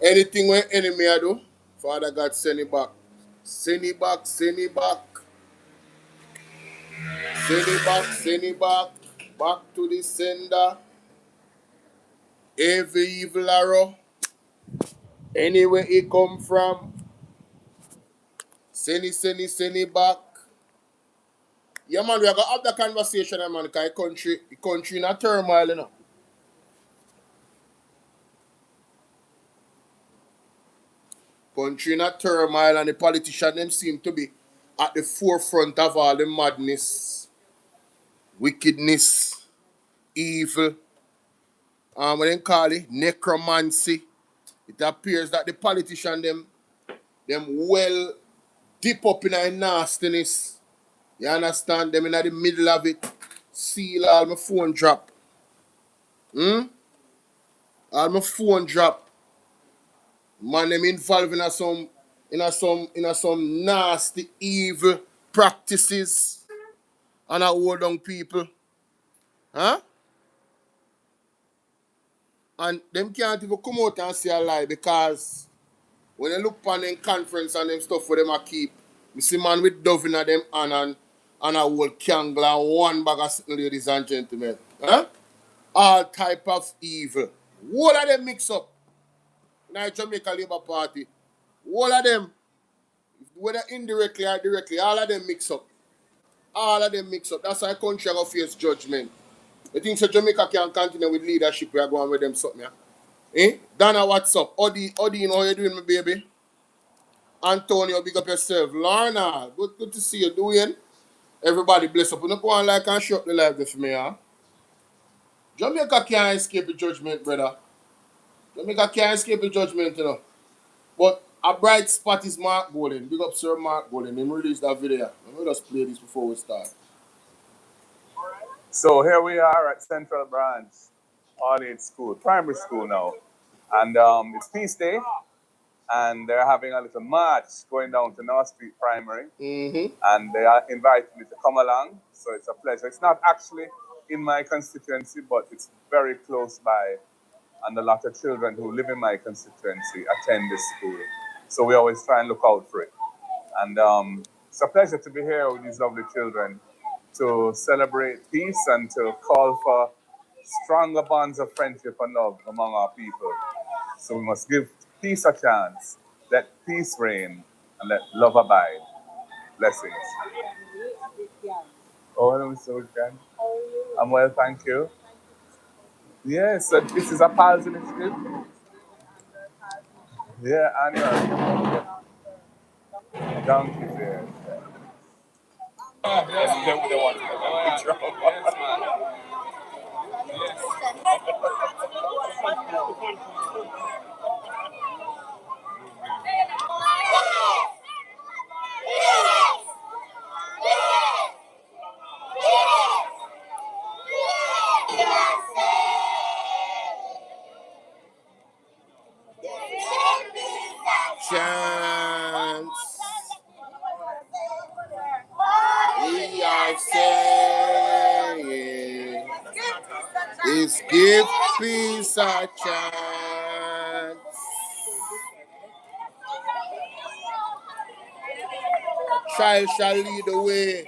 Anything when enemy I do, Father God send it back. Send it back, send it back. Send it back, send it back. Back to the sender. Every evil arrow. Anywhere it come from. Send it back. Yeah, man, we are gonna have the conversation, man, because the country in a turmoil, you know. Country in a turmoil, and the politicians them seem to be at the forefront of all the madness, wickedness, evil. What they call it, necromancy. It appears that the politician them well deep up in a nastiness. You understand? Them in the middle of it. Seal all my phone drop. All my phone drop. Man, them involved in some nasty evil practices and I hold on people. Huh? And them can't even come out and say a lie because when you look on them conference and them stuff for them I keep, you see man with dove in them and a whole candle and one bag of sitting, ladies and gentlemen. Huh? All type of evil. All of them mix up. In the Jamaica Labour Party. All of them, whether indirectly or directly, all of them mix up. All of them mix up. That's why country will face judgment. You think so Jamaica can continue with leadership, we are going with them something, yeah? Eh? Dana, what's up? Odi, you know how you doing, my baby? Antonio, big up yourself. Lorna, good to see you doing. Everybody bless up. You don't go on like and shut the live there for me, huh? Jamaica can't escape the judgment, brother. Jamaica can't escape the judgment, you know. But a bright spot is Mark Golden. Big up Sir Mark Golden. He released that video. Let me just play this before we start. So here we are at Central Branch All-Age School, primary school now. And it's Peace Day. And they're having a little march going down to North Street Primary. And they are inviting me to come along. So it's a pleasure. It's not actually in my constituency, but it's very close by. And a lot of children who live in my constituency attend this school. So we always try and look out for it. And it's a pleasure to be here with these lovely children to celebrate peace and to call for stronger bonds of friendship and love among our people. So we must give peace a chance, let peace reign, and let love abide. Blessings. Oh, hello, Mr. Woodcan. I'm well, thank you. Yes, so this is a PALS initiative. Yeah, annual. Donkeys, yeah. Yes, they want to take a picture. Yes, man. Chance. We are saying is give peace a chance. Child shall lead the way.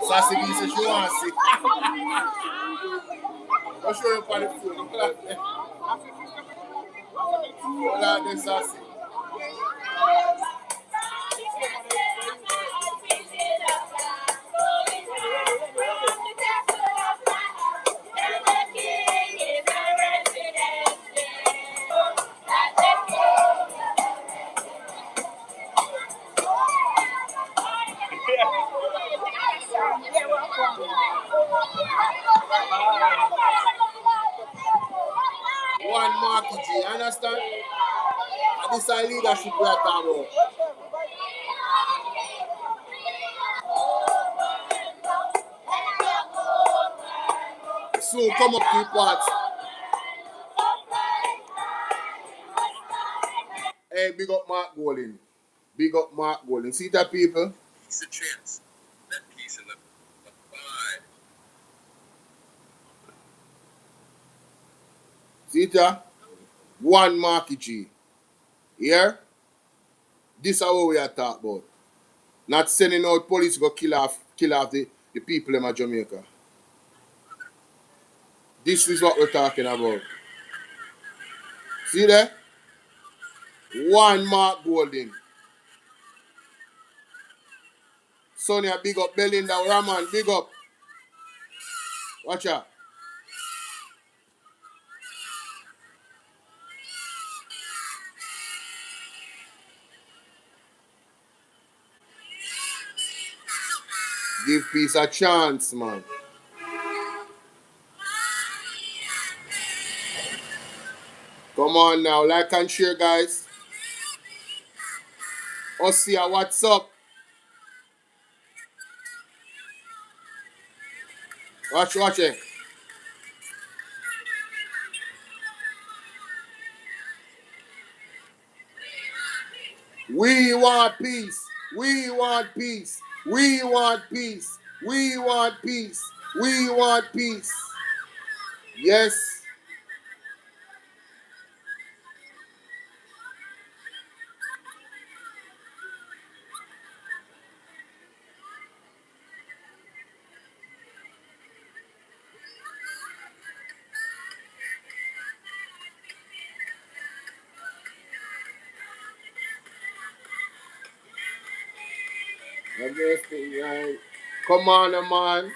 Sassy B says she wants to see. I'll show you on the phone. Hold on there, Sassy. One Marky G, you understand? And this is leadership we are talking about. Soon come up to the parts. hey, big up Mark Golding. Big up Mark Golding. See that, people? Peace a chance. That piece in the vibe. See that? One Marky G. Here? This is what we are talking about. Not sending out police to go kill off the people in Jamaica. This is what we're talking about. See there? One Mark Golding. Sonia, big up. Belinda, Raman, big up. Watch out. Give peace a chance, man. Come on now, like and share, guys. Ossia, what's up? Watch it. We want peace. We want peace. We want peace. We want peace. We want peace. Yes. Come on, man.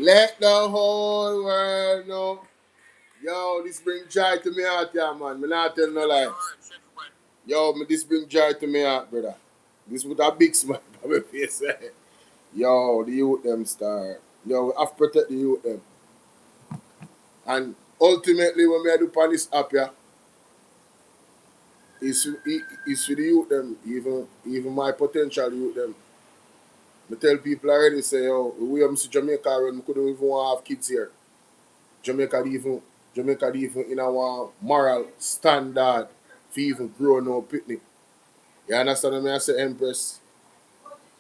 Let the whole world know. Yo, this bring joy to me heart, yeah, man. Me not tell no lie. Yo, this bring joy to me heart, brother. This with a big smile on my face. Yo, the youth them star. Yo, we have to protect the youth them. And ultimately, when we do on this app, yeah, it's for the youth them, even my potential youth them. I tell people already, say, yo, we have to Jamaica run, we couldn't even want to have kids here. Jamaica even in our moral standard for even grow no picnic. You understand what I say, Empress?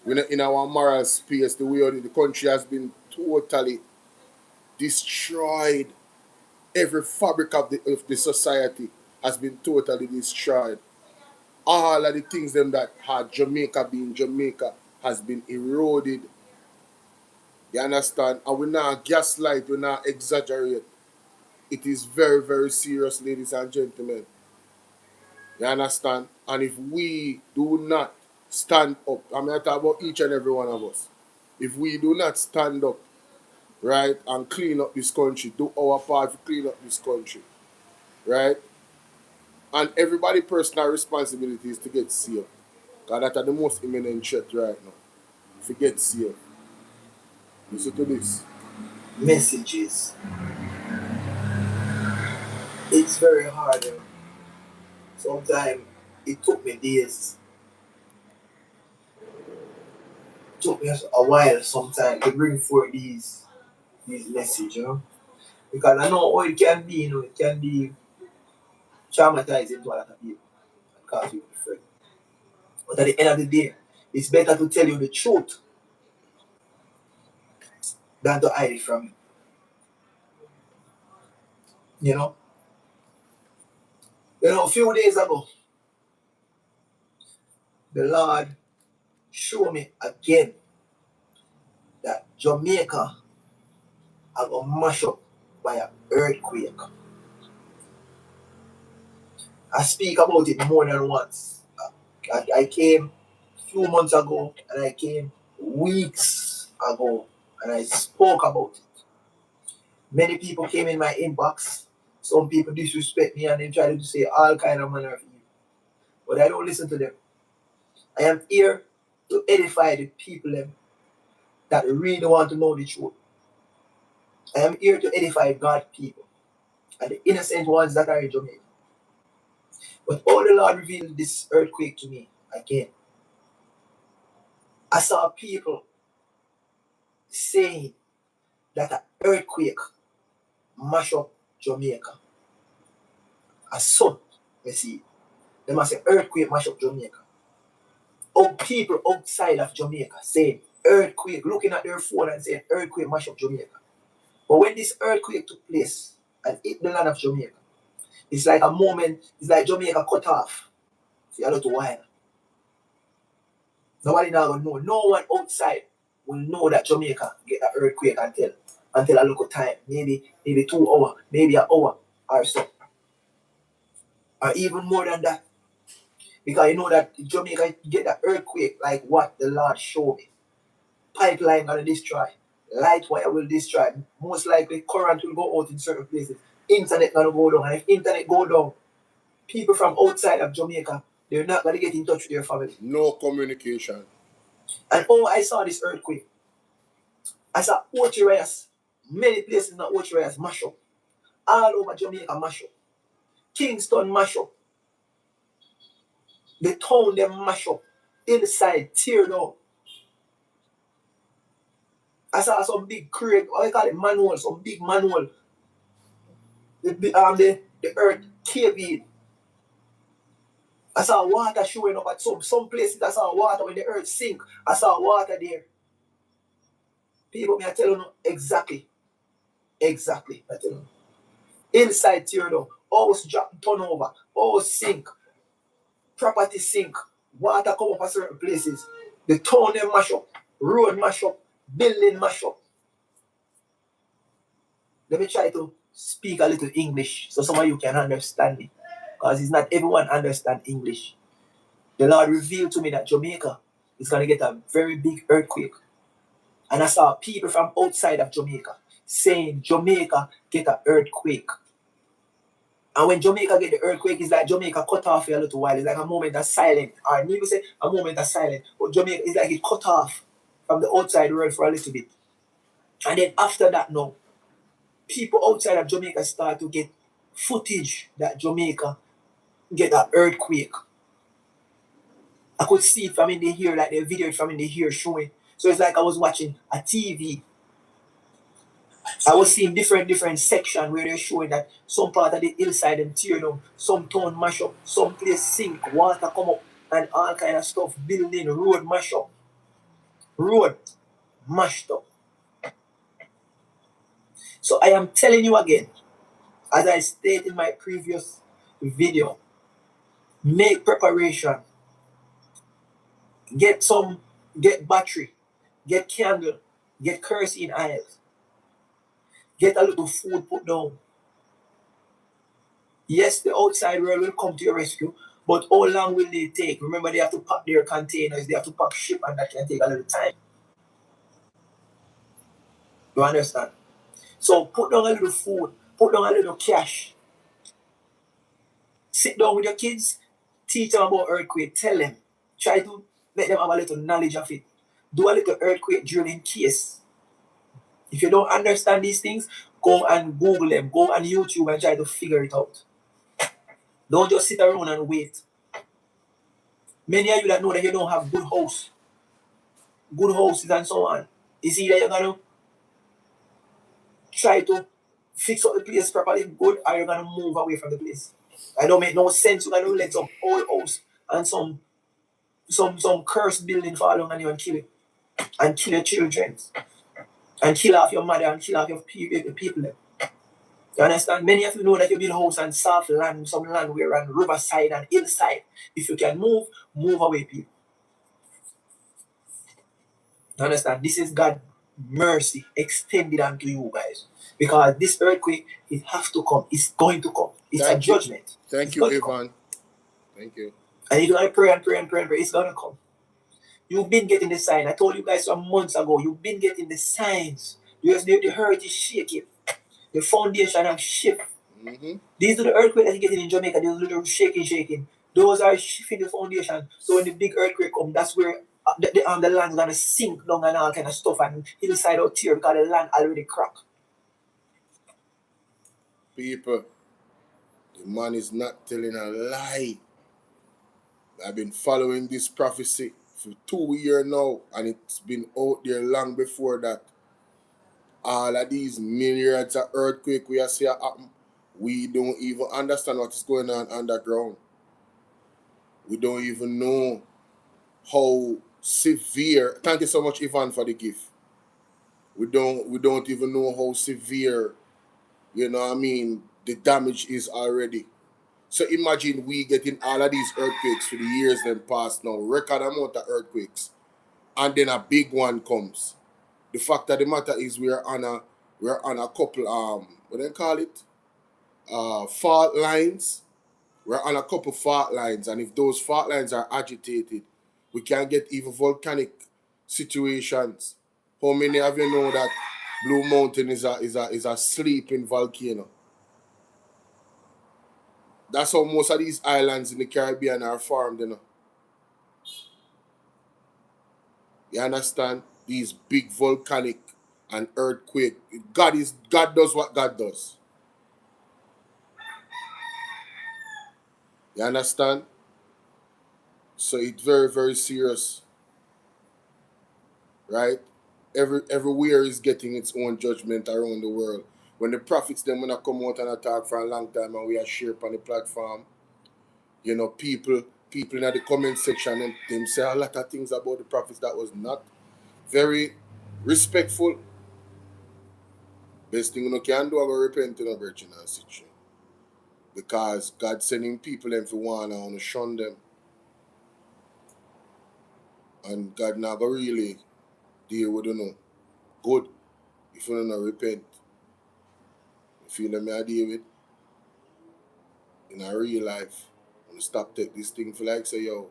We're not in our moral space, the way the country has been totally destroyed. Every fabric of the society has been totally destroyed. All of the things them that had Jamaica being Jamaica has been eroded. You understand? And we not gaslight, we not exaggerate. It is very, very serious, ladies and gentlemen. You understand? And if we do not stand up, I'm going to talk about each and every one of us. If we do not stand up, right, and clean up this country, do our part to clean up this country, right? And everybody's personal responsibility is to get safe. Because that's the most imminent threat right now. To get safe. Listen to this. Messages. It's very hard. Sometimes it took me days. It took me a while sometimes to bring forth these messages, you know. Because I know how it can be, you know, it can be traumatizing to a lot of people and cause you afraid. But at the end of the day, it's better to tell you the truth than to hide it from you. You know? A few days ago, the Lord showed me again that Jamaica are going to mash up by an earthquake. I speak about it more than once. I came a few months ago and I came weeks ago and I spoke about it. Many people came in my inbox. Some people disrespect me and they try to say all kind of manner of evil. but I don't listen to them. I am here to edify the people that really want to know the truth. I am here to edify God's people and the innocent ones that are in Jamaica. But all the Lord revealed this earthquake to me again. I saw people saying that an earthquake mash up Jamaica. A son, you see, they must say earthquake mash up Jamaica. Or people outside of Jamaica saying earthquake, looking at their phone and saying earthquake mash up Jamaica. But when this earthquake took place and hit the land of Jamaica, it's like a moment, it's like Jamaica cut off for a little while. Nobody now will know. No one outside will know that Jamaica get an earthquake until a little time. Maybe 2 hours, maybe an hour or so. Or even more than that. Because you know that Jamaica get an earthquake like what the Lord showed me. Pipeline gonna destroy. Light wire will destroy. Most likely current will go out in certain places. Internet gonna go down. And if internet go down, people from outside of Jamaica, they're not gonna get in touch with their family. No communication. And I saw this earthquake. I saw Ochireas, many places in Ochireas mash up. All over Jamaica mash up. Kingston mash up. The town them mash up. Inside tear down. I saw some big crane, what you call it, manual, some big manual. The earth cave in. I saw water showing up at some places. I saw water when the earth sink. I saw water there. People, me I tell you exactly. I tell you. Inside tear down. House drop, turn over. House sink. Property sink. Water come up at certain places. The town them mash up. Road mash up. Building mash up. Let me try to speak a little English so some of you can understand me. Because it's not everyone understand English. The Lord revealed to me that Jamaica is going to get a very big earthquake. And I saw people from outside of Jamaica saying Jamaica get an earthquake. And when Jamaica get the earthquake, it's like Jamaica cut off for a little while. It's like a moment of silence. Or maybe say a moment of silence. But Jamaica is like it cut off from the outside world for a little bit. And then after that now, people outside of Jamaica start to get footage that Jamaica get an earthquake. I could see it from in the ear, like the video from in the ear showing. So it's like I was watching a TV. I was seeing different sections where they're showing that some part of the hillside them tear down, some town mash up, some place sink, water come up, and all kind of stuff, building, road mash up. Road mashed up. So I am telling you again, as I stated in my previous video, make preparation. Get battery, get candle, get kerosene oils, get a little food put down. Yes, the outside world will come to your rescue, but how long will they take? Remember, they have to pack their containers, they have to pack ship, and that can take a little time. You understand? So put down a little food, put down a little cash. Sit down with your kids, teach them about earthquake, tell them, try to let them have a little knowledge of it. Do a little earthquake drill in case. If you don't understand these things, go and Google them, go on YouTube and try to figure it out. Don't just sit around and wait. Many of you that know that you don't have good houses and so on, it's either you're going to try to fix up the place properly good, or you're going to move away from the place. It don't make no sense. You're going to let some old house and some cursed building fall down on you and kill it. And kill your children. And kill off your mother and kill off your people. You understand? Many of you know that you build a house on soft land, some land where on riverside and hillside. If you can move away, people. You understand? This is God's mercy extended unto you guys. Because this earthquake, it has to come. It's going to come. It's a judgment. Thank you, Ivan. Thank you. And you're going to pray and pray and pray and pray. It's going to come. You've been getting the sign. I told you guys some months ago, you've been getting the signs. The earth is shaking. The foundation has shifted. Mm-hmm. These are the earthquakes that you're getting in Jamaica. These little shaking. Those are shifting the foundation. So when the big earthquake comes, that's where the land's gonna sink down and all kind of stuff, and hillside out here because the land already cracked. People, the man is not telling a lie. I've been following this prophecy for 2 years now, and it's been out there long before that. All of these myriads of earthquakes we are seeing happen, we don't even understand what is going on underground. We don't even know how severe. Thank you so much, Ivan, for the gift. We don't even know how severe, you know what I mean, the damage is already. So imagine we getting all of these earthquakes for the years then past now, record amount of earthquakes, and then a big one comes. The fact of the matter is we're on a couple what do they call it? Fault lines. We're on a couple fault lines, and if those fault lines are agitated, we can get even volcanic situations. How many of you know that Blue Mountain is a sleeping volcano? That's how most of these islands in the Caribbean are formed, you know. You understand? These big volcanic and earthquake. God does what God does. You understand? So it's very, very serious. Right? Everywhere is getting its own judgment around the world. When the prophets them when I come out and talk for a long time and we are share on the platform, you know, people in the comment section and them say a lot of things about the prophets that was not very respectful. Best thing you can do is repent in a virgin and situation. Because God sending people them for one and to shun them. And God not go really deal with you good if you don't repent. You feel them I deal with in a real life. And stop take this thing for like say yo.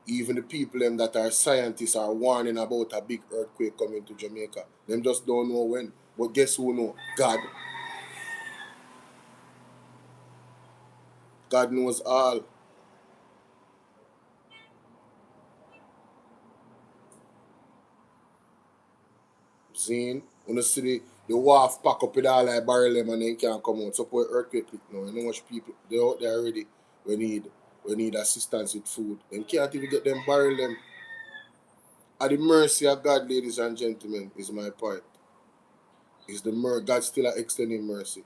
Even the people them that are scientists are warning about a big earthquake coming to Jamaica. Them just don't know when. But guess who know? God. God knows all. Seeing? When you see the wharf pack up with all like barrel them and then can't come out. Suppose earthquake now. You know much people they out there already. We need assistance with food. Them can't even get them barrel them. At the mercy of God, ladies and gentlemen, is my point. Is the God still extending mercy.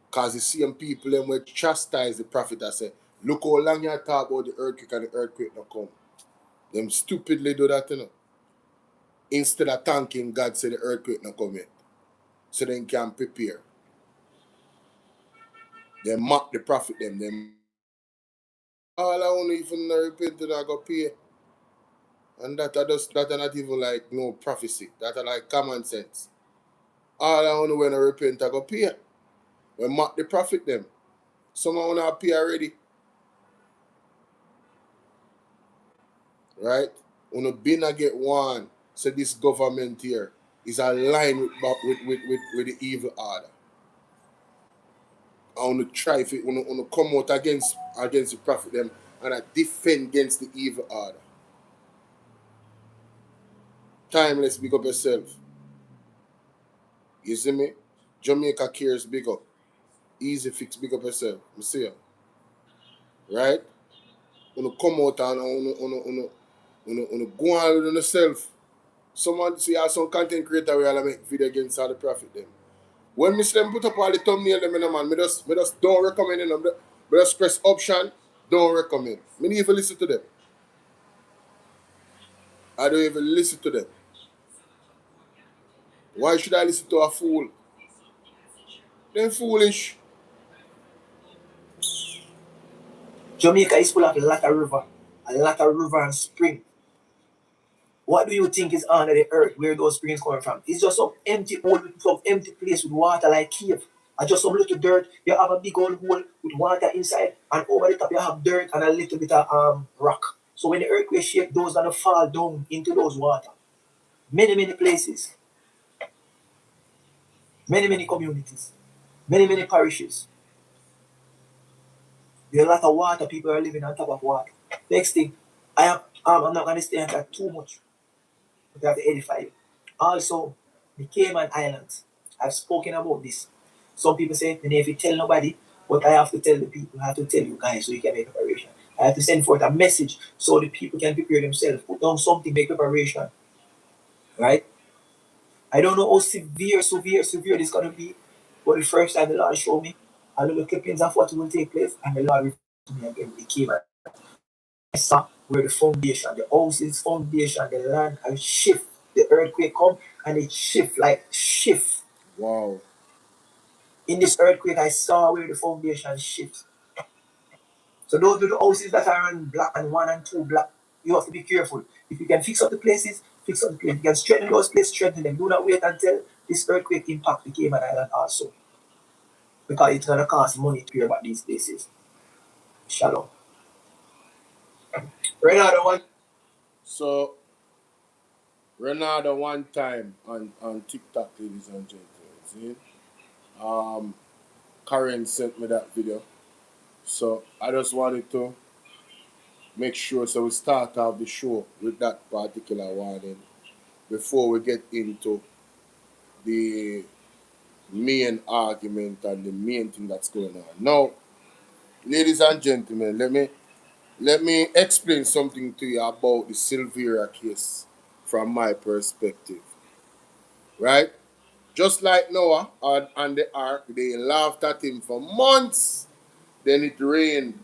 Because the same people them will chastise the prophet that say, look how long you talk about the earthquake and the earthquake not come. Them stupidly do that, you know. Instead of thanking God say the earthquake not come yet. So they can prepare. They mock the prophet them. All I want even repent and I go pay. And that are not even like no prophecy. That are like common sense. All I want when I repent I go pay. We mock the prophet them. Someone want to pay already. Right? When a been a get one, so this government here is aligned with the evil order. I want to try if it want to come out against the prophet them and I defend against the evil order. Timeless, big up yourself. You see me? Jamaica cares, big up. Easy fix, big up yourself. I see you. Right? When you come out and go on with yourself. Someone see how some content creator will make video against all the prophet them. When me see them put up all the thumbnail them in the man, me just don't recommend them. Me just press option, don't recommend. Me don't even listen to them. I don't even listen to them. Why should I listen to a fool? They're foolish. Jamaica is full of a lot of river and spring. What do you think is under the earth where those springs coming from? It's just some empty hole, some empty place with water like cave. And just some little dirt. You have a big old hole with water inside, and over the top you have dirt and a little bit of rock. So when the earthquake shake, those gonna fall down into those water. Many places, many communities. Many parishes. There's a lot of water. People are living on top of water. Next thing, I'm not going to stay on that too much. We have to edify you. Also, the Cayman Islands. I've spoken about this. Some people say, if you tell nobody, but I have to tell the people, I have to tell you guys so you can make preparation. I have to send forth a message so the people can prepare themselves, put down something, make preparation. Right? I don't know how severe this is going to be, but the first time the Lord showed me a little clippings of what will take place, and the Lord revealed to me again with the Cayman. I saw where the foundation, the houses foundation, the land and shift. The earthquake come and it shift. Wow. In this earthquake, I saw where the foundation shifts. So those are the houses that are on black and 1 and 2 black. You have to be careful. If you can fix up the places, fix up the places. You can strengthen those places, strengthen them. Do not wait until this earthquake impact the Cayman Island also. Because it's gonna cost money to repair about these places. Shalom. Renata one. So, Renata one time on TikTok, ladies and gentlemen. See? Karen sent me that video. So, I just wanted to make sure so we start off the show with that particular warning before we get into the main argument and the main thing that's going on. Now, ladies and gentlemen, let me explain something to you about the Sylvera case from my perspective. Right? Just like Noah and the ark, they laughed at him for months. Then it rained.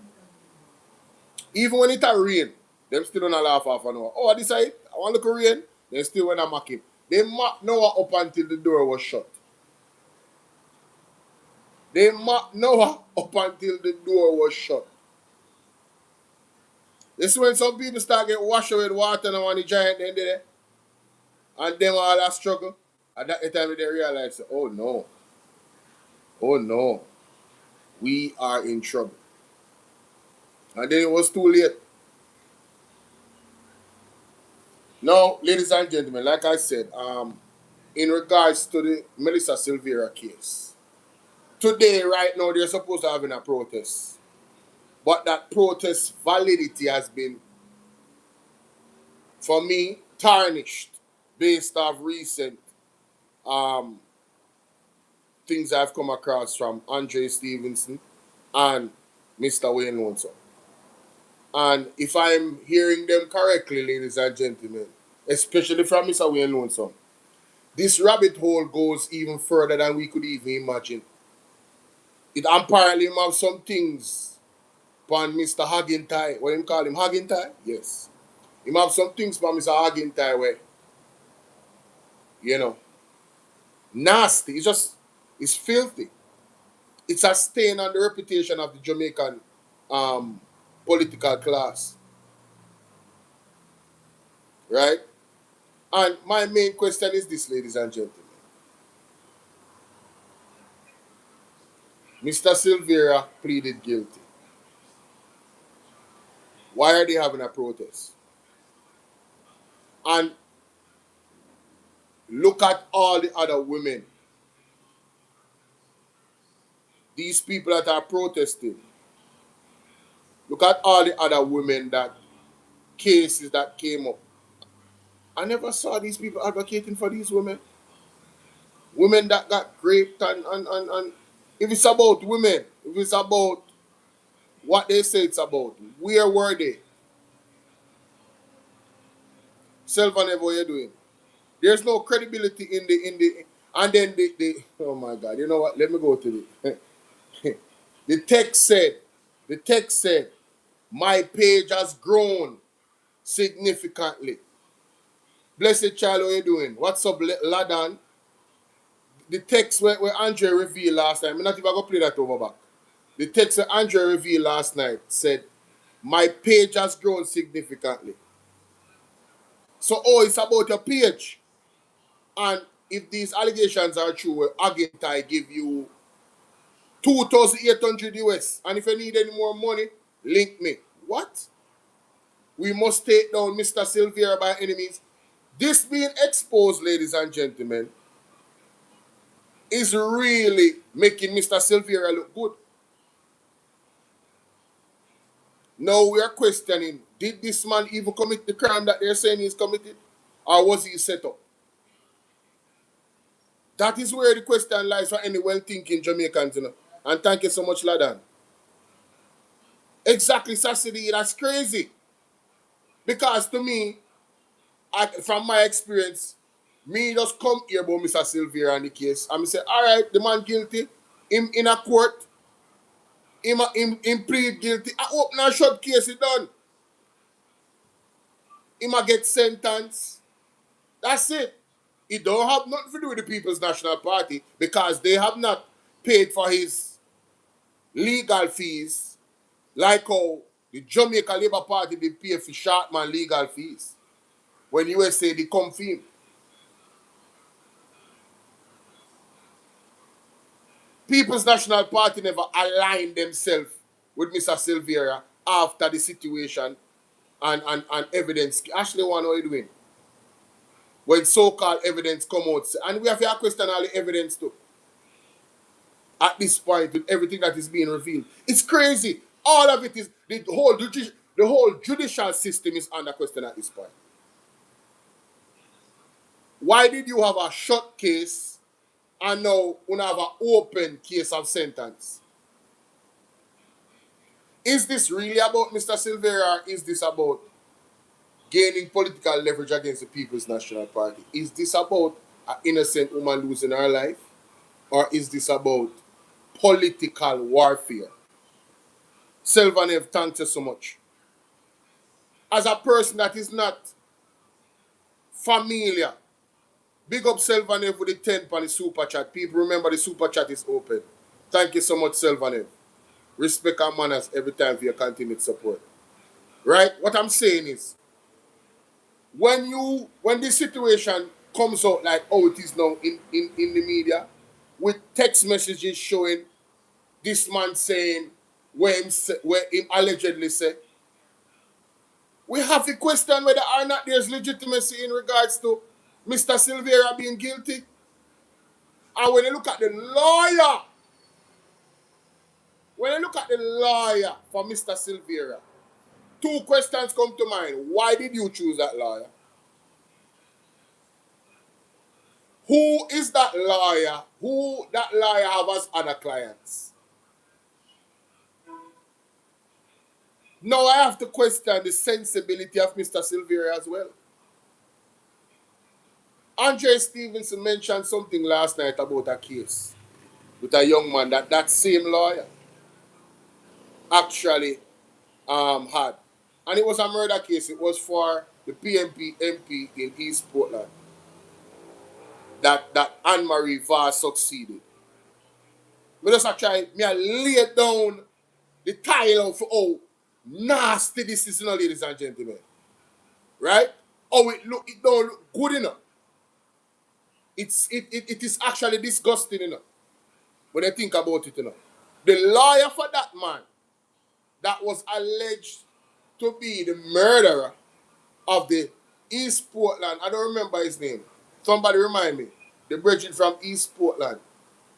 Even when it a rain, them still don't laugh off of Noah. Oh, this is it. I want to look at rain. They still when I mock him. They mocked Noah up until the door was shut. They mocked Noah up until the door was shut. This is when some people start get washed away with water now on the giant end there. And them all a struggle. At that time they realize, oh no, we are in trouble. And then it was too late. Now, ladies and gentlemen, like I said, in regards to the Melissa Sylvera case, today, right now, they're supposed to have a protest. But that protest validity has been, for me, tarnished based off recent things I've come across from Andre Stevenson and Mr. Wayne Lonesome. And if I'm hearing them correctly, ladies and gentlemen, especially from Mr. Wayne Lonesome, this rabbit hole goes even further than we could even imagine. It apparently have some things upon Mr. Haggintai. What him call him? Haggintai? Yes. He have some things upon Mr. Haggintai where, nasty. It's filthy. It's a stain on the reputation of the Jamaican political class. Right? And my main question is this, ladies and gentlemen. Mr. Sylvera pleaded guilty. Why are they having a protest? And look at all the other women. These people that are protesting. Look at all the other women cases that came up. I never saw these people advocating for these women. Women that got raped and if it's about women, if it's about what they say it's about, where were they? Sylvera, what you doing? There's no credibility in the and then the oh my God, you know what? Let me go to the the text said, my page has grown significantly. Blessed child, what you doing? What's up, Ladan? The text where Andre revealed last night, I'm not even going to play that over back. The text that Andre revealed last night said, my page has grown significantly. So, it's about your page. And if these allegations are true, where Agintai give you 2,800 US, and if you need any more money, link me. What? We must take down Mr. Sylvera by enemies. This being exposed, ladies and gentlemen, is really making Mr. Sylvera look good. Now we are questioning, did this man even commit the crime that they're saying he's committed? Or was he set up? That is where the question lies for any well-thinking Jamaicans, you know. And thank you so much, Ladan. Exactly, Sassidi, that's crazy. Because to me, from my experience, me just come here about Mr. Sylvera and the case, and me say, all right, the man guilty, him in a court, him plead guilty, I open and shut case, it done. Him a get sentenced. That's it. It don't have nothing to do with the People's National Party because they have not paid for his legal fees like how the Jamaica Labour Party did pay for Shartman legal fees when USA they come for him. People's National Party never aligned themselves with Mr. Sylvera after the situation and evidence. Actually, what are you doing? When so-called evidence come out, and we have to question all the evidence too. At this point, with everything that is being revealed, it's crazy. All of it is the whole judicial system is under question at this point. Why did you have a short case and now you have an open case of sentence? Is this really about Mr. Sylvera, or is this about gaining political leverage against the People's National Party? Is this about an innocent woman losing her life? Or is this about political warfare? Selvanev, thank you so much. As a person that is not familiar, big up Selvanev with the 10 on the super chat. People remember the super chat is open. Thank you so much, Selvanev. Respect and manners every time for your continued support. Right? What I'm saying is, when this situation comes out like how it is now in the media, with text messages showing this man saying where him allegedly said, we have to question whether or not there's legitimacy in regards to Mr. Sylvera being guilty. And when you look at the lawyer for Mr. Sylvera, two questions come to mind. Why did you choose that lawyer? Who is that lawyer? Who that lawyer have as other clients? Now I have to question the sensibility of Mr. Sylvera as well. Andre Stevenson mentioned something last night about a case with a young man that same lawyer actually had. And it was a murder case. It was for the PNP MP in East Portland that Anne-Marie Vaz succeeded. Me just try, I lay down the tile for how nasty this is, ladies and gentlemen. Right? Oh, it don't look good enough. It is actually disgusting enough when I think about it enough. The lawyer for that man that was alleged to be the murderer of the East Portland, I don't remember his name. Somebody remind me. The bridging from East Portland.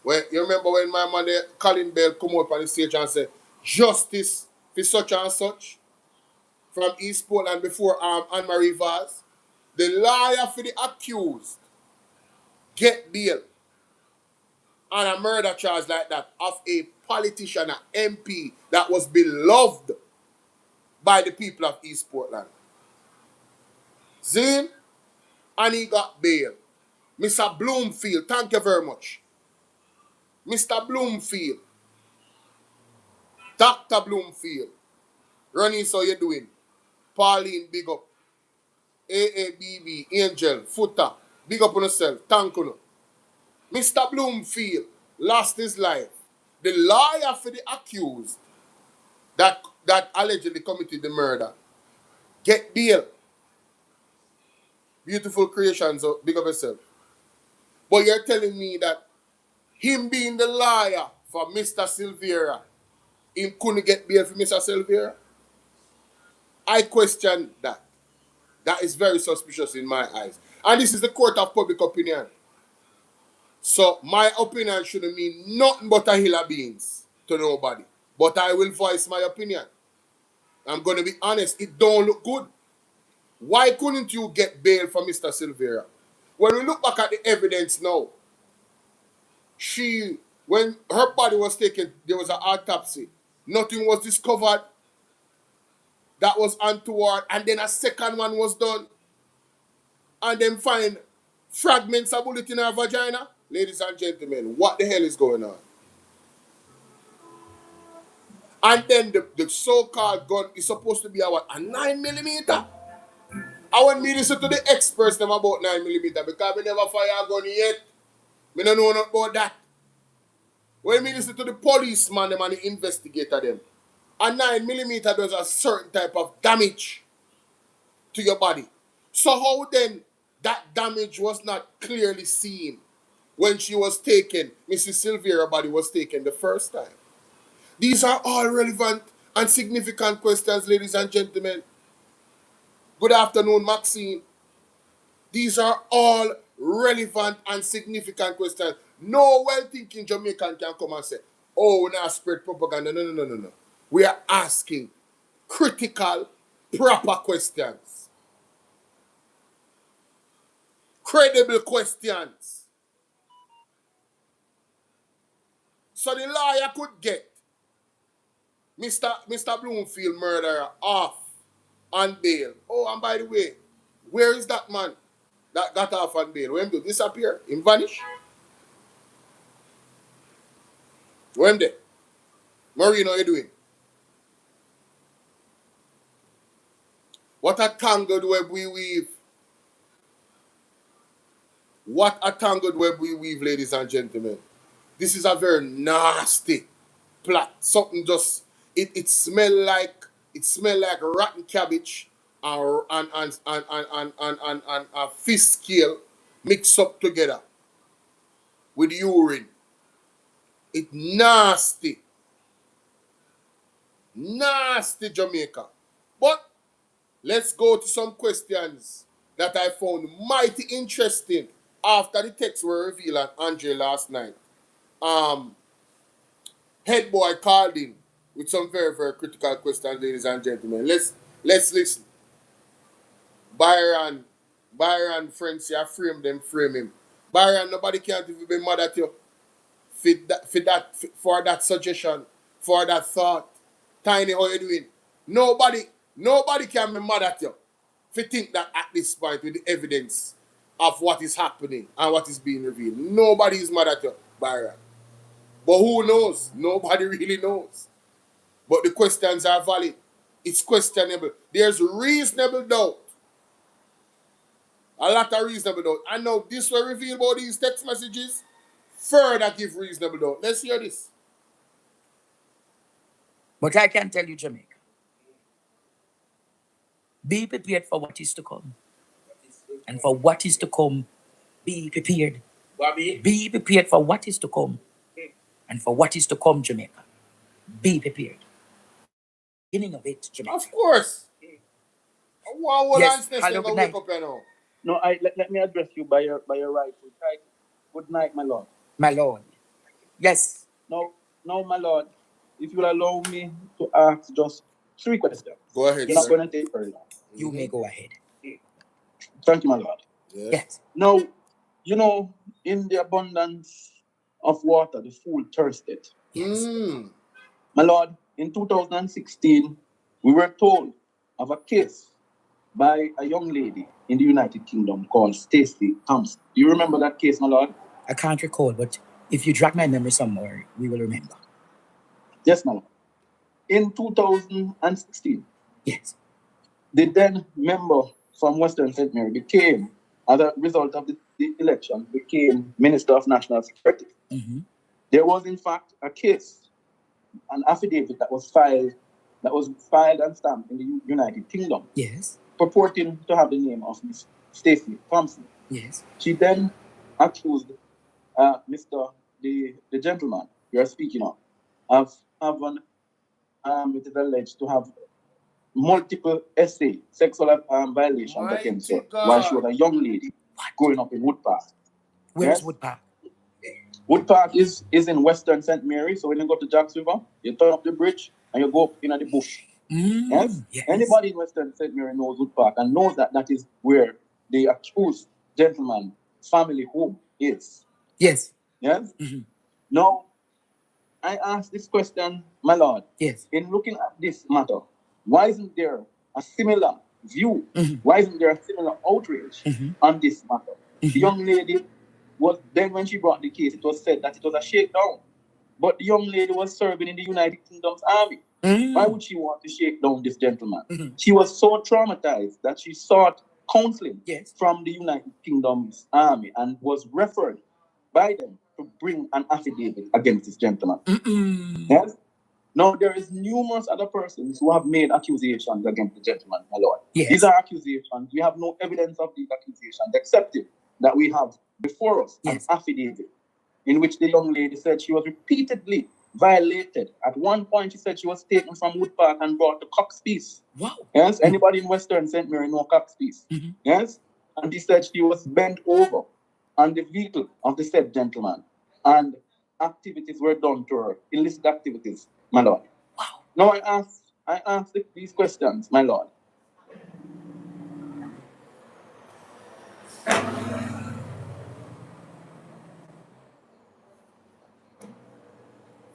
Where you remember when my man there, Colin Bell, come up on the stage and say, justice for such and such from East Portland before Anne-Marie Vaz. The lawyer for the accused get bail on a murder charge like that of a politician, an MP that was beloved by the people of East Portland. Zin, and he got bail. Mr. Bloomfield, thank you very much. Mr. Bloomfield, Dr. Bloomfield, Ronnie, so you doing? Pauline, big up. AABB, Angel, Footer, big up on yourself, thank you. Mr. Bloomfield lost his life. The lawyer for the accused that allegedly committed the murder get bail. Beautiful creations, so big up yourself. But you're telling me that him being the lawyer for Mr. Sylvera, him couldn't get bail for Mr. Sylvera? I question that. That is very suspicious in my eyes. And this is the court of public opinion. So my opinion shouldn't mean nothing but a hill of beans to nobody. But I will voice my opinion. I'm going to be honest, it don't look good. Why couldn't you get bail for Mr. Sylvera? When we look back at the evidence now, when her body was taken, there was an autopsy. Nothing was discovered that was untoward, and then a second one was done, and then find fragments of bullet in her vagina. Ladies and gentlemen, what the hell is going on? And then the so-called gun is supposed to be a 9mm. I want me to listen to the experts them about 9mm because we never fire a gun yet. We don't know nothing about that. When we listen to the policeman them and the investigator them, a 9mm does a certain type of damage to your body. So how then that damage was not clearly seen when she was taken, Mrs. Sylvera's body was taken the first time? These are all relevant and significant questions, ladies and gentlemen. Good afternoon, Maxine. These are all relevant and significant questions. No well-thinking Jamaican can come and say, oh, we're not spread propaganda. No. We are asking critical, proper questions. Credible questions. So the lawyer could get Mr. Bloomfield murderer off on bail. Oh, and by the way, where is that man that got off on bail? When him do disappear? Him vanish? When there? Marino, how you doing? What a tangled web we weave. What a tangled web we weave, ladies and gentlemen. This is a very nasty plot. Something just it smell like rotten cabbage and a fish scale mixed up together with urine. It nasty. Nasty Jamaica. But let's go to some questions that I found mighty interesting after the texts were revealed at Andre last night. Head boy called in with some very, very critical questions, ladies and gentlemen. Let's listen. Byron, friends, you frame him. Byron, nobody can't even be mad at you for that suggestion, for that thought. Tiny, how you doing? Nobody can be mad at you if you think that at this point with the evidence of what is happening and what is being revealed. Nobody is mad at you, Byron. But who knows? Nobody really knows. But the questions are valid. It's questionable. There's reasonable doubt. A lot of reasonable doubt. And now this will reveal about these text messages. Further give reasonable doubt. Let's hear this. But I can tell you, Jamaica, be prepared for what is to come. And for what is to come, be prepared. Bobby? Be prepared for what is to come. And for what is to come, Jamaica, be prepared. Beginning of it, Jamaica. Of course. Yes, hello, good night. No, let me address you by your rightful title. Good night, my lord. My lord. Yes. No, my lord. If you will allow me to ask just 3 questions. Go ahead. You're not going to take very long. You may go ahead. Thank you, my lord. Yes. Now, you know, in the abundance of water, the fool thirsted. Yes. My lord, in 2016, we were told of a case by a young lady in the United Kingdom called Stacey Thompson. Do you remember that case, my lord? I can't recall, but if you drag my memory somewhere, we will remember. Yes, my lord. In 2016, yes, the then member from Western St. Mary became, as a result of the election, became Minister of National Security. Mm-hmm. There was, in fact, a case, an affidavit that was filed and stamped in the United Kingdom. Yes. Purporting to have the name of Miss Stacey Thompson. Yes. She then accused the gentleman you are speaking of having, it is alleged to have multiple sexual violations against her while she was a young lady growing up in Woodpark. Where's Yes? Woodpark? Wood Park is in Western St. Mary, so when you go to Jacks River, you turn up the bridge and you go up in the bush. Yes? Anybody in Western St. Mary knows Wood Park and knows that that is where the accused gentleman family home is. Yes. Yes? Now, I ask this question, my lord. Yes. In looking at this matter, why isn't there a similar view? Why isn't there a similar outrage on this matter? The young lady was then, when she brought the case, it was said that it was a shakedown. But the young lady was serving in the United Kingdom's army. Why would she want to shake down this gentleman? She was so traumatized that she sought counseling from the United Kingdom's army and was referred by them to bring an affidavit against this gentleman. Yes? Now, there is numerous other persons who have made accusations against the gentleman, my lord. Yes. These are accusations. We have no evidence of these accusations, except it that we have before us an affidavit in which the young lady said she was repeatedly violated. At one point, she said she was taken from Wood Park and brought to Cox Peace. Wow. Yes? Anybody in Western St. Mary know Cox Peace? Yes? And he said she was bent over on the vehicle of the said gentleman. And activities were done to her, illicit activities, my lord. Wow. Now I ask these questions, my lord.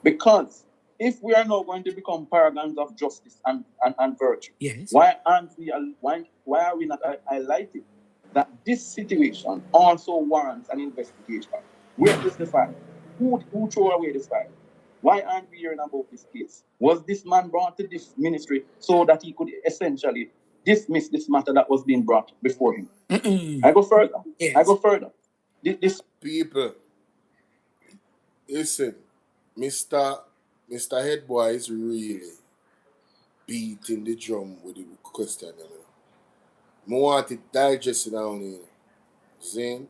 Because if we are now going to become paragons of justice and virtue, why are we not highlighting that this situation also warrants an investigation? Where is the file? Who threw away this file? Why aren't we hearing about this case? Was this man brought to this ministry so that he could essentially dismiss this matter that was being brought before him? I go further. I go further. This People, listen, Mr. Headboy is really beating the drum with the question. I want it digested down here. Saying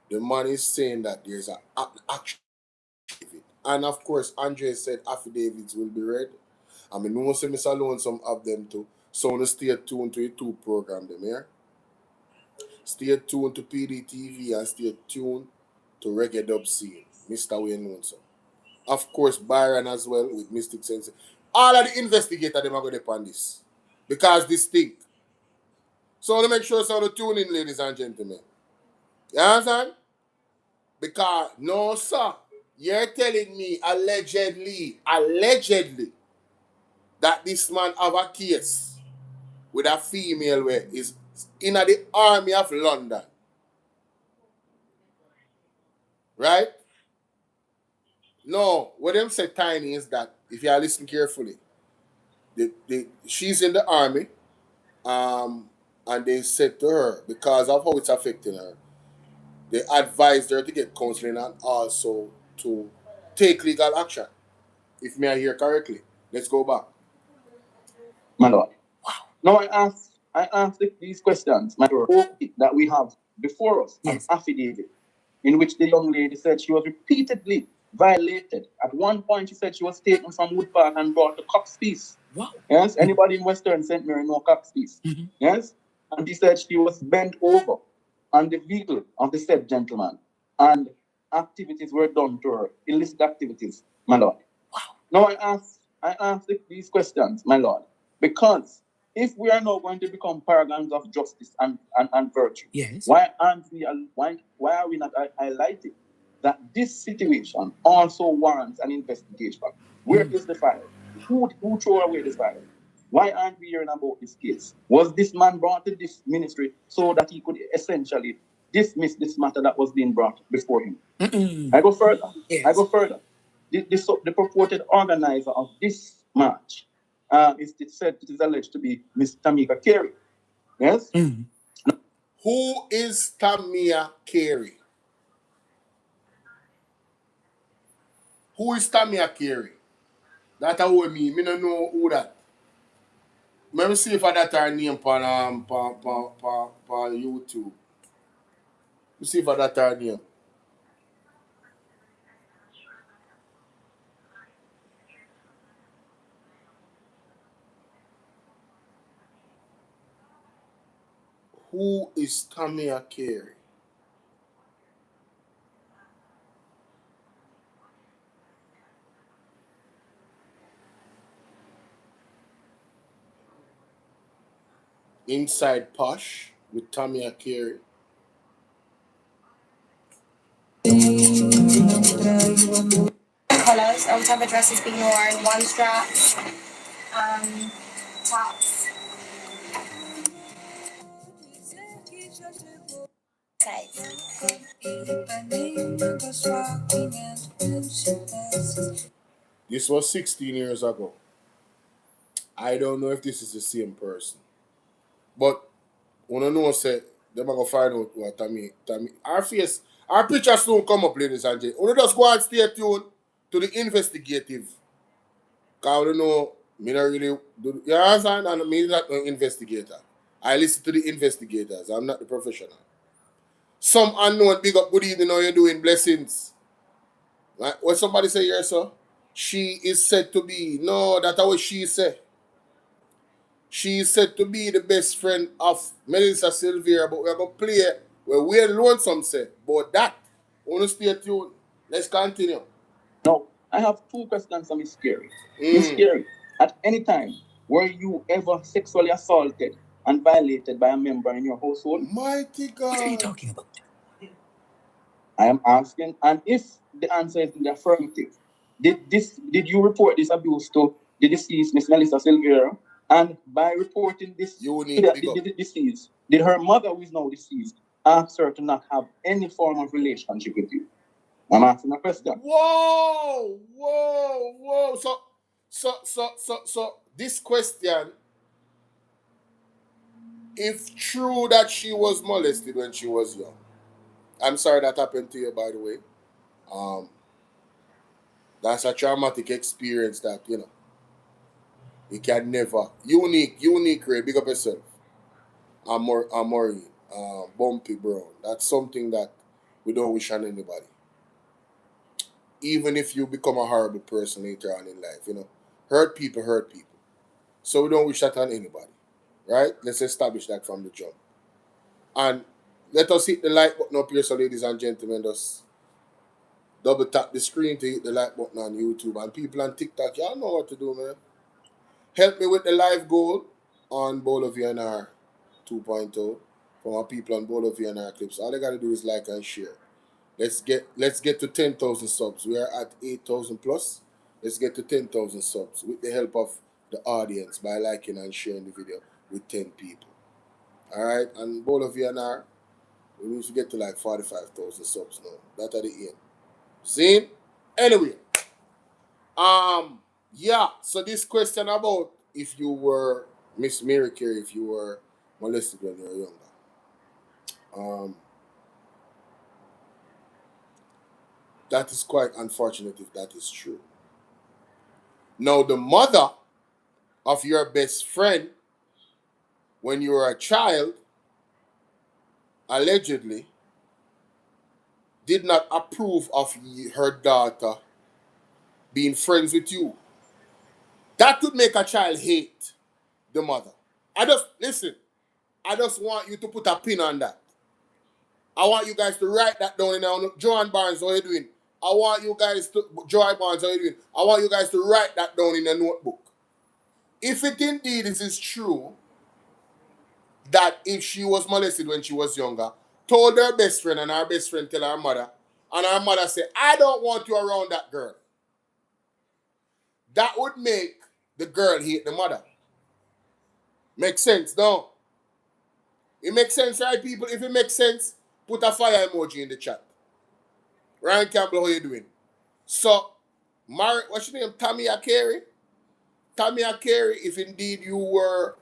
the man is saying that there's an action. And of course, Andre said affidavits will be read. I mean, we say Mr. Lonesome of them too. So to stay tuned to the two program them here. Stay tuned to PDTV and stay tuned to Reggae Dub Scene. Mr. Wayne Lonesome. Of course, Byron as well with Mystic Sense. All of the investigators them are going to upon this. Because this thing. So to make sure so to tune in, ladies and gentlemen. You understand? Because no sir, you're telling me allegedly that this man have a case with a female where is in the army of London. Right? No, what them say tiny is that if you listen carefully, she's in the army, and they said to her, because of how it's affecting her, they advised her to get counseling and also to take legal action. If me I hear correctly. Let's go back. My lord. Wow. Now I ask these questions, my lord, that we have before us an affidavit in which the young lady said she was repeatedly violated. At one point, she said she was taken from Wood Park and brought to Cox Peace. Wow. Yes? Anybody in Western St. Mary know Cox Peace? Yes? And he said she was bent over on the vehicle of the said gentleman. And activities were done to her, illicit activities, my lord. Wow. Now I ask these questions, my lord, because if we are now going to become paragons of justice and virtue, why are we not highlighting that this situation also warrants an investigation? Where is the file? Who threw away this file? Why aren't we hearing about this case? Was this man brought to this ministry so that he could essentially dismiss this matter that was being brought before him? I go further. I go further. The purported organizer of this march is said it is alleged to be Miss Tamika Carey. Yes? Who is Tamia Carey? Who is Tamia Carey? That's what I mean. I don't know who that. Let me see if I that her name on YouTube. Let me see if I that her name. Who is Tamia Carey? Inside Posh with Tommy and Carey. Colors, type of dresses being worn, one strap, tops, tights. This was 16 years ago. I don't know if this is the same person. But when I know say they're gonna find out what Tommy. Our picture soon come up, ladies and gentlemen. We just go and stay tuned to the investigative. Cause we know me not really do, you understand? And me not an investigator. I listen to the investigators. I'm not the professional. Some unknown big up good evening, how you doing? Blessings. Right? What somebody say here, sir? She is said to be. No, that's what she said. She is said to be the best friend of Melissa Sylvera, but we're going to play where we Lonesome say. But that, I want to stay tuned. Let's continue. Now, I have two questions for Miss Carey. Miss Carey, at any time, were you ever sexually assaulted and violated by a member in your household? Mighty God. What are you talking about? I am asking, and if the answer is in the affirmative, did you report this abuse to the deceased Miss Melissa Sylvera? And by reporting this to the deceased, did her mother, who is now deceased, ask her to not have any form of relationship with you? I'm asking a question. Whoa. So this question, if true that she was molested when she was young. I'm sorry that happened to you, by the way. That's a traumatic experience that, you can never. Unique, Ray. Big up yourself. Maureen, Bumpy Brown. That's something that we don't wish on anybody. Even if you become a horrible person later on in life, hurt people. So we don't wish that on anybody, right? Let's establish that from the jump. And let us hit the like button up here, so ladies and gentlemen, just double tap the screen to hit the like button on YouTube. And people on TikTok, y'all know what to do, man. Help me with the live goal on Bolo VNR 2.0 from our people on Bolo VNR clips. All they gotta do is like and share. Let's get to 10,000 subs. We are at 8,000 plus. Let's get to 10,000 subs with the help of the audience by liking and sharing the video with 10 people. All right, and Bolo VNR, we need to get to like 45,000 subs now. That at the end. See? Anyway, yeah. So this question about if you were Miss Mary Carey, if you were molested when you were younger. That is quite unfortunate if that is true. Now, the mother of your best friend, when you were a child, allegedly, did not approve of her daughter being friends with you. That would make a child hate the mother. I just want you to put a pin on that. I want you guys to write that down in our Joan Barnes, how are you doing? I want you guys to Joy Barnes, how are you doing? I want you guys to write that down in a notebook. If it indeed is true that if she was molested when she was younger, told her best friend and her best friend tell her mother, and her mother said, I don't want you around that girl. That would make the girl hate the mother. Makes sense, no? It makes sense, right, people? If it makes sense, put a fire emoji in the chat. Ryan Campbell, how you doing? So, what's your name? Tommy Carey? Tommy Carey, if indeed you were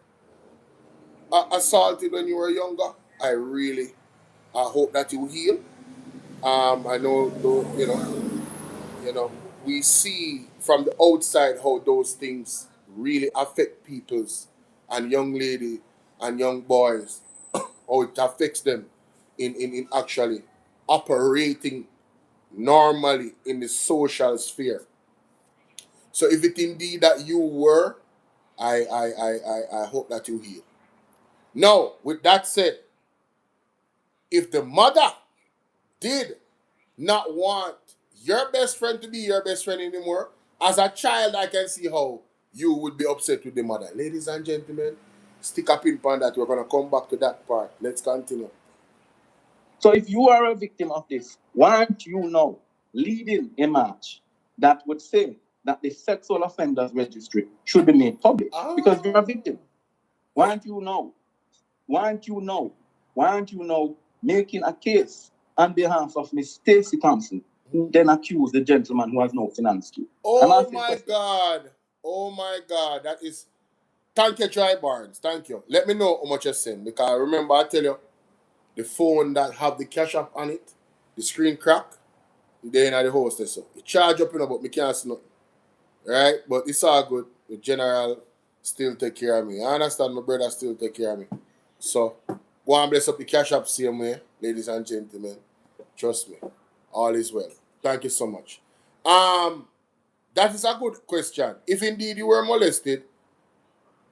assaulted when you were younger, I hope that you heal. I know, we see from the outside how those things really affect people's and young ladies and young boys, how it affects them in actually operating normally in the social sphere. So if it indeed that you were, I hope that you heal. Now, with that said, if the mother did not want your best friend to be your best friend anymore, as a child, I can see how you would be upset with the mother. Ladies and gentlemen, stick a pin on that. We're going to come back to that part. Let's continue. So if you are a victim of this, why aren't you now leading a march that would say that the sexual offenders registry should be made public? Because you're a victim. Why aren't you now? Why aren't you now? Why aren't you now making a case on behalf of Miss Stacey Thompson, who then accused the gentleman who has no financed you? Oh my God. Oh my God. That is... Thank you, Joy Barnes. Thank you. Let me know how much you send. Because remember, I tell you, the phone that have the cash app on it, the screen crack, they're in the host. So it charge up, but me can't see nothing. Right? But it's all good. The general still take care of me. I understand my brother still take care of me. So, go and bless up the cash app same way, ladies and gentlemen. Trust me. All is well. Thank you so much. That is a good question. If indeed you were molested,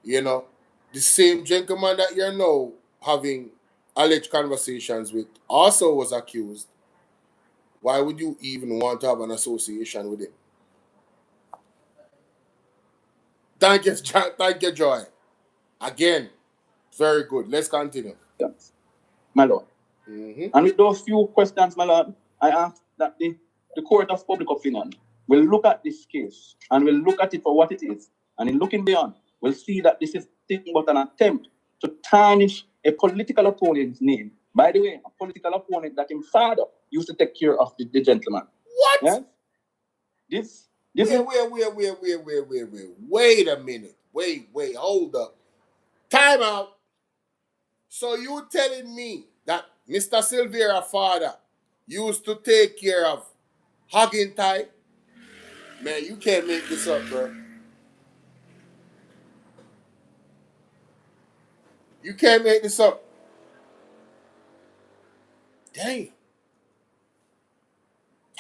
you know, the same gentleman that you're now having alleged conversations with also was accused. Why would you even want to have an association with him? Thank you, Joy. Again, very good. Let's continue. Yes, my lord. And with those few questions, my lord, I ask that the Court of Public Opinion will look at this case and will look at it for what it is. And in looking beyond, we'll see that this is nothing but an attempt to tarnish a political opponent's name. By the way, a political opponent that his father used to take care of the gentleman. What? Yes? Wait a minute. Wait, hold up. Time out. So you telling me that Mr. Sylvera's father used to take care of Hugging Tie? Man, you can't make this up, bro. You can't make this up. Dang.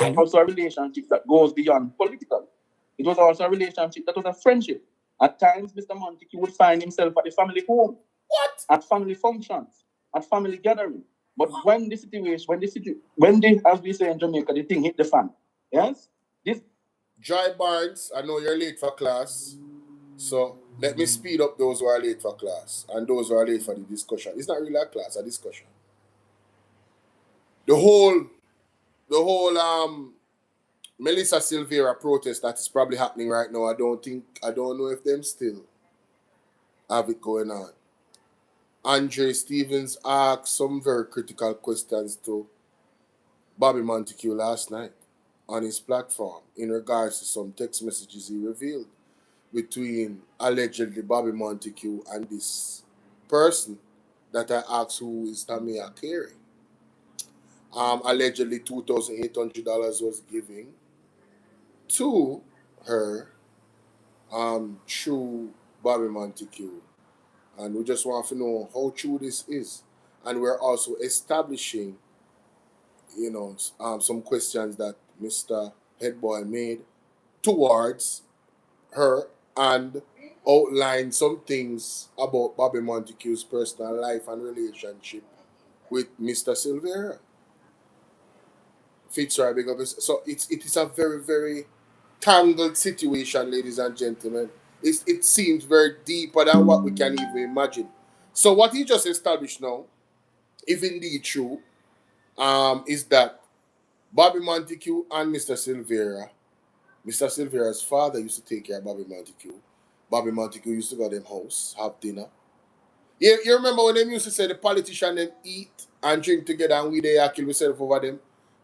It was also a relationship that goes beyond political. It was also a relationship that was a friendship. At times, Mr. Montague would find himself at the family home. What? At family functions, at family gathering. But when the as we say in Jamaica, the thing hit the fan. Yes? Joy Barnes, I know you're late for class. So let me speed up those who are late for class and those who are late for the discussion. It's not really a class, a discussion. The whole Melissa Sylvera protest that is probably happening right now, I don't know if them still have it going on. Andre Stevens asked some very critical questions to Bobby Montague last night on his platform in regards to some text messages he revealed between allegedly Bobby Montague and this person that I asked who is Tamia Carey. Allegedly $2,800 was given to her through Bobby Montague. And we just want to know how true this is. And we're also establishing, some questions that Mr. Headboy made towards her and outline some things about Bobby Montague's personal life and relationship with Mr. Sylvera. Fitzroy, big up. So it is a very, very tangled situation, ladies and gentlemen. It seems very deeper than what we can even imagine. So what he just established now, if indeed true, is that Bobby Montague and Mr. Sylvera's father used to take care of Bobby Montague. Bobby Montague used to go to them house, have dinner. You remember when them used to say the politician them eat and drink together and we they kill themselves over them?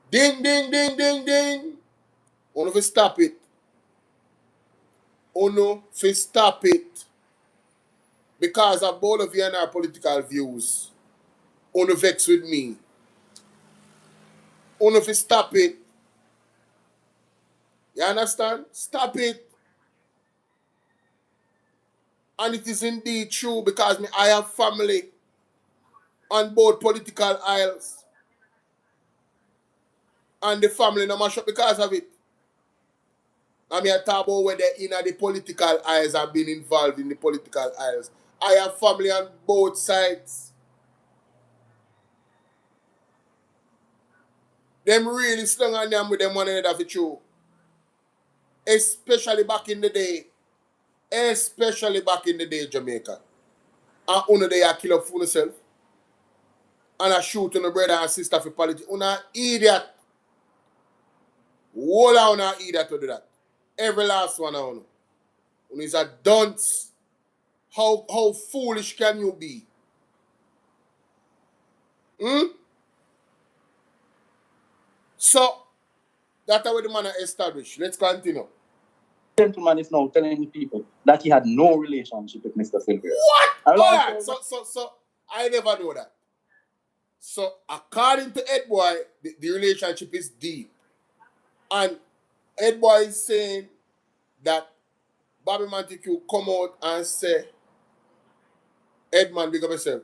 Ding, ding, ding, ding, ding. Uno fi stop it. Uno fi stop it. Because of both of you and our political views. Uno vex with me. Uno fi stop it. You understand? Stop it. And it is indeed true because I have family on both political aisles. And the family no mash up because of it. I mean, I talk about whether in the political aisles have been involved in the political aisles. I have family on both sides. Them really slung on them with them one another for true. Especially back in the day, Jamaica. and una they a kill up for yourself, and a shoot on the brother and sister for politics. Una idiot. Whole of una idiot to do that. Every last one of una. Una is a dunce. How foolish can you be? Hmm? So, that's how the man established. Let's continue. Gentleman is now telling people that he had no relationship with Mr. Sylvera. What? Alright, So, I never know that. So, according to Ed Boy, the relationship is deep. And Ed Boy is saying that Bobby Montague come out and say, Edman, big up yourself.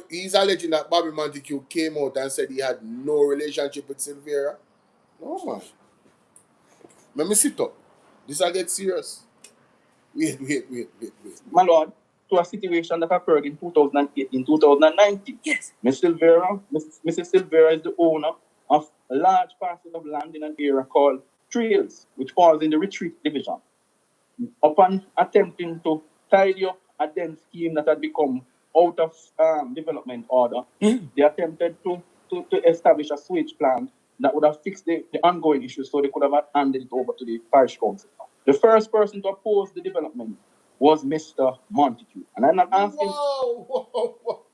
He's alleging that Bobby Montague came out and said he had no relationship with Sylvera. No, man. Let me sit up. This will get serious. Wait. My lord, to a situation that occurred in 2008, in 2019. Yes. Mrs. Sylvera is the owner of a large parcel of land in an area called Trails, which falls in the Retreat Division. Upon attempting to tidy up a dense scheme that had become out of development order, they attempted to establish a sewage plant that would have fixed the ongoing issues, so they could have handed it over to the parish council. The first person to oppose the development was Mr. Montague. And I'm not asking... Whoa.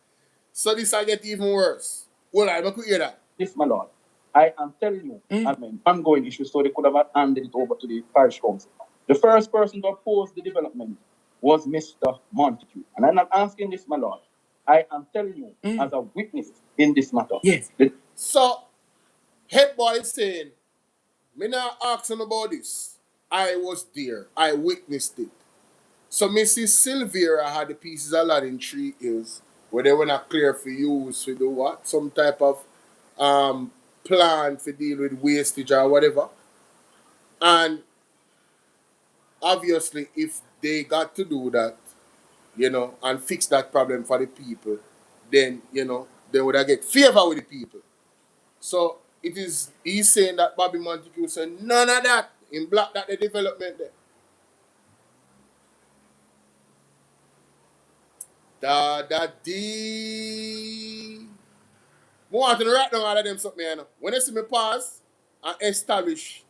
So this will get even worse. Well, I don't hear that. This, my lord, I am telling you, I mean, ongoing issues, so they could have handed it over to the parish council. The first person to oppose the development was Mr. Montague. And I'm not asking this, my lord. I am telling you as a witness in this matter. Yes. So, Head Boy is saying, me not asking about this. I was there. I witnessed it. So Mrs. Sylvera had the pieces of land in 3 Hills where they were not clear for use to do what? Some type of plan to deal with wastage or whatever. And obviously, if they got to do that, and fix that problem for the people, then, they would have get favor with the people. So he's saying that Bobby Montague said none of that. In black that the development there. I want to write down all of them something, When I see me pause and establish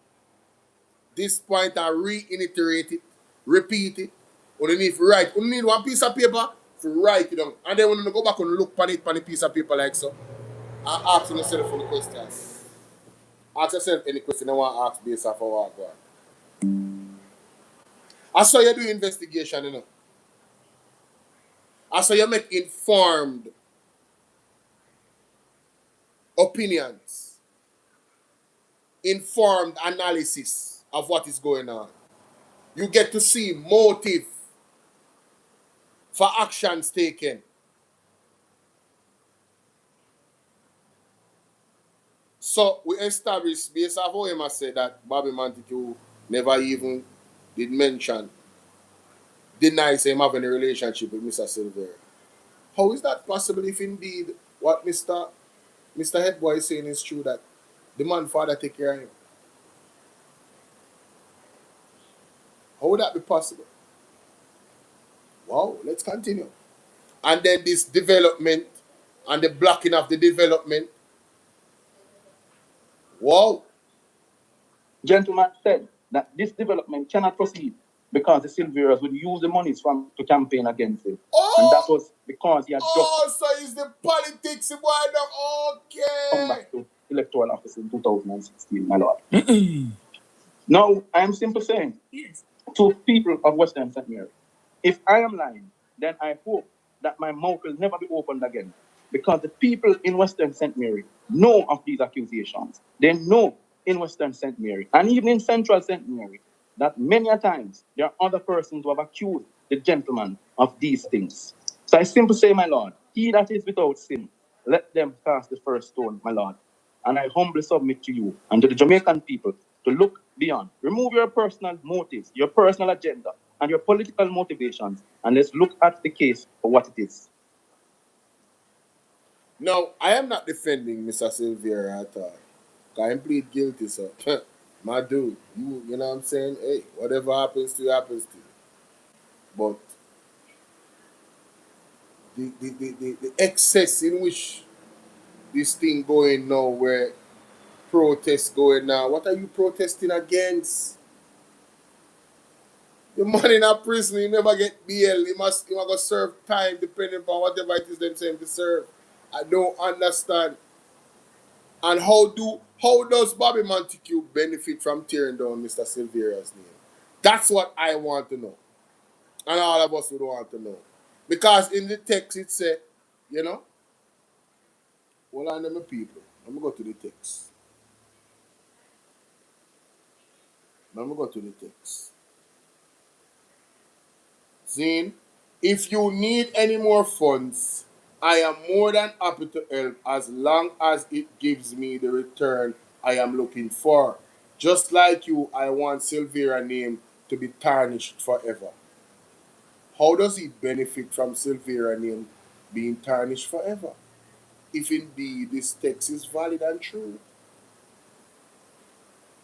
this point and reiterate it, repeat it, you need to write. You need one piece of paper to write it down. And then when you go back and look on it on the piece of paper like so, and ask yourself for the questions. Ask yourself any question you want to ask based off of what go on. I saw you do investigation, I saw you make informed opinions, informed analysis of what is going on. You get to see motive for actions taken. So we established, based off how Emma said, that Bobby Montague never even did mention, denies him having a relationship with Mr. Sylvera. How is that possible if indeed what Mr. Headboy is saying is true, that the man father take care of him? How would that be possible? Wow, let's continue. And then this development and the blocking of the development. Wow. Gentleman said that this development cannot proceed because the Sylveras would use the monies to campaign against him. Oh! And that was because he had just... so it's the politics, boy. Okay. Come back to electoral office in 2016, my lord. Now, I am simply saying to people of Western St. Mary, if I am lying, then I hope that my mouth will never be opened again. Because the people in Western St. Mary know of these accusations. They know in Western St. Mary, and even in Central St. Mary, that many a times there are other persons who have accused the gentleman of these things. So I simply say, my lord, he that is without sin, let them cast the first stone, my lord. And I humbly submit to you and to the Jamaican people to look beyond. Remove your personal motives, your personal agenda, and your political motivations, and let's look at the case for what it is. No, I am not defending Mr. Sylvera at all. I am plead guilty, so my dude, you know what I'm saying? Hey, whatever happens to you, happens to you. But the excess in which this thing going now, where protests going now. What are you protesting against? The man in a prison, he never get bail. He must go serve time depending upon whatever it is them saying to serve. I don't understand. And how does Bobby Montague benefit from tearing down Mr. Sylvera's name? That's what I want to know. And all of us would want to know. Because in the text it said, you know, hold on them people. Let me go to the text. Zane, if you need any more funds, I am more than happy to help as long as it gives me the return I am looking for. Just like you, I want Sylvera's name to be tarnished forever. How does he benefit from Sylvera's name being tarnished forever? If indeed this text is valid and true.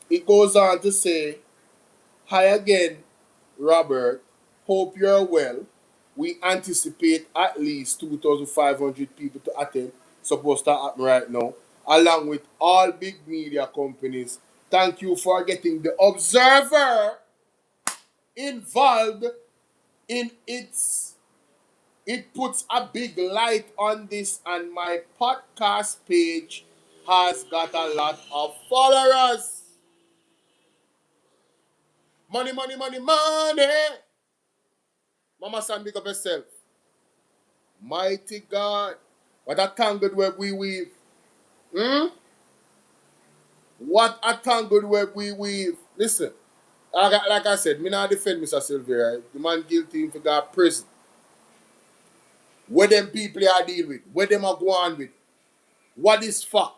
It goes on to say, hi again, Robert. Hope you're well. We anticipate at least 2,500 people to attend. Supposed to happen right now. Along with all big media companies. Thank you for getting the Observer involved in its. It puts a big light on this, and my podcast page has got a lot of followers. Money, money, money, money. Mama San, big up yourself. Mighty God. What a tangled web we weave. What a tangled web we weave. Listen, like I said, me not defend Mr. Sylvera. The man guilty him for go to prison. Where them people are deal with? Where them are go on with? What is fact?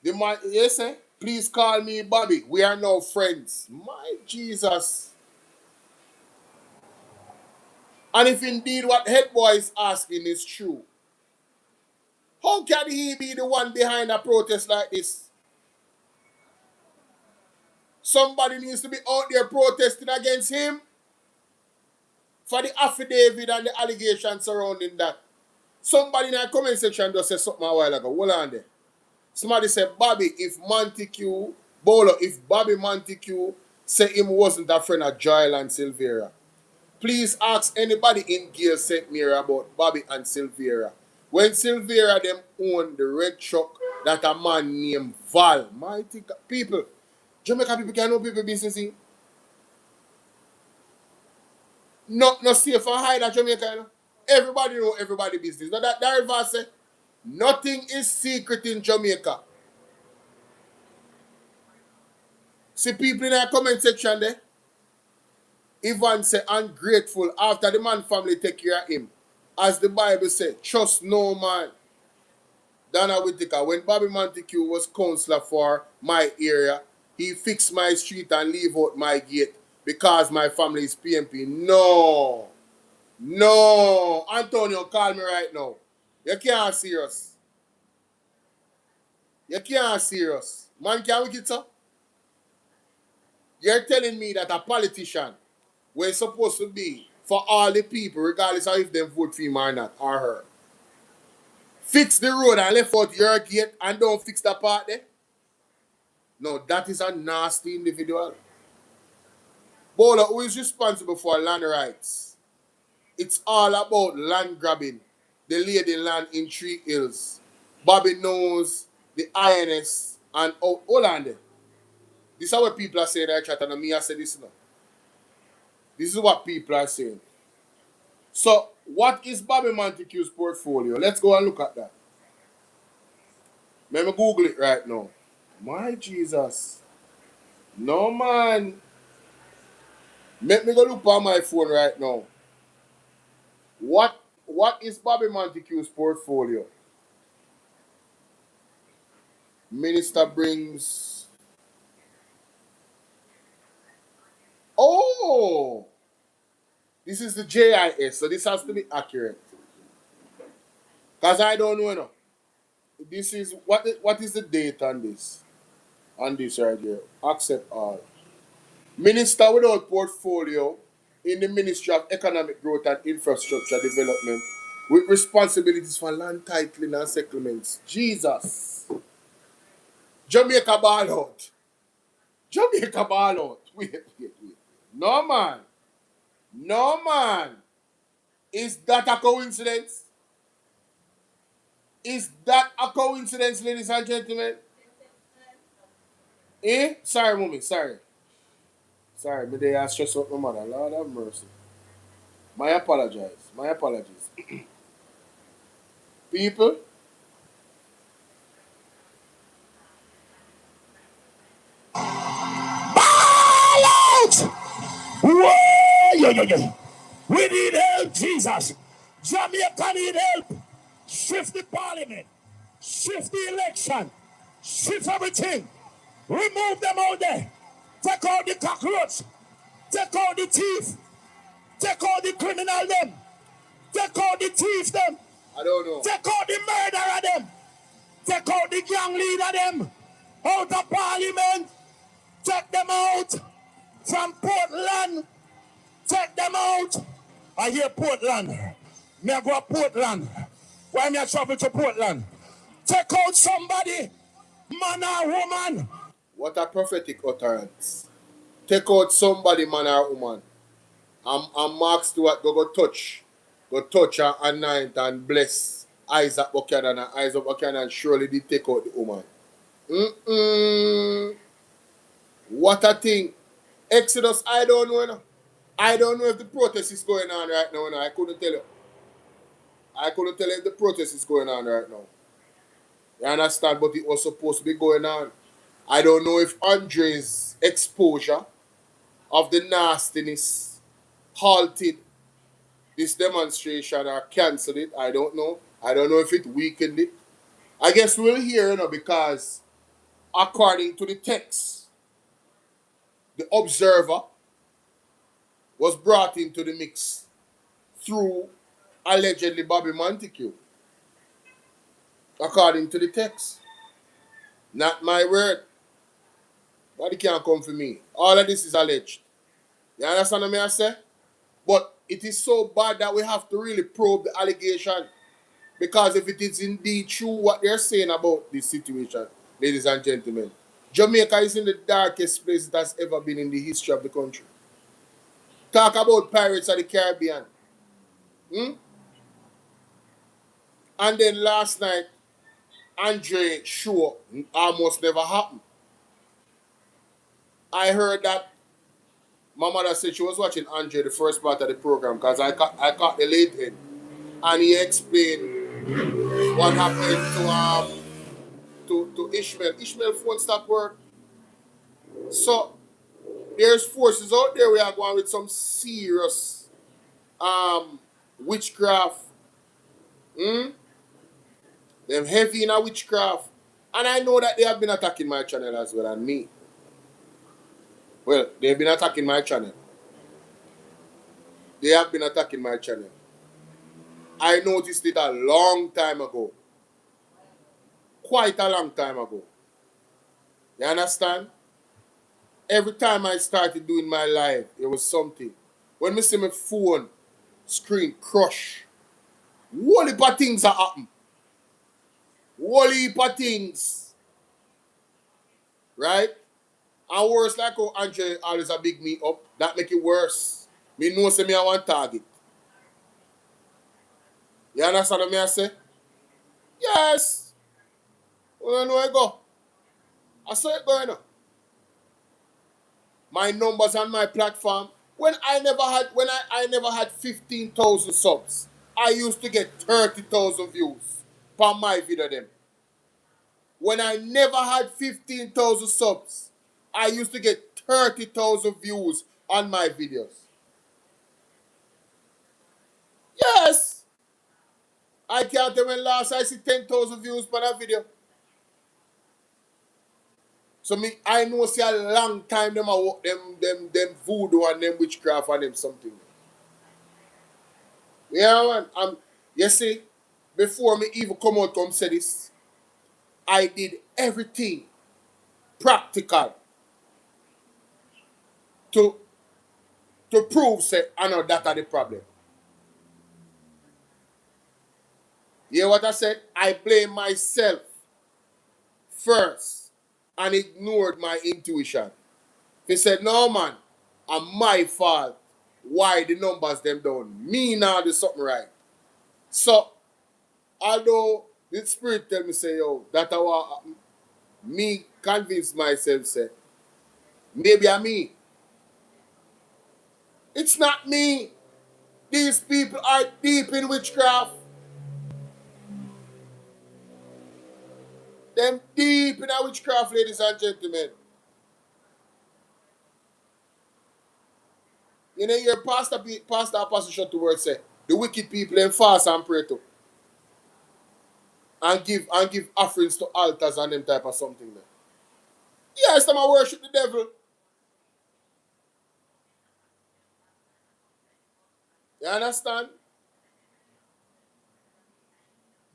The man, you say, please call me Bobby. We are now friends. My Jesus. And if indeed what Head Boy is asking is true, how can he be the one behind a protest like this? Somebody needs to be out there protesting against him for the affidavit and the allegations surrounding that. Somebody in the comment section just said something a while ago. Hold on there. Somebody said, Bobby, if Bolo, if Bobby Montague said him wasn't a friend of Joel and Sylvera, please ask anybody in Gale St. Mary about Bobby and Sylvera. When Sylvera them own the red truck that a man named Val. Mighty people. Jamaica people can know people business in. No safe and hide at Jamaica. You know? Everybody know everybody business. Now that river say, nothing is secret in Jamaica. See people in the comment section there. Ivan say ungrateful after the man family take care of him. As the Bible said, trust no man. Dana Whittaker, when Bobby Montague was counselor for my area, he fixed my street and leave out my gate because my family is PMP. No. Antonio, call me right now. You can't serious. Man, can we get up? You're telling me that a politician was supposed to be for all the people, regardless of if they vote for him or not, or her, fix the road and left out your gate and don't fix that part there? No, that is a nasty individual. Bolo, who is responsible for land rights? It's all about land grabbing. The lady land in 3 Hills. Bobby knows the INS and hold on there. This is what people are saying in the chat, and me I say this now. This is what people are saying. So, what is Bobby Montague's portfolio? Let's go and look at that. Let me Google it right now. My Jesus. No, man. Let me go look on my phone right now. What is Bobby Montague's portfolio? Minister brings... Oh! This is the JIS, so this has to be accurate. Because I don't know enough. This is... What is the date on this? On this right here. Accept all. Minister without portfolio in the Ministry of Economic Growth and Infrastructure Development with responsibilities for land titling and settlements. Jesus. Jamaica ball out. Jamaica ball out. Wait. No, man. No, man. Is that a coincidence? Is that a coincidence, ladies and gentlemen? Eh? Sorry, mommy. Sorry. Sorry, but they are stressed out my mother. Lord have mercy. My apologies. My apologies. People, Ball out! Whoa! Yeah. We need help, Jesus. Jamaica need help. Shift the parliament. Shift the election. Shift everything. Remove them out there. Take out the cockroach. Take out the thief. Take out the criminal them. Take out the thief them. I don't know. Take out the murderer them. Take out the gang leader them. Out of parliament. Take them out. From Portland. Take them out. I hear Portland. Me I go to Portland. Why me I travel to Portland? Take out somebody. Man or woman. What a prophetic utterance. Take out somebody, man or woman. And Mark Stewart go touch and anoint and bless Isaac Buchanan, and Isaac Buchanan surely did take out the woman. What a thing. Exodus, I don't know. You know. I don't know if the protest is going on right now. You know. I couldn't tell you. I couldn't tell you if the protest is going on right now. You understand? But it was supposed to be going on. I don't know if Andre's exposure of the nastiness halted this demonstration or cancelled it. I don't know. I don't know if it weakened it. I guess we'll hear, you know, because according to the text, the observer was brought into the mix through allegedly Bobby Montague. According to the text. Not my word. Nobody can't come for me. All of this is alleged. You understand what I say? But it is so bad that we have to really probe the allegation. Because if it is indeed true what they're saying about this situation, ladies and gentlemen, Jamaica is in the darkest place it has ever been in the history of the country. Talk about Pirates of the Caribbean. And then last night, Andre show almost never happened. I heard that my mother said she was watching Andre the first part of the program because I caught the late end. And he explained what happened to Ishmael. Ishmael phone stopped work. So there's forces out there we are going with some serious witchcraft. They're heavy in a witchcraft. And I know that they have been attacking my channel as well and me. Well, they've been attacking my channel. They have been attacking my channel. I noticed it a long time ago. Quite a long time ago. You understand? Every time I started doing my live, it was something. When I see my phone screen crush, whole heap of things are happening. Whole heap of things. Right? And worse, like how Andre always a big me up, that make it worse. Me know say me I want target. You understand what I say? Yes. Well, I know I go. I saw it going on. My numbers on my platform. When I never had 15,000 subs, I used to get 30,000 views per my video them. When I never had 15,000 subs, I used to get 30,000 views on my videos. Yes. I can't tell when last I see 10,000 views per that video. So I know see a long time them voodoo and them witchcraft and them something. Yeah, man. You see, before me even come say this, I did everything practical to prove say I know that are the problem. You hear what I said? I blame myself first and ignored my intuition. He said, no man, it's my fault. Why the numbers them down? Me now do something right. So, although the spirit tell me say, yo, that I want me convince myself say, maybe I'm me. It's not me. These people are deep in witchcraft. Them deep in our witchcraft, ladies and gentlemen. You know, your pastor Apostle shut the word say, the wicked people them fast and pray to. And give offerings to altars and them type of something there. Yes, them a worship the devil. You understand?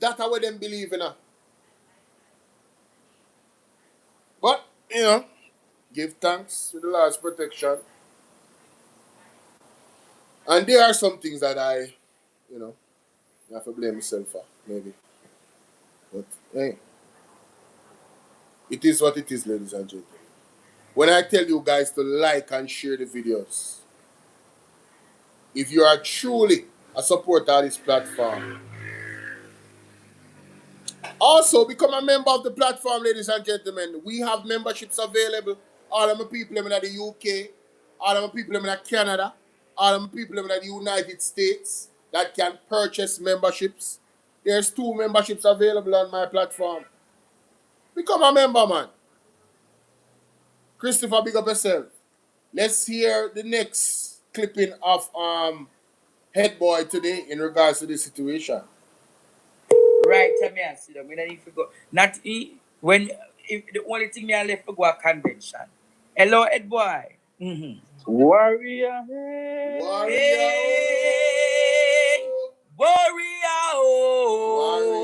That's what them believe in. But, you know, give thanks to the Lord's protection. And there are some things that I have to blame myself for, maybe. But, hey, it is what it is, ladies and gentlemen. When I tell you guys to like and share the videos, if you are truly a supporter of this platform, also become a member of the platform, ladies and gentlemen. We have memberships available. All of my people in the UK, all of my people in Canada, all of my people in the United States that can purchase memberships. There's 2 memberships available on my platform. Become a member, man. Christopher, big up yourself. Let's hear the next clipping of Head Boy today in regards to this situation. Right, tell me, I see them. We don't need to go. Not when if the only thing me I left to go a convention. Hello, Ed Boy. Warrior. Warrior. Warrior. Warrior.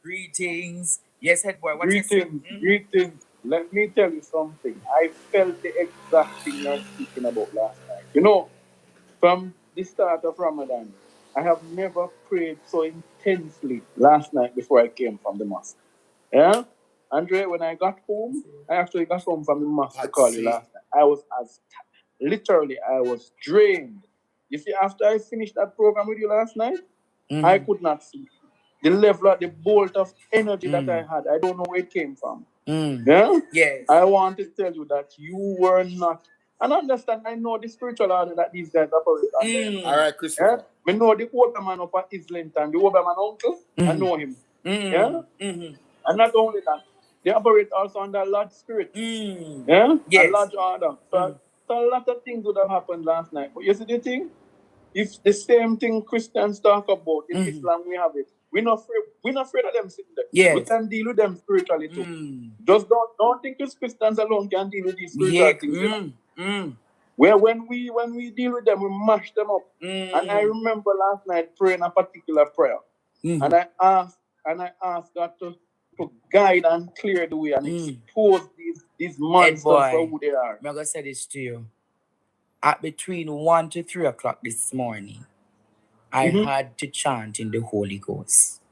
Greetings. Yes, Head Boy. What you saying? Greetings. Let me tell you something. I felt the exact thing you're speaking about last night. You know, from the start of Ramadan, I have never prayed so intensely last night before I came from the mosque. Yeah? Andre, when I got home, I actually got home from the mosque to call you last night. I was I was drained. You see, after I finished that program with you last night, I could not sleep. The level of the bolt of energy that I had, I don't know where it came from. Yeah? Yes. I want to tell you that you were not. And understand, I know the spiritual order that these guys operate on. All right, Christopher. Yeah? I know the Oberman up at Islington, the Oberman uncle, I know him. Yeah? And not only that, they operate also under large spirit. Yeah? Yes. A large order. So a lot of things would have happened last night. But you see the thing? If the same thing Christians talk about in Islam, we have it. We're not afraid of them sitting there. Yes. We can deal with them spiritually too. Just don't think it's Christians alone can deal with these spiritual things. You know? Where when we deal with them, we mash them up. And I remember last night praying a particular prayer. And I asked God to guide and clear the way and expose these monsters for who they are. I'm gonna say this to you. At between 1 to 3 o'clock this morning, I had to chant in the Holy Ghost.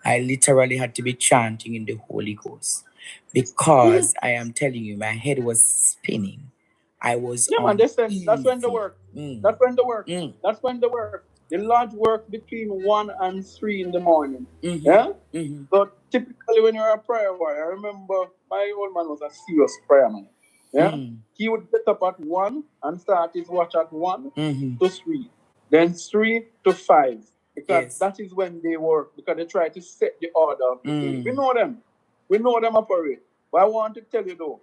I literally had to be chanting in the Holy Ghost because I am telling you, my head was spinning. I was that's when the work. That's when the work. That's when the work. The Lord work between 1 and 3 in the morning. Yeah? So typically when you're a prayer warrior, I remember my old man was a serious prayer man. Yeah? He would get up at 1 and start his watch at 1 to 3. Then 3 to 5. Because that is when they work. Because they try to set the order of the day. We know them. We know them operate. But I want to tell you though,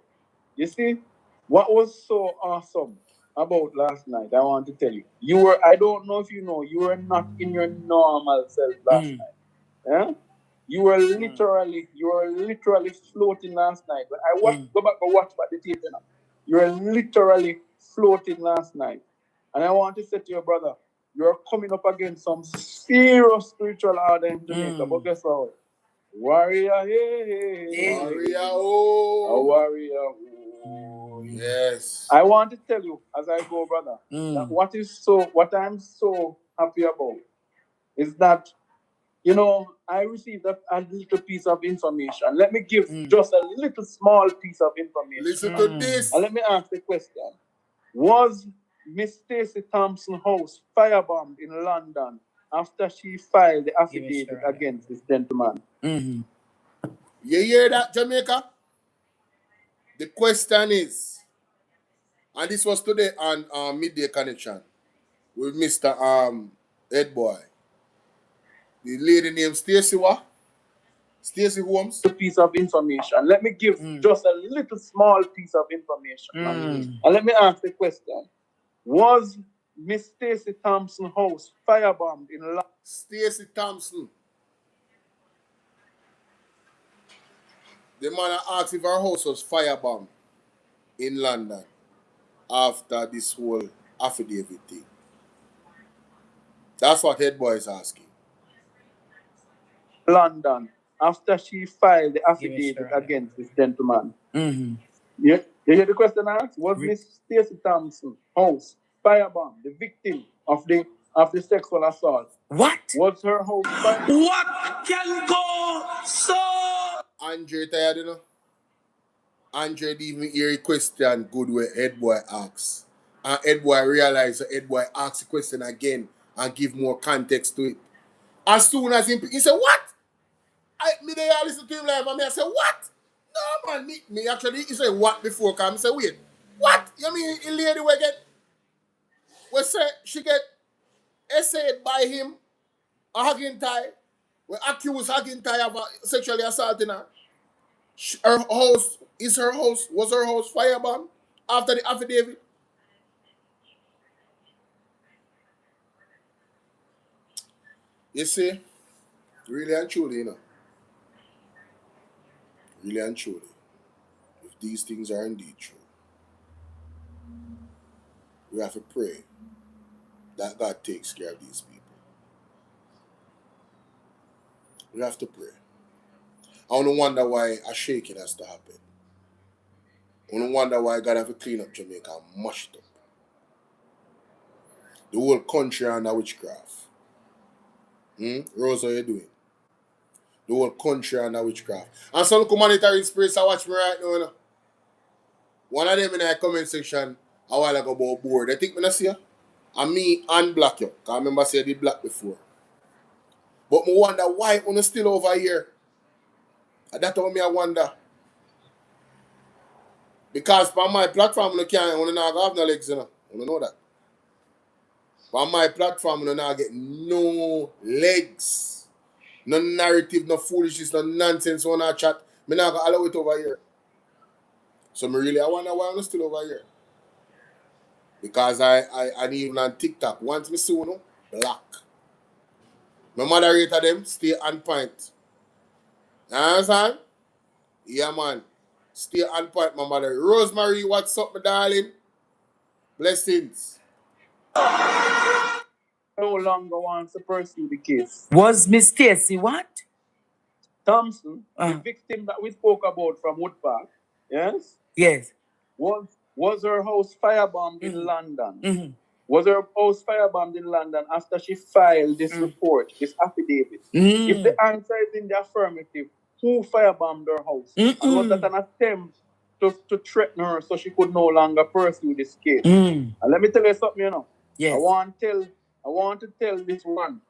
you see, what was so awesome about last night, I want to tell you. I don't know if you know, you were not in your normal self last night. Yeah? You were literally floating last night. When I go back and watch back the tape, you know, you were literally floating last night. And I want to say to your brother, you're coming up against some serious spiritual order in Jamaica. But guess what? Warrior, hey. Warrior, A oh. warrior. Oh. Yes. I want to tell you as I go, brother, that what I'm so happy about is that, you know, I received a little piece of information. Let me give just a little small piece of information. Listen to this. And let me ask the question. Was Miss Stacey Thompson's house firebombed in London after she filed the affidavit against this gentleman? You hear that, Jamaica? The question is, and this was today on Midday Connection with Mr. Ed Boy. The lady named Stacey what? Stacey Holmes? A piece of information. Let me give just a little small piece of information. And let me ask the question. Was Miss Stacey Thompson's house firebombed in London? Stacey Thompson. The man asked if her house was firebombed in London after this whole affidavit thing. That's what Head Boy is asking. London after she filed the affidavit against this gentleman. You hear the question asked? Was Miss Stacey Thompson's house firebombed, the victim of the sexual assault? What? Was her house firebombed? What can go so? Andre tired, you know? Andre didn't even hear a question good where Head Boy asks. And Head Boy realized that Head Boy asks the question again and give more context to it. As soon as he said, what? Me there listen to him live and I said, what? No man, me actually, he said what before, because I said, wait, what? You mean a lady will get, we say she get essayed by him, a hugging tie, we accuse hugging tie of sexually assaulting her. Her house, was her house firebombed after the affidavit? You see, really and truly, you know. Really and truly, if these things are indeed true, we have to pray that God takes care of these people. We have to pray. I don't wonder why a shaking has to happen. I don't wonder why God have to clean up Jamaica and mash it up. The whole country under witchcraft. Rose, how you doing? The whole country under witchcraft. And some humanitarian spirits are watching me right now. You know? One of them in the comment section a while ago about board. They think me not see you. And me unblock you. Because I remember I said I did black before. But I wonder why you're still over here. And that's what I wonder. Because on my platform, you can't have no legs, you know. You know that. On my platform, you not get no legs. No narrative, no foolishness, no nonsense on our chat. I not going to allow it over here. So I wonder why I'm still over here. Because I even on TikTok, once I see you, black. My moderator them stay on point. You understand? Yeah, man. Stay on point, my mother. Rosemary, what's up, my darling? Blessings. No longer wants to pursue the case. Was Miss Stacey what? Thompson, the victim that we spoke about from Wood Park, yes? Yes. Was her house firebombed in London? Was her house firebombed in London after she filed this report, this affidavit? If the answer is in the affirmative, who firebombed her house? And was that an attempt to threaten her so she could no longer pursue this case? And let me tell you something, you know. Yes. I want to tell this one.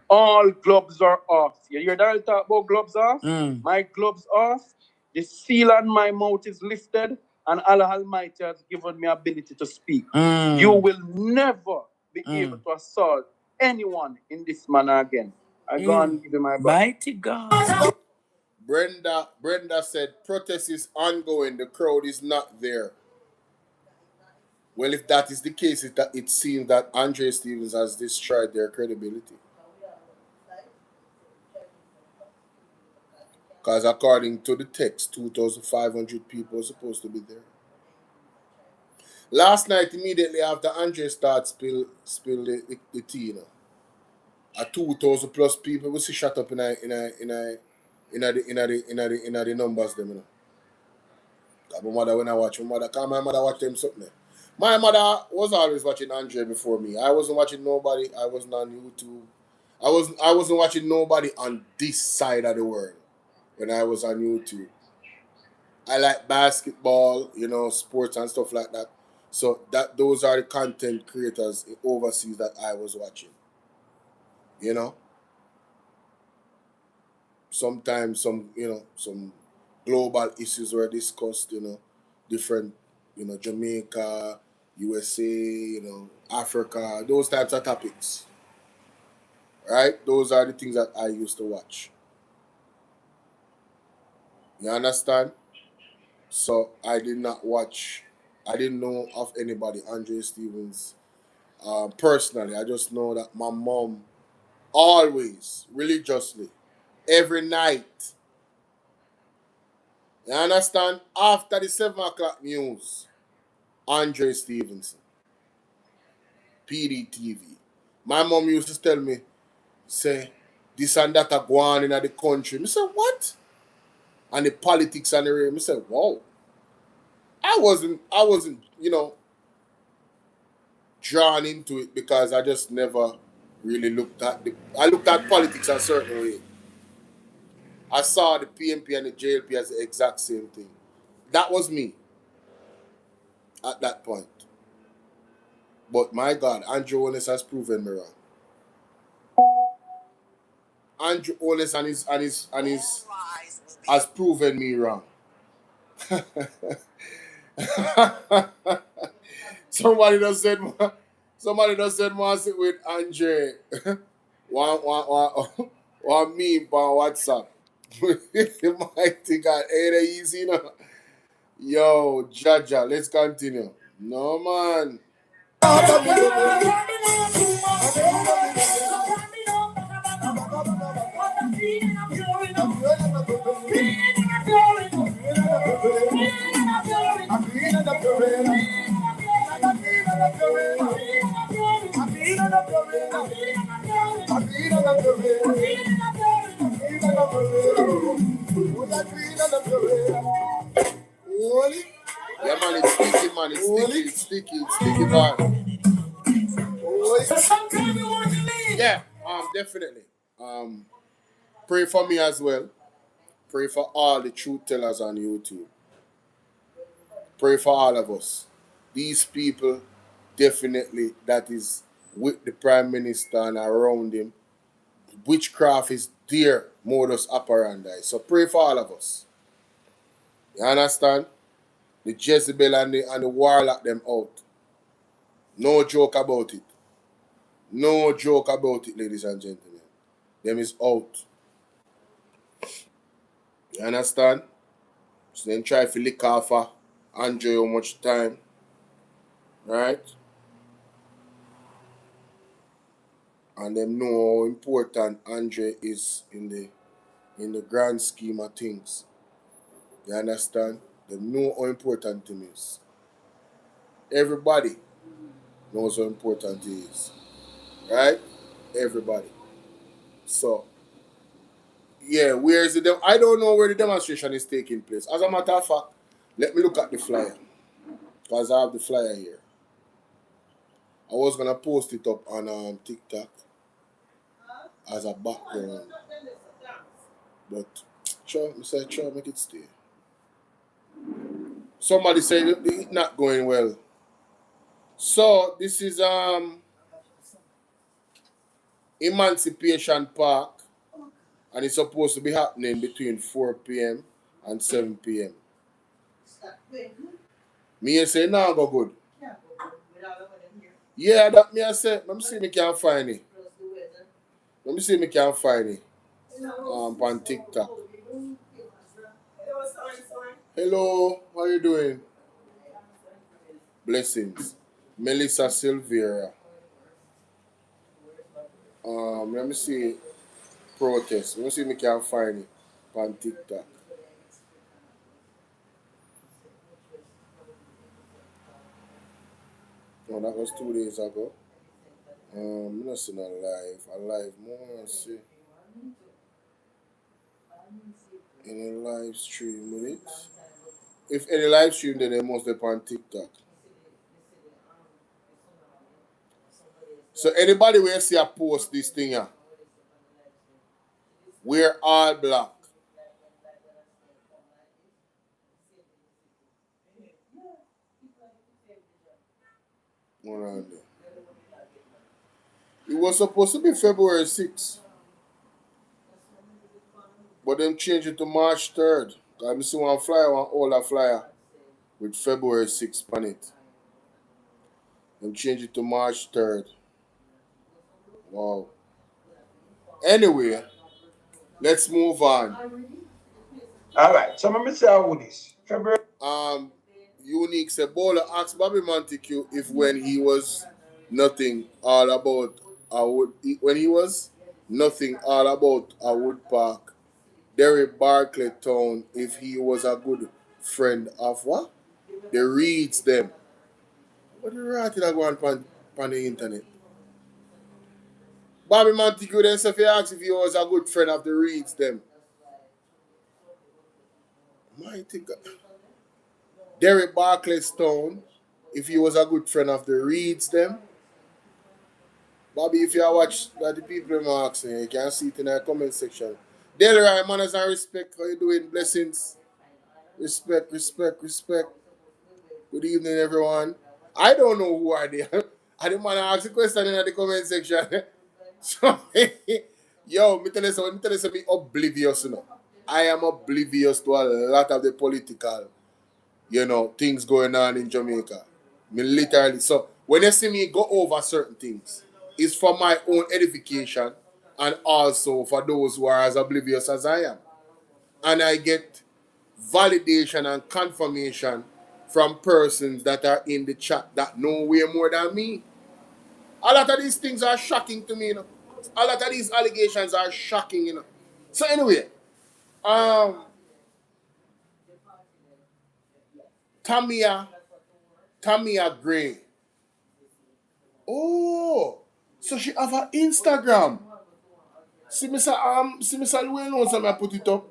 All gloves are off. You hear that I talk about gloves off? My gloves off. The seal on my mouth is lifted, and Allah Almighty has given me ability to speak. You will never be able to assault anyone in this manner again. I go and give you my back. Mighty God. Brenda said, protest is ongoing. The crowd is not there. Well, if that is the case, it seems that Andre Stevens has destroyed their credibility. Because according to the text, 2,500 people are supposed to be there. Last night, immediately after Andre started spill the tea, you know, 2,000 plus people was shut up in a the numbers them, you know. My mother, when I watch my mother, cause my mother watch them something. My mother was always watching Andre before me. I wasn't watching nobody. I wasn't on YouTube. I wasn't watching nobody on this side of the world when I was on YouTube. I like basketball, you know, sports and stuff like that. So those are the content creators overseas that I was watching. You know? Sometimes some global issues were discussed, you know, different, you know, Jamaica, USA, you know, Africa, those types of topics. Right? Those are the things that I used to watch. You understand? So I didn't know of anybody, Andre Stevens, personally. I just know that my mom always, religiously, every night, you understand? After the 7 o'clock news, Andre Stevenson, PDTV. My mom used to tell me, say, this and that are going on in the country. I said, what? And the politics and the rain. I said, wow. I wasn't, you know, drawn into it because I just never really I looked at politics a certain way. I saw the PMP and the JLP as the exact same thing. That was me at that point. But my God, Andrew Holness has proven me wrong. Andrew Holness and his has proven me wrong. Somebody just said want sit with Andre. one meme on WhatsApp. Mighty God, ain't it easy, you know? Yo, Jaja, let's continue. No man. Yeah, man, it's sticky, man. It's sticky, man. Yeah, definitely. Pray for me as well. Pray for all the truth tellers on YouTube. Pray for all of us. These people, definitely, that is with the Prime Minister and around him. Witchcraft is their modus operandi. So pray for all of us. You understand? The Jezebel and the warlock them out. No joke about it. No joke about it, ladies and gentlemen. Them is out. You understand? So then try to lick off Andre how much time. Right? And them know how important Andre is in the grand scheme of things. You understand? They know how important him is. Everybody knows how important he is. Right? Everybody. So, yeah, where is the I don't know where the demonstration is taking place. As a matter of fact, let me look at the flyer. Because I have the flyer here. I was going to post it up on TikTok as a background. But, sure, make it stay. Somebody said it's not going well. So, this is Emancipation Park. And it's supposed to be happening between 4 p.m. and 7 p.m. Me say, nah, go good. Yeah, that me I say. Let me see if I can find it. Let me see if I can find it. On TikTok. Hello, how you doing? Blessings. Melissa Sylvera. Let me see protest. Let me see if I can find it on TikTok. No, that was 2 days ago. I'm not seeing a live. A live more. See. Any live stream with it? If any live stream, then they must be on TikTok. So anybody will see a post this thing here. We're all black. Hold on there. It was supposed to be February 6th. But then changed it to March 3rd. I see one flyer, one older flyer with February 6th on it. Then change it to March 3rd. Wow. Anyway, let's move on. All right. So let me say how this. February. Unique said Bolo asked Bobby Montague if when he was nothing all about a wood park, Derry Barclay Town, if he was a good friend of what? The reads them. What the rat that go on the internet? Bobby Montague then said he asked if he was a good friend of the reads them. Mighty God. Derry Barclay Stone, if he was a good friend of the reads them. Bobby, if you watch that the people are asking, you can see it in the comment section. Delroy, manners and respect. How you doing? Blessings. Respect. Good evening, everyone. I don't know who are they. I didn't want to ask a question in the comment section. So, yo, me tell you something, me oblivious, you know. I am oblivious to a lot of the political, things going on in Jamaica. Me literally. So, when you see me go over certain things, it's for my own edification and also for those who are as oblivious as I am. And I get validation and confirmation from persons that are in the chat that know way more than me. A lot of these things are shocking to me, you know. A lot of these allegations are shocking, you know. So anyway, Tamia Gray. Oh, so she have an Instagram. See Mr. Lonesome, I put it up.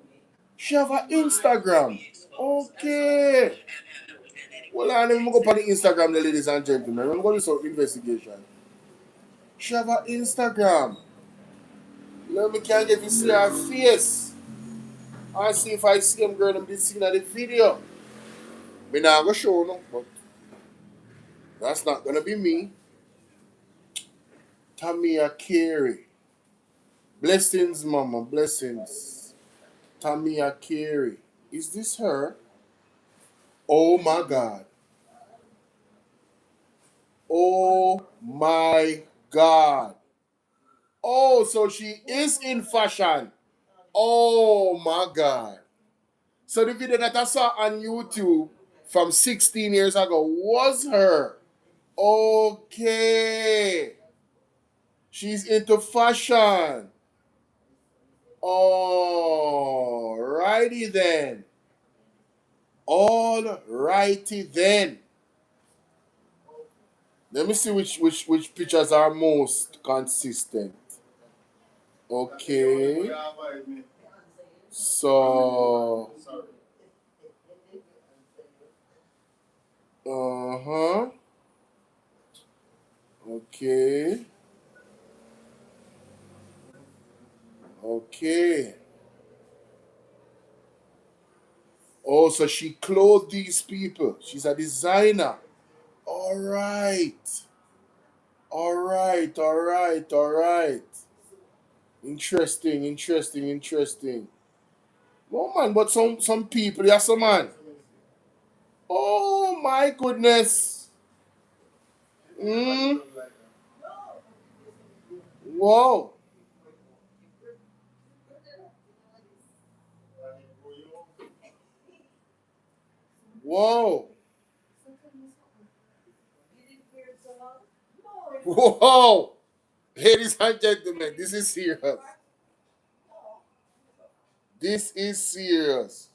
She have an Instagram. Okay. Well, I'm going to go on the Instagram, the ladies and gentlemen. I'm going to do some investigation. She have an Instagram. Let me can get to see her face. And see if I see them girl in the scene of the video. Me not going to show no, but that's not going to be me. Tamia Carey. Blessings, mama. Blessings. Tamia Carey. Is this her? Oh my God. Oh my God. Oh, so she is in fashion. Oh my God. So the video that I saw on YouTube from 16 years ago was her. Okay. She's into fashion. Alrighty then. Alrighty then. Let me see which pictures are most consistent. Okay. So. Okay. Okay. Oh, so she clothed these people. She's a designer. All right. Interesting. Oh man, but some people, yes, man. Oh my goodness. Whoa. Whoa. Whoa. Ladies and gentlemen, this is serious. This is serious.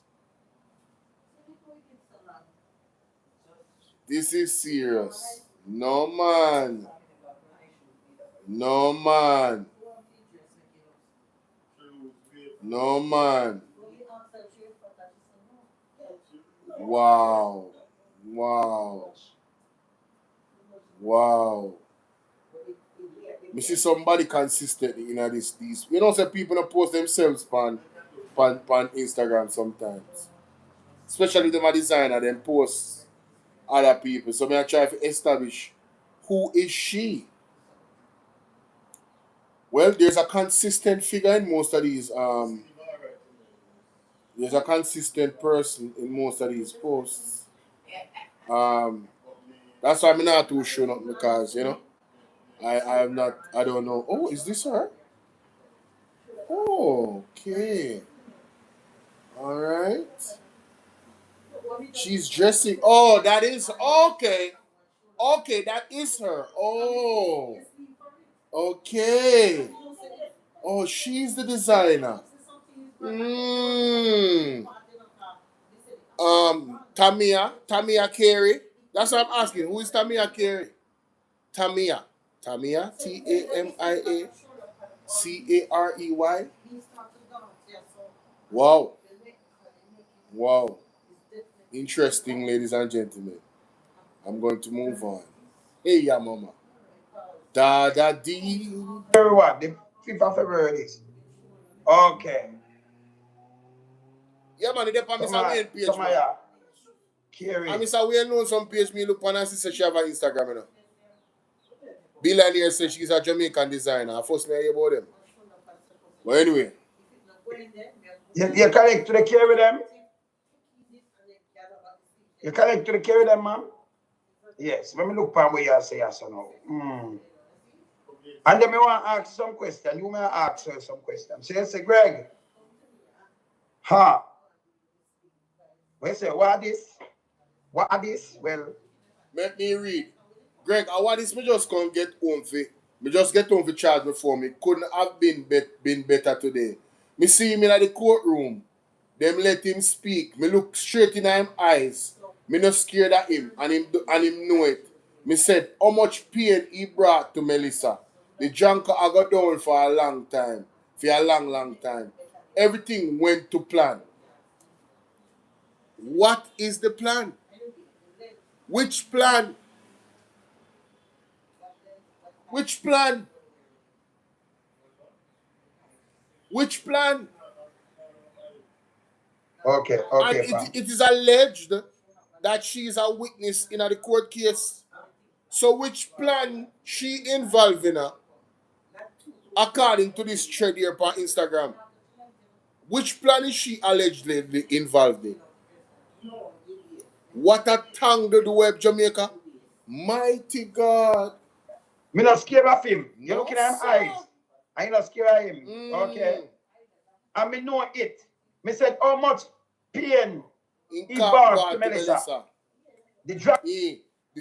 This is serious. No man. No man. No man. Wow. Wow. Wow. Me see somebody consistently in these. You know, some people don't post themselves on Instagram sometimes. Especially them a designer, them post other people. So me I try to establish who is she. Well, there's a consistent figure in most of these. There's a consistent person in most of these posts. That's why I'm not too sure, not because I don't know. Oh, is this her? Oh, okay. All right. She's dressing. Oh, that is okay. Okay, that is her. Oh, okay. Oh, she's the designer. Tamia Carey. That's what I'm asking. Who is Tamia Carey? Tamia, Tamia. Wow. Wow. Interesting, ladies and gentlemen. I'm going to move on. Hey, yeah, mama. Da da dee. February what? The 5th of February is. Okay. Yeah, man, they on Mr. Wayne page, man. Carry. And Mr. Wayne knows some page, me look on and see she have an Instagram, you know. Billionaire says she's a Jamaican designer. I first me hear about them. But anyway. You connect to the carry them? You connect to the carry them, man? Yes. Let me look on where you say yes or no. And then I want to ask some question. You may ask her some questions. So you say, Greg, what you say, what this? What this? Well, let me read. Greg, I want this me just come get home for. Me just get home for charge before me. Couldn't have been better today. Me see him in the courtroom. Them let him speak. Me look straight in him eyes. Me not scared at him and him know it. Me said how much pain he brought to Melissa. The junker I got down for a long time. For a long time. Everything went to plan. What is the plan? Which plan? Which plan? Which plan? Okay. And it is alleged that she is a witness in the court case. So which plan she involved in her? According to this thread here on Instagram. Which plan is she allegedly involved in? What a tangled web, Jamaica. Mighty God. Me not scared of him. No, You're looking at him eyes. I not scared of him. Okay. And me know it. Me said how much pain he brought to Melissa. The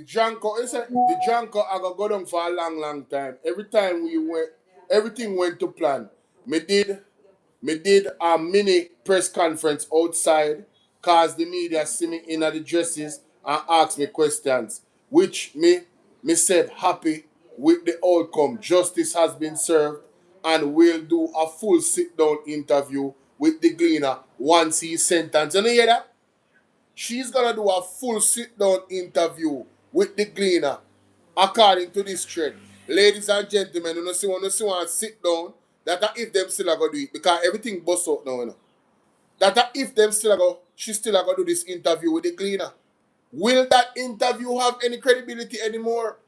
Janko I got go down for a long time. Every time everything went to plan. Me did a mini press conference outside cause the media see me in the dresses and ask me questions, which me said happy with the outcome. Justice has been served and we'll do a full sit-down interview with the gleaner once he's sentenced. You hear that? She's gonna do a full sit-down interview with the gleaner, according to this thread. Ladies and gentlemen, you see one sit down, that if them still are gonna do it, because everything bust out now, you know. That if them still are gonna, she still are gonna do this interview with the gleaner. Will that interview have any credibility anymore?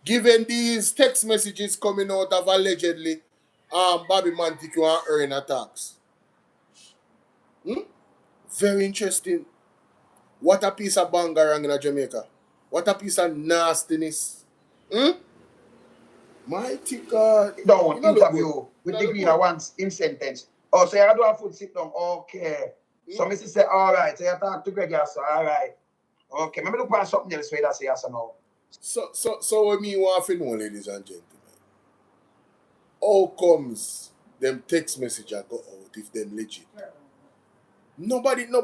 Given these text messages coming out of allegedly Bobby Montague and Erin attacks. Very interesting. What a piece of bangarang in Jamaica. What a piece of nastiness. Mighty God. Down interview with the gleaner once in sentence. Oh, so you do a full sit down. Okay. So Mrs. say, all right. So you talk to Greg, so all right. Okay. Maybe look for something else where that say yes or no. So what me want to know, ladies and gentlemen, how comes them text messages go out if them legit? Nobody no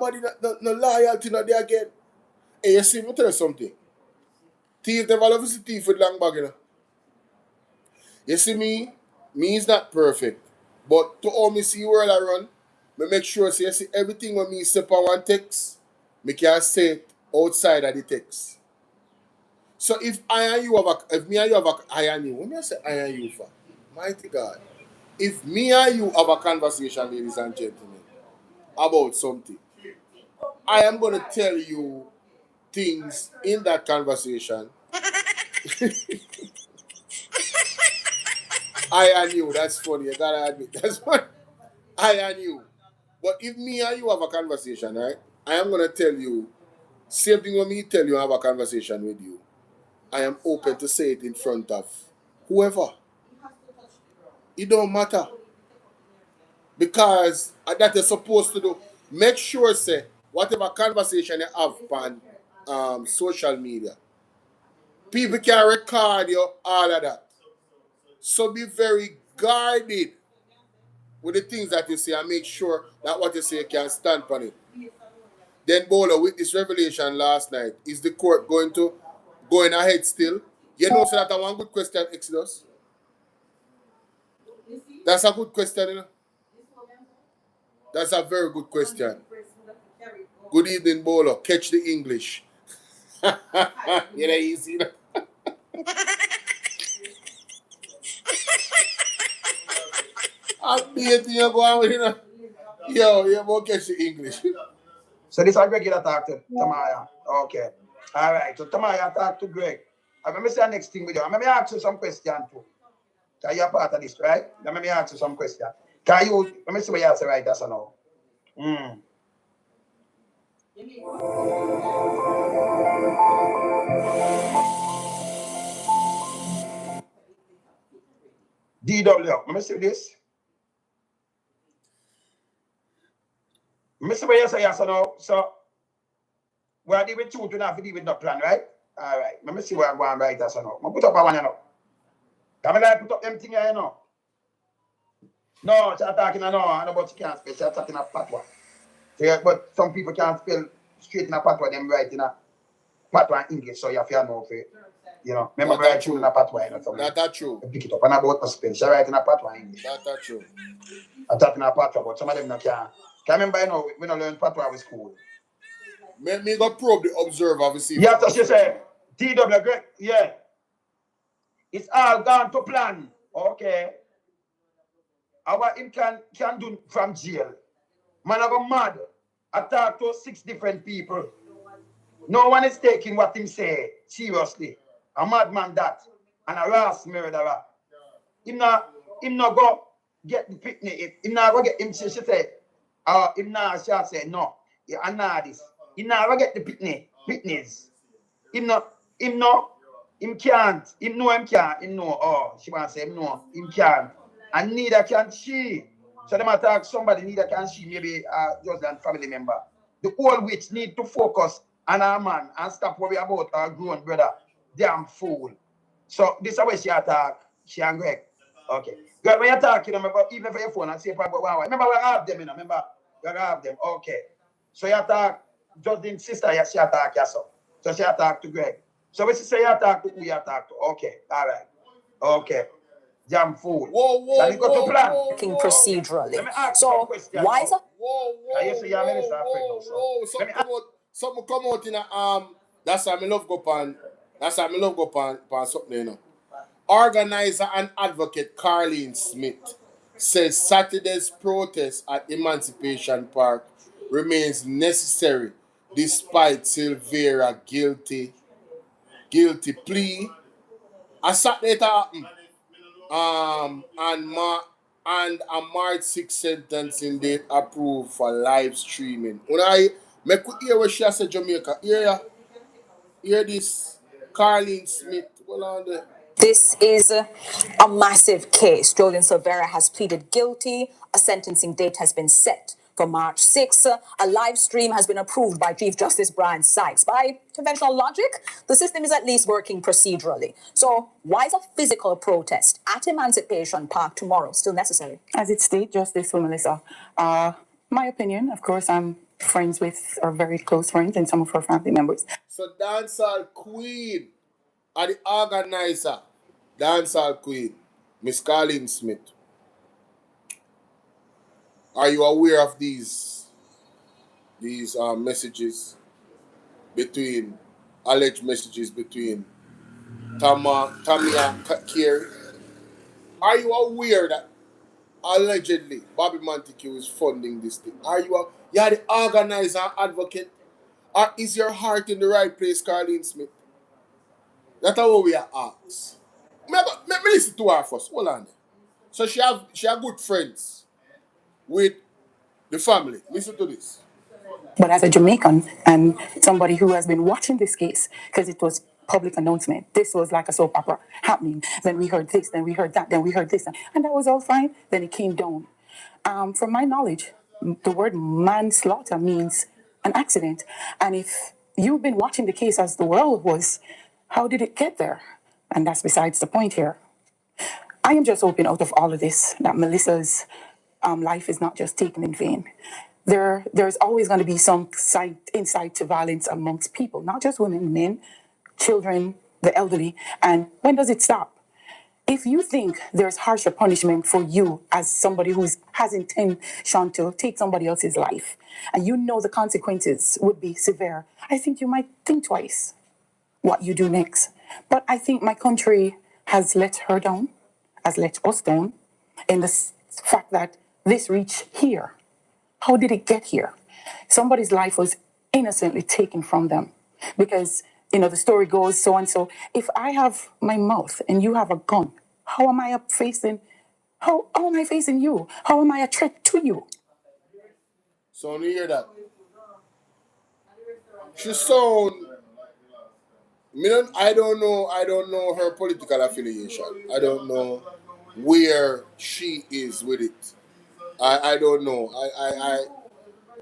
loyalty not there again. Hey, you see, me tell you something. Thief never love to see thief with long bag, you know. You see me is not perfect. But to all me see world I run, me make sure you see everything when me step on one text, me can say it outside of the text. So if I and you have a, if me and you have a, I and you, when I say I and you for, mighty God, if me and you have a conversation, ladies and gentlemen, about something, I am going to tell you things in that conversation. I and you, that's funny. I gotta admit, that's funny. I and you. But if me and you have a conversation, right, I am going to tell you, same thing when me tell you I have a conversation with you. I am open to say it in front of whoever. It don't matter. Because that is supposed to do. Make sure, say, whatever conversation you have on social media, people can record you, all of that. So be very guarded with the things that you say and make sure that what you say can stand on it. Then Bolo, with this revelation last night, is the court going ahead still? You know, so that's one good question, Exodus. That's a good question, you know. That's a very good question. Good evening, Bolo. Catch the English. You know, easy. I'm beating you go on with, you know. Yo, you won't catch the English. So this is Greg that talk to Tamaya. Okay. All right. So Tamaya talk to Greg. I'm going to say the next thing with you. I'm going to ask you some questions too. Because you're part of this, right? Let me ask you some questions. Can you, let me see what you answer right, that's now. DW, let me see this. Let me see what you say yes or no. So, we are dealing with truth, we don't have to deal with no plan, right? All right. Let me see what I'm going right, that's or no. I'm going to put up a one, you know. Can I put up them thing here, you know? No, she's talking, no, I know, but she can't spell. She's talking a patwa. So, but some people can't spell straight in a patwa, them right in a patwa in English, so you have to know if you know, remember right in a patwa, you know. That's true. Pick it up, and about the spell. She write in a patwa in English. That's true. I'm talking a patwa, but some of them not can. Can remember, you know, we don't learn patwa with school. Me go probe the observer, obviously. Yeah, so she said, DW, Greg, yeah. It's all gone to plan. Okay. Our him can do from jail. Man, I go mad. I talk to 6 different people. No one is taking what him say seriously. A madman that. And a rash murderer. Him not go get the picnic. Him not go get him, she say, him not, she say, no. I know this. Him not go get the picnics. Him can't. Him know. Oh, she want to say him know. Him can't. And neither can she. So them attack somebody, neither can she, maybe just a family member. The whole witch need to focus on her man and stop worry about her grown brother. Damn fool. So this is the way she attack. She and Greg. Okay. Girl, when you attack, you know, remember, even for your phone and say, remember we have them, you know, remember? We have them. Okay. So you attack Justin's sister, she attack yourself. So she attack to Greg. So when she say you attack to who you attack to? Okay. All right. Okay. Damn fool. Whoa, go to plan. Working procedurally. So why is that? Something come out in a that's how I love go pan. That's how I love go pan something, you know. Organizer and advocate Carleen Smith says Saturday's protest at Emancipation Park remains necessary despite Sylvera guilty plea. A Saturday happened. And a March 6th sentencing date approved for live streaming. When I make hear what she said Jamaica. Hear this. Carleen Smith. Hold on there. This is a massive case. Julian Sylvera has pleaded guilty. A sentencing date has been set for March 6th. A live stream has been approved by Chief Justice Brian Sykes. By conventional logic, the system is at least working procedurally. So why is a physical protest at Emancipation Park tomorrow still necessary? As it states, Justice Melissa, my opinion, of course, I'm friends with, or very close friends, and some of her family members. So dancehall queen are the organizer. Dancehall queen, Miss Carleen Smith. Are you aware of these messages between alleged messages between Tamia Carey. Are you aware that allegedly Bobby Montague is funding this thing? You are the organizer and advocate? Or is your heart in the right place, Carleen Smith? That's how we are asked. Me listen to her first. Hold on. So she have good friends with the family. Listen to this. But as a Jamaican and somebody who has been watching this case, because it was public announcement, this was like a soap opera happening. Then we heard this, then we heard that, then we heard this, and that was all fine. Then it came down. From my knowledge, the word manslaughter means an accident. And if you've been watching the case as the world was, how did it get there? And that's besides the point here. I am just hoping out of all of this that Melissa's life is not just taken in vain. There's always going to be some insight to violence amongst people, not just women, men, children, the elderly. And when does it stop? If you think there's harsher punishment for you as somebody who has intention to take somebody else's life, and you know the consequences would be severe, I think you might think twice what you do next. But I think my country has let her down, has let us down, in the fact that this reached here. How did it get here? Somebody's life was innocently taken from them because, the story goes so and so. If I have my mouth and you have a gun, how am I facing you? How am I a threat to you? So you hear that? She sound. I don't know her political affiliation. I don't know where she is with it. I don't know.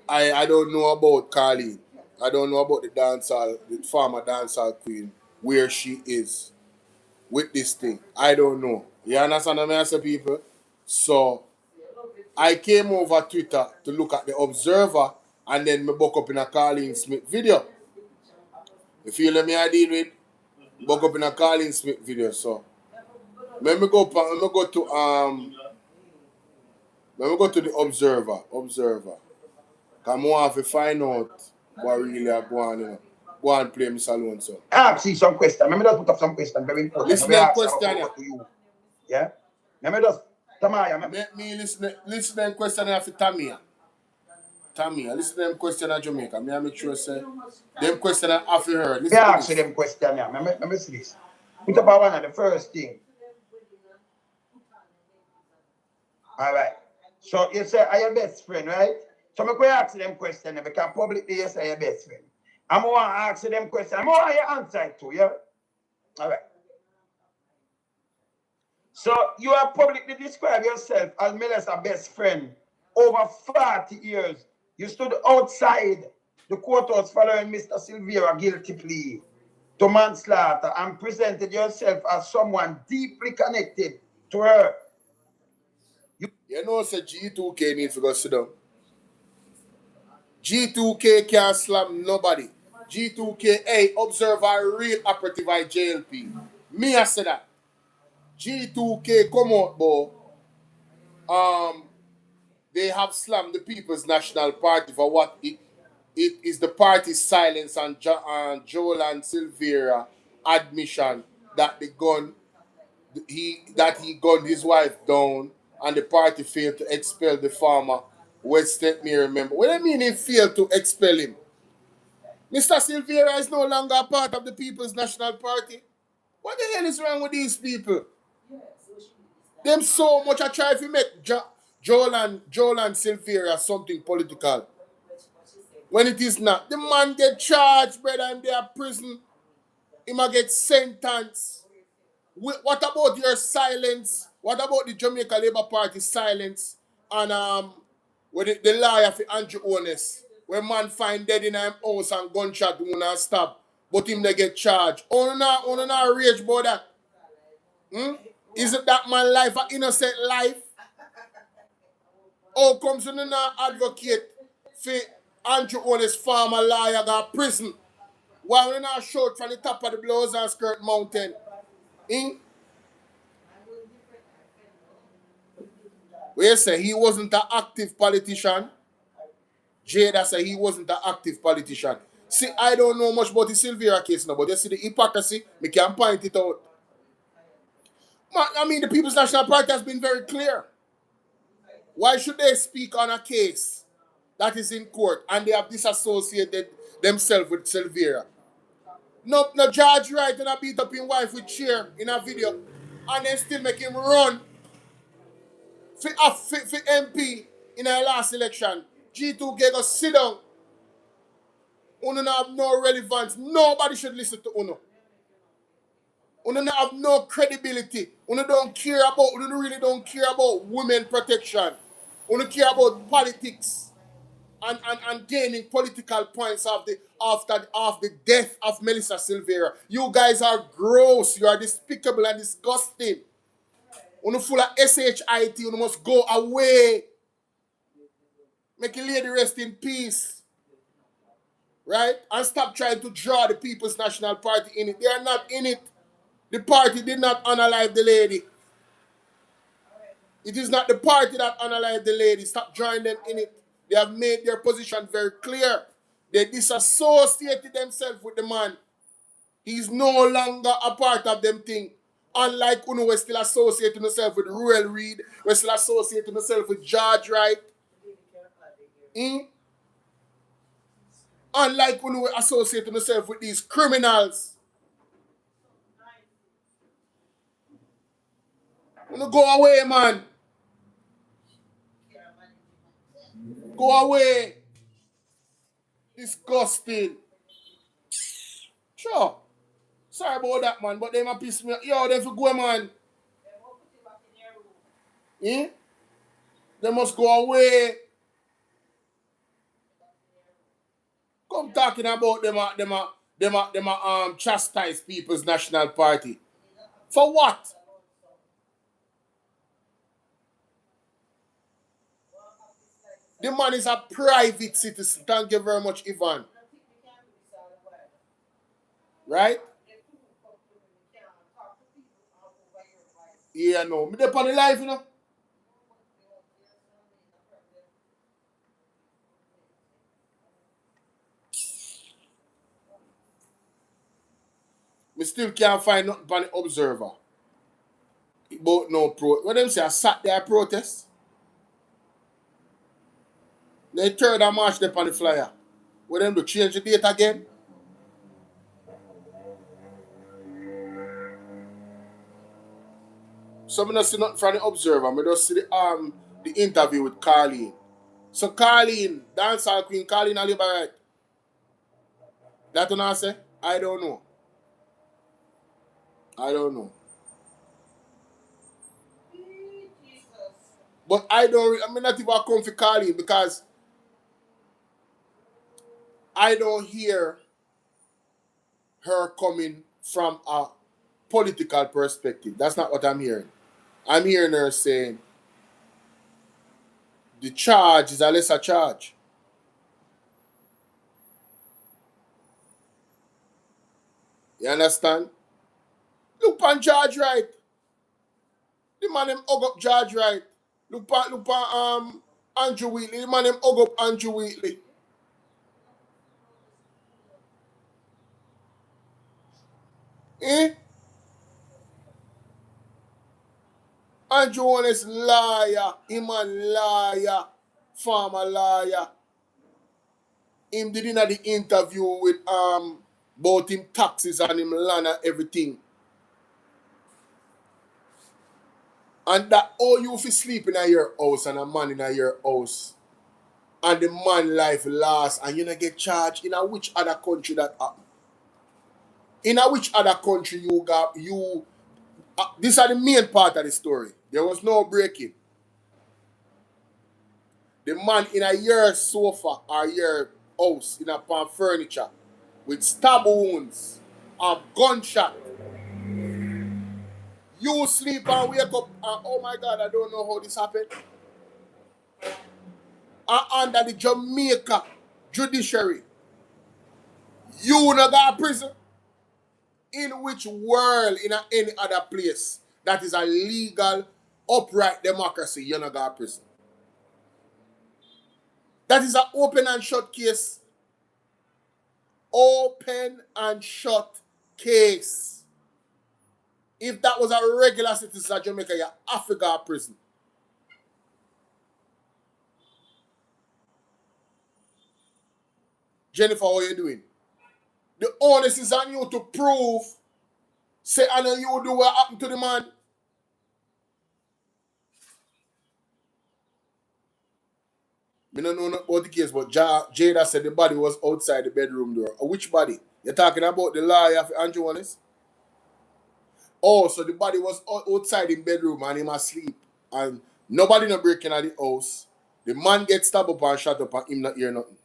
I don't know about Carleen. I don't know about the former dancehall queen, where she is with this thing. I don't know. You understand what I say, people? So I came over Twitter to look at the Observer, and then me buck up in a Carleen Smith video. You feel me I deal with? Buck up in a Carleen Smith video. So let me go to the Observer. Come on to find out what really are going on. Go and play Mr. Lonesome. Ask you some question. Let me just put up some question, very important. Listen to question. To you. Yeah? Let me just, Tamaya. Let me listen to them question for Tamia. Listen to them question at Jamaica. I make sure say them question after her. Listen to ask them question. Let me see this. Put up one of the first thing. All right. So you say, are your best friend, right? So I'm going to ask them question because publicly you say your best friend. I'm going to ask them question. I'm going to your answer it too, yeah? All right. So you have publicly described yourself as Melissa's best friend over 40 years. You stood outside the courthouse following Mr. Sylvera guilty plea to manslaughter and presented yourself as someone deeply connected to her. You know, say G2K needs to go sit down. G2K can't slam nobody. G2K, hey, observe our real operative by JLP. Me, I say that. G2K come out, boy. They have slammed the People's National Party for what it is the party's silence on Joel and Sylvera admission that he gunned his wife down and the party failed to expel the former West Stepmere member. What do you mean he failed to expel him? Mr. Sylvera is no longer a part of the People's National Party. What the hell is wrong with these people? Them so much I try to make Joel and Sylvera something political. When it is not. The man get charged, brother, and they are prison. He might get sentenced. What about your silence? What about the Jamaica Labour Party silence? And with the lawyer for Andrew Honest, where man find dead in him house and gunshot wound and stab, but him they get charged. On not rage about that. Isn't that man life an innocent life? How comes you not advocate for Andrew Honest former lawyer got prison? Why we not shout from the top of the blouse and skirt mountain? We say he wasn't an active politician. Jada said he wasn't an active politician. See, I don't know much about the Sylvera case now, but you see the hypocrisy, we can point it out. I mean, the People's National Party has been very clear. Why should they speak on a case that is in court and they have disassociated themselves with Sylvera? No George Wright and a beat up his wife with chair in a video and then still make him run for MP in our last election. G2K go sit down. Uno not have no relevance. Nobody should listen to Uno. Uno not have no credibility. Uno really don't care about women protection. Uno care about politics and gaining political points after the death of Melissa Sylvera. You guys are gross. You are despicable and disgusting. Uno full of shit. Uno must go away. Make a lady rest in peace. Right? And stop trying to draw the People's National Party in it. They are not in it. The party did not unalive the lady. It is not the party that unalive the lady. Stop drawing them in it. They have made their position very clear. They disassociated themselves with the man. He's no longer a part of them thing. Unlike Uno, we're still associating himself with Ruel Reid. We're still associating himself with George Wright. Unlike Uno, we're associating himself with these criminals. Uno, go away, man. Go away. Disgusting. Sure. Sorry about that, man, but they might piss me. Yo, they for go, man. They must go away. Come talking about them chastise People's National Party. For what? The man is a private citizen. Thank you very much, Ivan. Right? Yeah, no. Me dey on the live, you know. Me still can't find nothing on the Observer. About no what them say, I sat there protest. They 3rd of March they on the flyer. What them do, change the date again? So I don't see nothing from the Observer. I just see the interview with Carleen. So Carleen, dancehall queen Carleen Alibarite. That what I say? I don't know. I don't know. But I'm not even come for Carleen because I don't hear her coming from a political perspective. That's not what I'm hearing. I'm hearing her saying the charge is a lesser charge. You understand? Look on George Wright. The man him hug up George Wright. Look on Andrew Wheatley. The man him hug up Andrew Wheatley. Andrew one is liar. Him a liar. Farmer liar. Him did in the interview with about him taxes and him land and everything. And that all you fi sleep in your house and a man in your house. And the man life last and you not get charged in a which other country that happen? In a which other country these are the main part of the story. There was no breaking. The man in a your sofa or your house in a pan furniture with stab wounds and gunshot. You sleep and wake up and oh my God, I don't know how this happened. And under the Jamaica judiciary, you not go to prison. In which world, in any other place that is a legal, upright democracy, you not go to prison? That is an open and shut case. open and shut case. If that was a regular citizen of Jamaica, you have to go to prison. Jennifer, how are you doing? The onus is on you to prove, say, I know you do what happened to the man. I don't know about the case, but Jada said the body was outside the bedroom door. Which body? You're talking about the lawyer of Andrew Wallace? Oh, so the body was outside in bedroom and him asleep. And nobody not breaking out the house. The man gets stabbed up and shot up and him not hear nothing.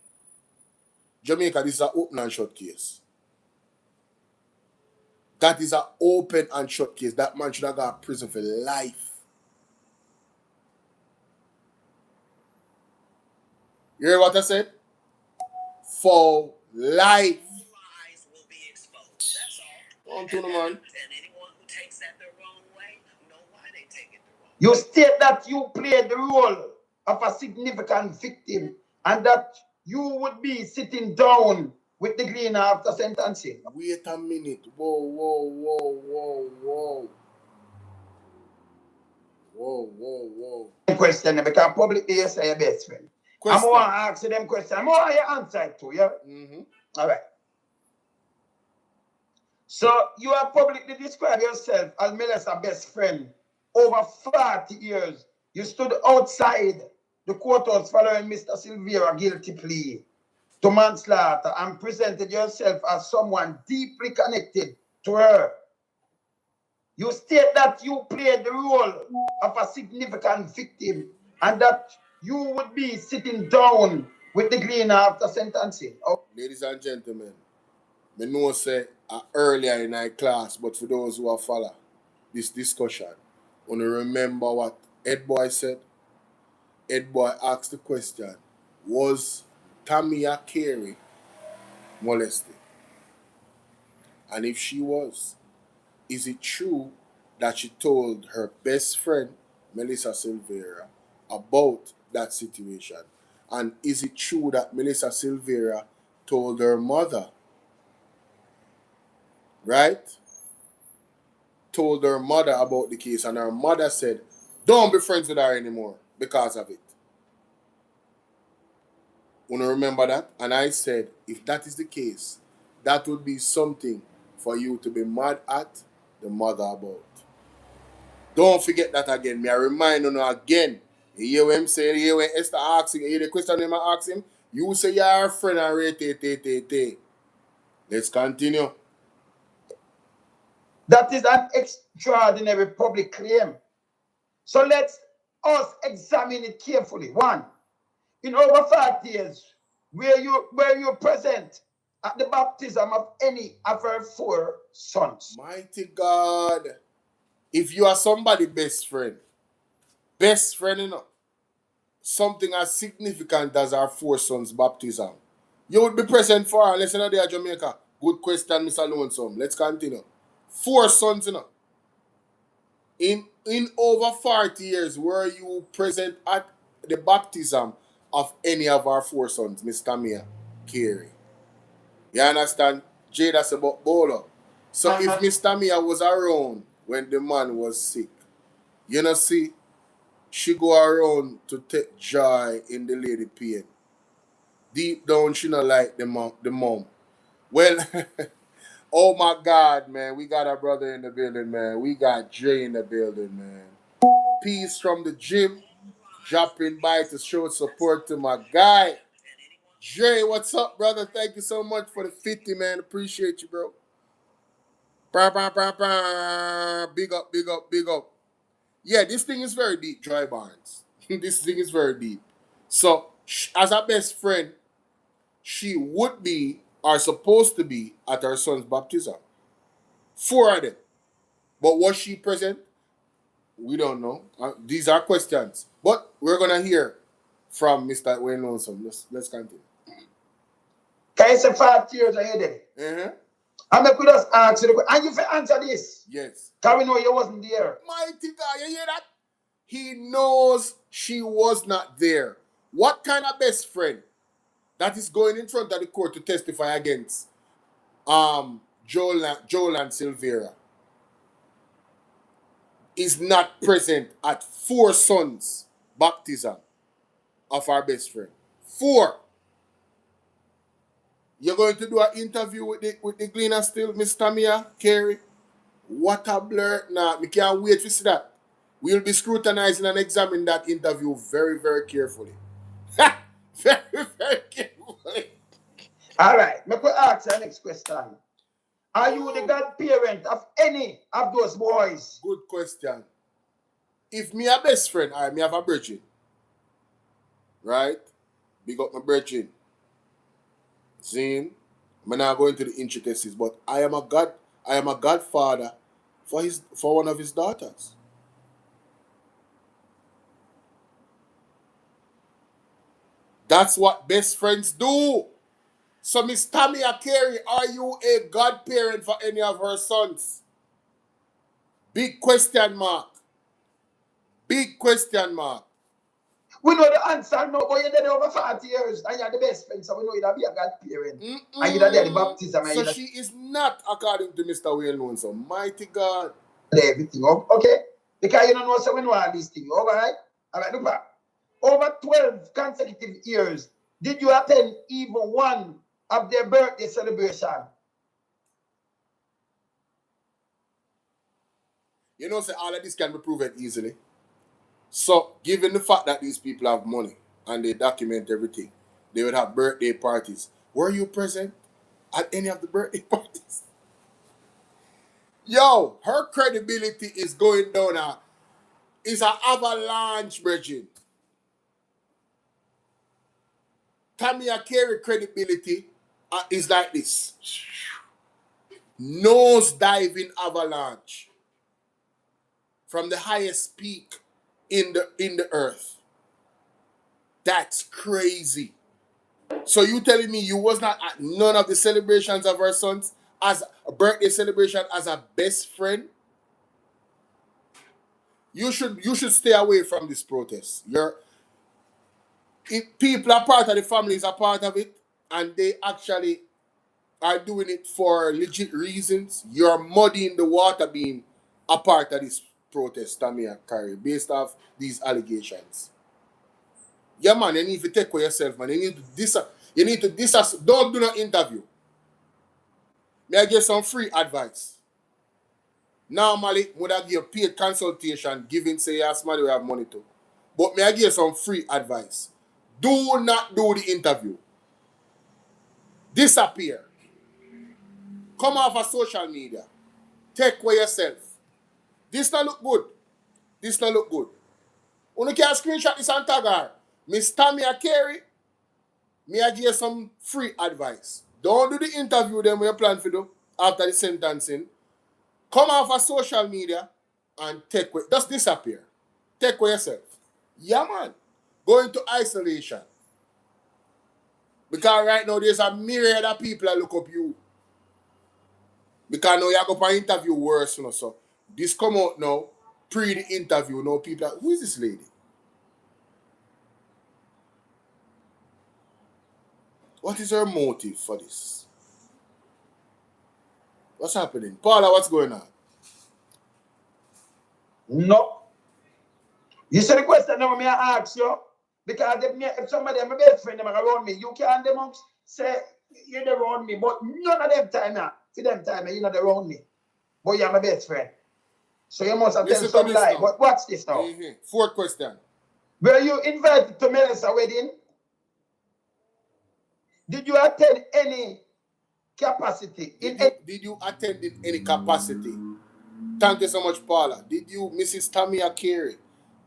Jamaica, this is an open and shut case. That is an open and shut case. That man should have got prison for life. You hear what I said? For life. Lies will be exposed. That's all. On to the man. And anyone who takes that the wrong way, know why they take it the wrong way. You state that you played the role of a significant victim and that you would be sitting down with the cleaner after sentencing. Wait a minute. Whoa. Whoa. Question because publicly you say your best friend. I'm going to ask you them questions. I'm going to answer it too, yeah? Mm-hmm. All right. So you have publicly described yourself as Melissa's best friend over 40 years. You stood outside the courthouse following Mr. Sylvera guilty plea to manslaughter and presented yourself as someone deeply connected to her. You state that you played the role of a significant victim and that you would be sitting down with the cleaner after sentencing. Oh. Ladies and gentlemen, I know say earlier in our class, but for those who are follow this discussion, want to remember what Ed Boy said? Ed Boy asked the question, was Tamia Carey molested? And if she was, is it true that she told her best friend, Melissa Sylvera, about that situation? And is it true that Melissa Sylvera told her mother? Right? Told her mother about the case, and her mother said, don't be friends with her anymore because of it. Want to remember that? And I said, if that is the case, that would be something for you to be mad at the mother about. Don't forget that again. Me I remind you again. You hear what I'm saying? You hear when Esther asks him, you hear the question him ask him? You say you're a friend and rate. Let's continue. That is an extraordinary public claim. So let's us examine it carefully. One, in over 5 years, were you present at the baptism of any of her 4 sons? Mighty God. If you are somebody's best friend, you know, something as significant as our 4 sons' baptism, you would be present for her. Listen to there, Jamaica. Good question, Mr. Lonesome. Let's continue. 4 sons, you know. In over 40 years, were you present at the baptism of any of our 4 sons, Miss Tamia Carey? You understand? Jada said about Bolo. So if Miss Tamia was around when the man was sick, you know, see, she go around to take joy in the lady pain. Deep down, she not like the mom. Well, oh my God, man. We got our brother in the building, man. We got Jay in the building, man. Peace from the gym. Dropping by to show support to my guy. Jay, what's up, brother? Thank you so much for the 50, man. Appreciate you, bro. Big up. Yeah, this thing is very deep, Joy Barnes. This thing is very deep. So, as a best friend, she would be, or supposed to be, at her son's baptism. 4 of them. But was she present? We don't know. These are questions. But we're going to hear from Mr. Wayne Lonesome. Let's continue. Can you say 5 years ahead? Uh-huh. And I could just ask you the question. And you can answer this. Yes. Because we know you wasn't there. Mighty God, you hear that? He knows she was not there. What kind of best friend that is going in front of the court to testify against Joel and Sylvera is not present at 4 sons' baptism of our best friend. 4. You're going to do an interview with the Gleaner still, Miss Tamia Carey? What a blur. Nah, we can't wait to see that. We'll be scrutinizing and examining that interview very, very carefully. Very, very carefully. All right, me could ask the next question. Are you the godparent of any of those boys? Good question. If me a best friend, me have a virgin. Right? Big up my virgin. Zine. I'm not going to the intricacies, but I am a godfather for one of his daughters. That's what best friends do. So Miss Tamia Carey, are you a godparent for any of her sons? Big question mark. Big question mark. We know the answer no, but you're there over 40 years and you're the best friend, so we know you'll be a godparent. And you're there the baptism. So she is not, according to Mr. Wayne Lonesome. Mighty God. Everything, okay? Because you don't know, so we know all these things, all right? All right, look back. Over 12 consecutive years, did you attend even one of their birthday celebration? You know, say all of this can be proven easily. So, given the fact that these people have money and they document everything, they would have birthday parties. Were you present at any of the birthday parties? Yo, her credibility is going down. It's an avalanche, Bridget. Tamia Carey credibility is like this. Nose diving avalanche from the highest peak in the earth. That's crazy. So you telling me you was not at none of the celebrations of her sons as a birthday celebration as a best friend? You should stay away from this protest. If people are part of the families are part of it, and they actually are doing it for legit reasons, you're muddying the water being a part of this protest, Tamia Carey, based off these allegations. Yeah, man, you need to take care of yourself, man. You need to don't do no interview. May I give some free advice? Normally, would I give paid consultation, giving say yes, man, we have money to. But may I give some free advice? Do not do the interview. Disappear. Come off of social media. Take care of yourself. This not look good. This not look good. You can screenshot this and tag her. Miss Tamia Carey, may I give some free advice. Don't do the interview them we plan to do after the sentencing. Come off of social media and just disappear. Take care of yourself. Yeah, man. Go into isolation. Because right now there's a myriad of people that look up you. Because now you go for an interview worse, you know. So this come out now, pre the interview, now people are, who is this lady? What is her motive for this? What's happening? Paula, what's going on? No. You see the question now me I ask you? Because if somebody my best friend them around me, you can't them say you're around me, but none of them time now. For them time you're not around me. But you're my best friend. So you must have tell some lie. But watch this now. Fourth question. Were you invited to Melissa's wedding? Did you attend any capacity? Did you attend in any capacity? Thank you so much, Paula. Did you, Mrs. Tamia Carey,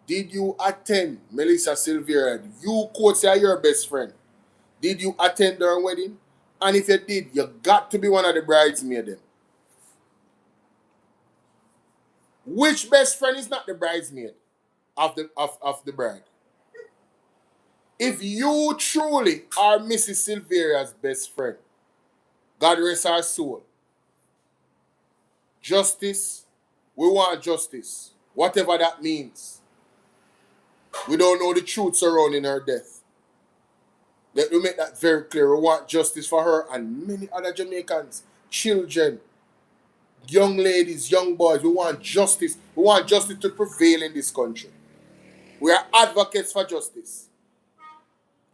did you attend Melissa Sylvera? You quote say your best friend. Did you attend their wedding? And if you did, you got to be one of the bridesmaids then. Which best friend is not the bridesmaid of the bride? If you truly are Mrs. Sylvera's best friend, God rest our soul. Justice, we want justice. Whatever that means. We don't know the truth surrounding her death. Let me make that very clear. We want justice for her and many other Jamaicans children, young ladies, young boys. We want justice. We want justice to prevail in this country. We are advocates for justice.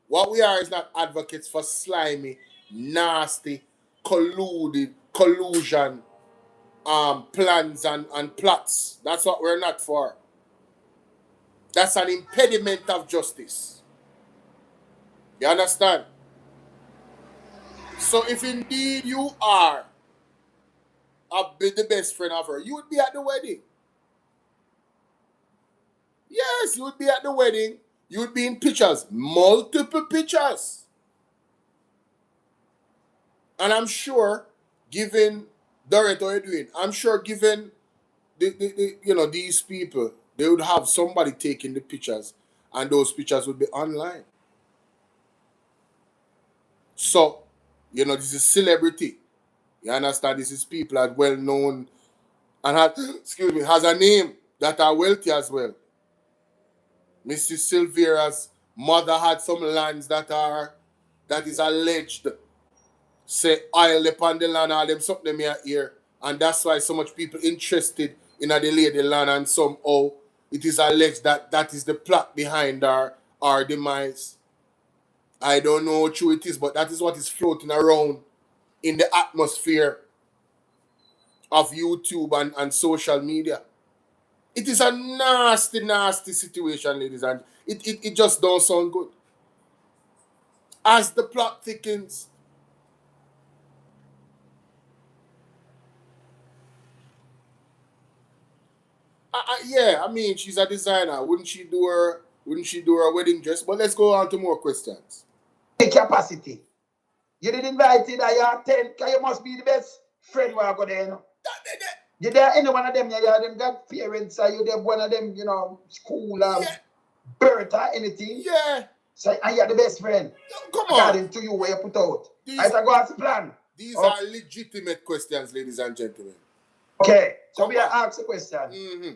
What we are is not advocates for slimy, nasty, collusion, plans and plots. That's what we're not for. That's an impediment of justice. You understand? So if indeed you are the best friend of her, you would be at the wedding. Yes, you would be at the wedding. You would be in pictures, multiple pictures. And I'm sure, given Dorothy, what are you doing? I'm sure, given these people, they would have somebody taking the pictures, and those pictures would be online. So, this is celebrity. You understand? This is people that are well known and has a name that are wealthy as well. Mrs. Sylvera's mother had some lands that is alleged, say, oil upon the land, all them something here, and that's why so much people interested in the lady land, and somehow it is alleged that is the plot behind our demise. I don't know how true it is, but that is what is floating around in the atmosphere of YouTube and social media. It is a nasty, nasty situation, ladies, and it just don't sound good. As the plot thickens, I mean, she's a designer. Wouldn't she do her wedding dress? But let's go on to more questions. Capacity. You didn't invite it, I are 10, because you must be the best friend where I go there, You there any one of them, you them got parents, or you there one of them, school, birth or anything. Yeah. So, and you're the best friend. Come on. According to you, where you put out. I go as a plan. These are legitimate questions, ladies and gentlemen. Okay, so we are asking a question. Mm-hmm.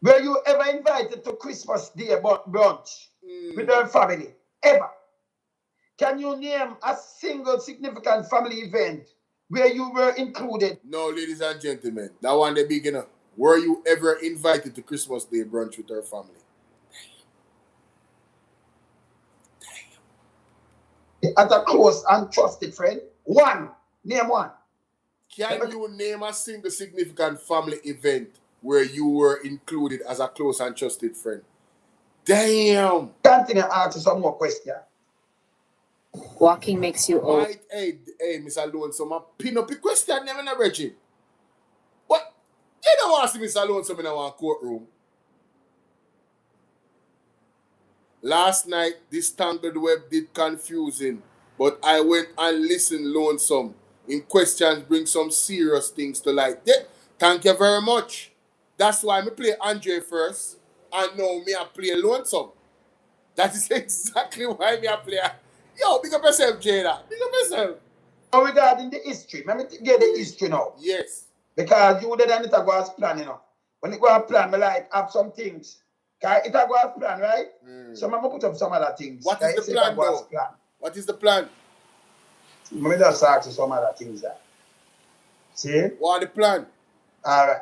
Were you ever invited to Christmas Day brunch with your family? Ever? Can you name a single significant family event where you were included? No, ladies and gentlemen. That one the beginner. Were you ever invited to Christmas Day brunch with your family? Damn. As a close and trusted friend? One. Name one. Can you name a single significant family event where you were included as a close and trusted friend? Damn. Continue to answer some more questions. Walking makes you old. Right, hey, Mr. Lonesome, I pin up a question never in a regime. What? You don't want to see Mr. Lonesome in our courtroom. Last night, this Tangled web did confusing, but I went and listened Lonesome. In questions, bring some serious things to light. Yeah, thank you very much. That's why I play Andre first, and now me I play Lonesome. That is exactly why me I play. Yo, big up yourself, Jada. Big up yourself. Now regarding the history, let me get the history now. Yes. Because you didn't go as plan, When you go as plan, I have some things. Because it go as plan, right? So I'm going to put up some other things. What is the plan, though? What is the plan? Let me just ask you some other things there. See? What the plan? All right.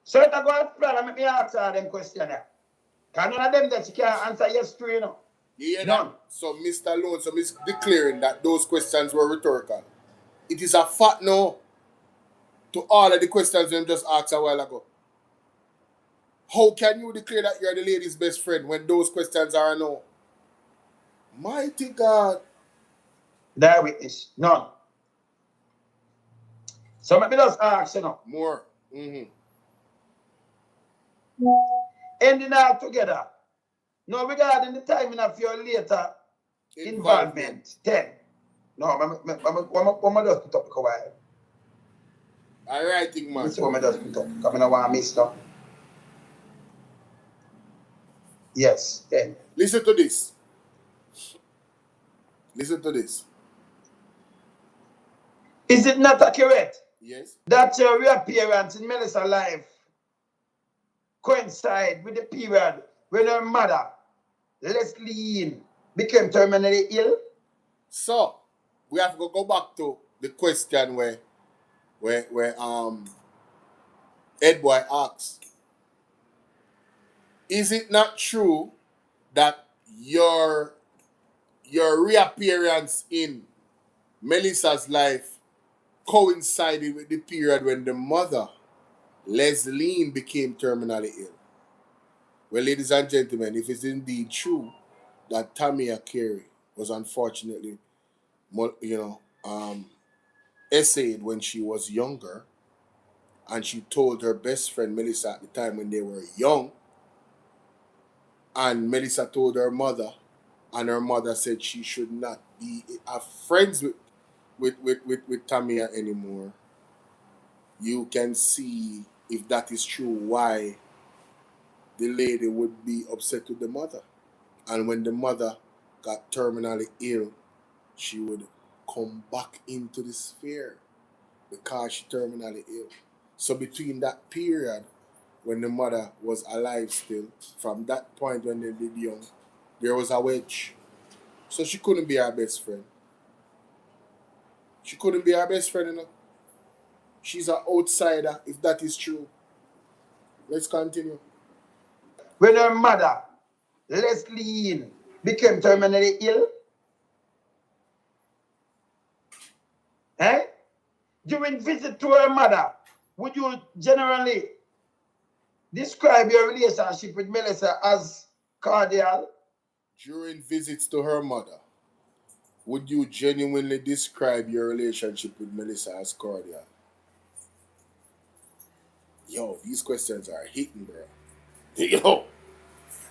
So if I go as plan, let me ask her them questions there. Because none of them that you can't answer yes to, Yeah, none. So Mr. Lonesome is declaring that those questions were rhetorical. It is a fact no to all of the questions you just asked a while ago. How can you declare that you're the lady's best friend when those questions are a no? Mighty God. That witness. None. So let me just ask More. Ending all together. No, regarding the timing of your later involvement. 10. No, I'm just put up a while. All right, thing, man. This is what I just put up. Because I don't want to miss stuff. Yes, 10. Listen to this. Listen to this. Is it not accurate? Yes. That your reappearance in Melissa's life coincide with the period when her mother, Leslie, became terminally ill? So, we have to go back to the question where Ed Boy asks, is it not true that your reappearance in Melissa's life coincided with the period when the mother, Leslie, became terminally ill? Well, ladies and gentlemen, if it's indeed true that Tamia Carey was unfortunately, essayed when she was younger, and she told her best friend Melissa at the time when they were young, and Melissa told her mother, and her mother said she should not be friends with Tamia anymore. You can see, if that is true, why the lady would be upset with the mother. And when the mother got terminally ill, she would come back into the sphere because she terminally ill. So between that period when the mother was alive still, from that point when they did young, there was a wedge. So she couldn't be our best friend. She couldn't be our best friend, She's an outsider, if that is true. Let's continue. When her mother, Leslie, became terminally ill, during visit to her mother, would you generally describe your relationship with Melissa as cordial? During visits to her mother, would you genuinely describe your relationship with Melissa as cordial? Yo, these questions are hitting, bro. Yo.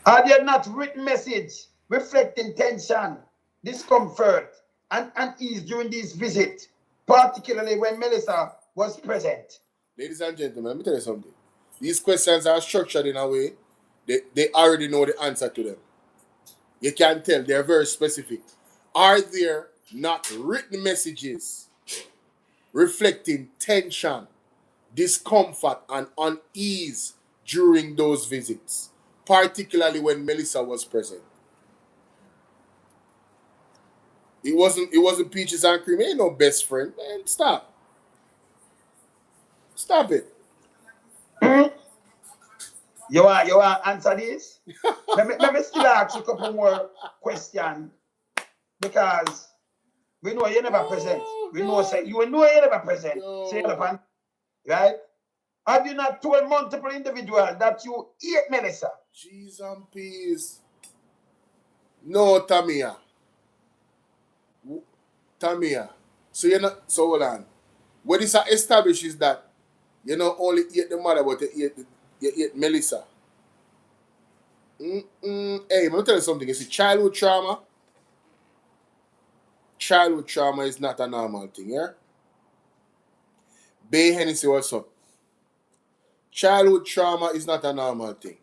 Are there not written message reflecting tension, discomfort, and unease during this visit, particularly when Melissa was present? Ladies and gentlemen, let me tell you something. These questions are structured in a way they already know the answer to them. You can tell they're very specific. Are there not written messages reflecting tension, discomfort, and unease during those visits, particularly when Melissa was present? It wasn't peaches and cream. Ain't no best friend. Man, stop. Stop it. You want answer this? let me still ask you a couple more questions, because we know you never present. We know you never present. Say it upon, right? Have you not told multiple individuals that you hate Melissa? Jeez and peas. No, Tamia. So you're not. So hold on. What this establishes that you not only hate the mother, but you hate Melissa. Hey, I'm gonna tell you something. You see, childhood trauma is not a normal thing, yeah? Bay Hennessy, what's up? Childhood trauma is not a normal thing.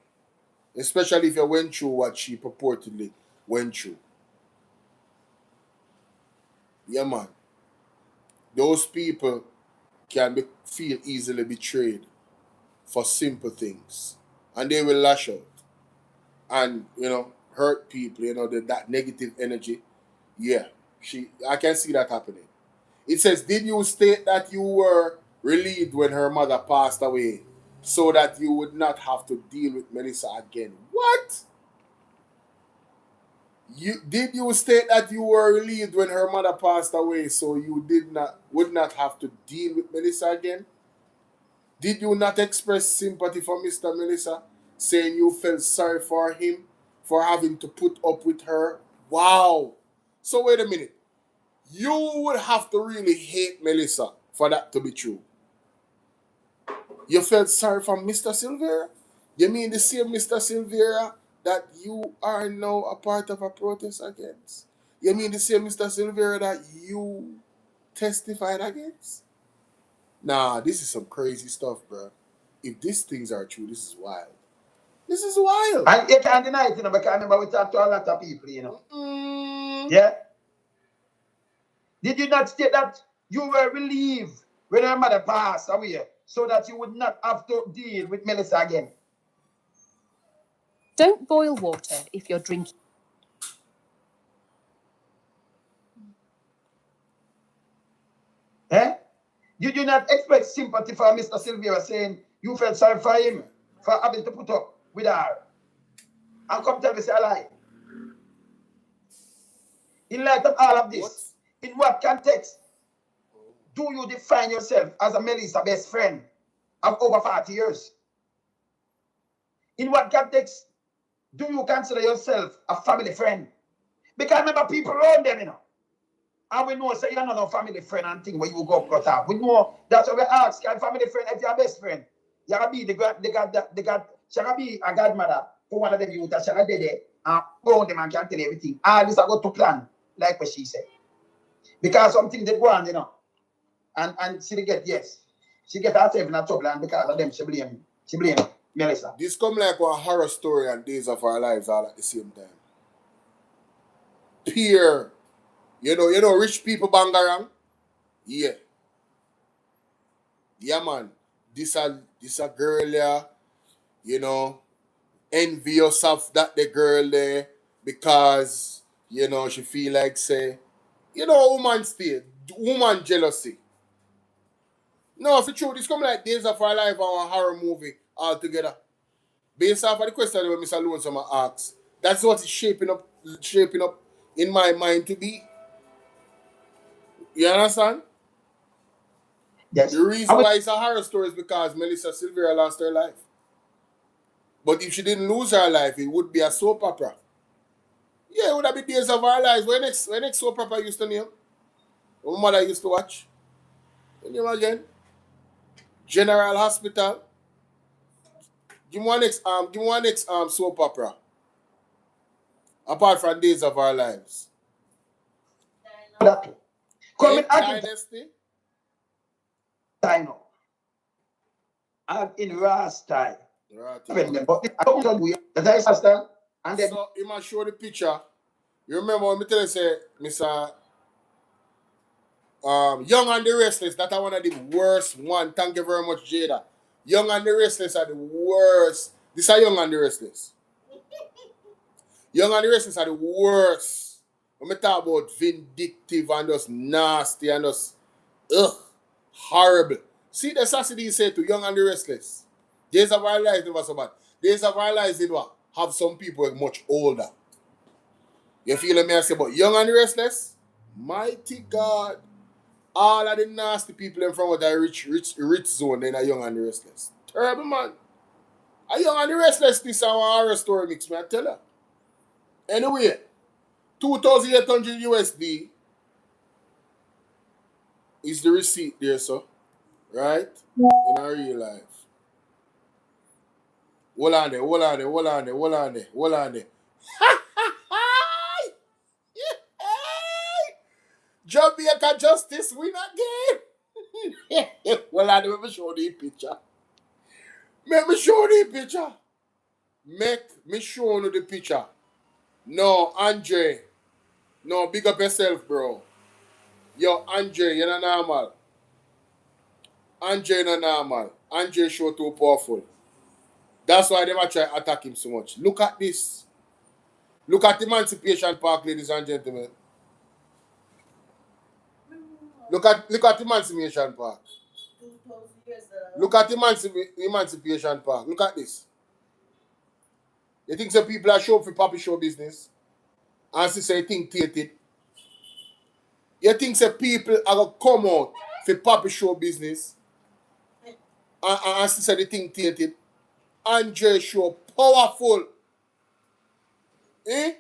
Especially if you went through what she purportedly went through. Yeah, man. Those people can feel easily betrayed for simple things. And they will lash out. And, hurt people, that negative energy. Yeah, I can see that happening. It says, did you state that you were relieved when her mother passed away so that you would not have to deal with Melissa again? What? Did you state that you were relieved when her mother passed away so you would not have to deal with Melissa again? Did you not express sympathy for Mr. Melissa, saying you felt sorry for him for having to put up with her? Wow. So wait a minute. You would have to really hate Melissa for that to be true. You felt sorry for Mr. Sylvera? You mean the same Mr. Sylvera that you are now a part of a protest against? You mean the same Mr. Sylvera that you testified against? Nah, this is some crazy stuff, bro. If these things are true, this is wild. This is wild. And you can't deny it, because remember we talked to a lot of people, Yeah? Did you not state that you were relieved when her mother passed away so that you would not have to deal with Melissa again? Don't boil water if you're drinking. You do not expect sympathy for Mr. Sylvera saying you felt sorry for him for having to put up with her. And come tell me, say a lie. In light of all of this, in what context do you define yourself as a Melissa best friend of over 40 years? In what context do you consider yourself a family friend? Because remember, people around them, you know. And we know, say, you're not a family friend and thing where you go up, cut off. We know that's what we ask. Can family friend if your best friend? You gotta be she gotta be a godmother for one of them youth that she gotta there and own them and can tell everything. All this I go to plan, like what she said. Because something they go on, you know. And she get, yes. She get herself in a trouble and because of them she blame Melissa. This come like a horror story and Days of Our Lives all at the same time. Peer. You know, rich people bang around? Yeah. Yeah, man. This a girl there, you know, envious of that the girl there because, you know, she feel like say, you know, woman state, woman jealousy. No, for true, this come like Days of Our Life or a horror movie altogether. Based off of the question that Mr. Lonesome asked, that's what it's shaping up in my mind to be. You understand? Yes. The reason why it's a horror story is because Melissa Sylvera lost her life. But if she didn't lose her life, it would be a soap opera. Yeah, it would have been Days of Our Lives. When next soap opera used to name? My mother used to watch. Can you imagine? General Hospital. Give me one next soap opera. Apart from Days of Our Lives. Dynasty. I know. And in Rasta. Right. And then so you must show the picture. You remember when me tell you say, Mr. Young and the Restless, that are one of the worst one. Thank you very much, Jada. Young and the Restless are the worst. This are Young and the Restless. Young and the Restless are the worst. When we talk about vindictive and just nasty and just horrible. See the Sassy said to Young and the Restless. Days of Our Lives never so bad. Days of Our Lives did what? Have some people much older. You feel me? I say, but Young and the Restless, mighty God, all of the nasty people in front of the rich zone, then are Young and the Restless. Terrible, man. A Young and the Restless, this is our horror story mix, man, I tell you. Anyway, 2,800 USD is the receipt there, so. Right? In our real life. Hold on there. Jamaica Justice win again. Well, let me show the picture. Make me show you the picture. No, Andre. No, big up yourself, bro. Yo, Andre, you're not normal. Andre not normal. Andre show too powerful. That's why they might try to attack him so much. Look at this. Look at Emancipation Park, ladies and gentlemen. Look at Emancipation Park. Look at Emancipation Park. Look at this. You think some people are show up for Papi show business? And she say think tainted. You think some people are going to come out for Papi show business? And she say the thing tainted. Andre show powerful. Eh?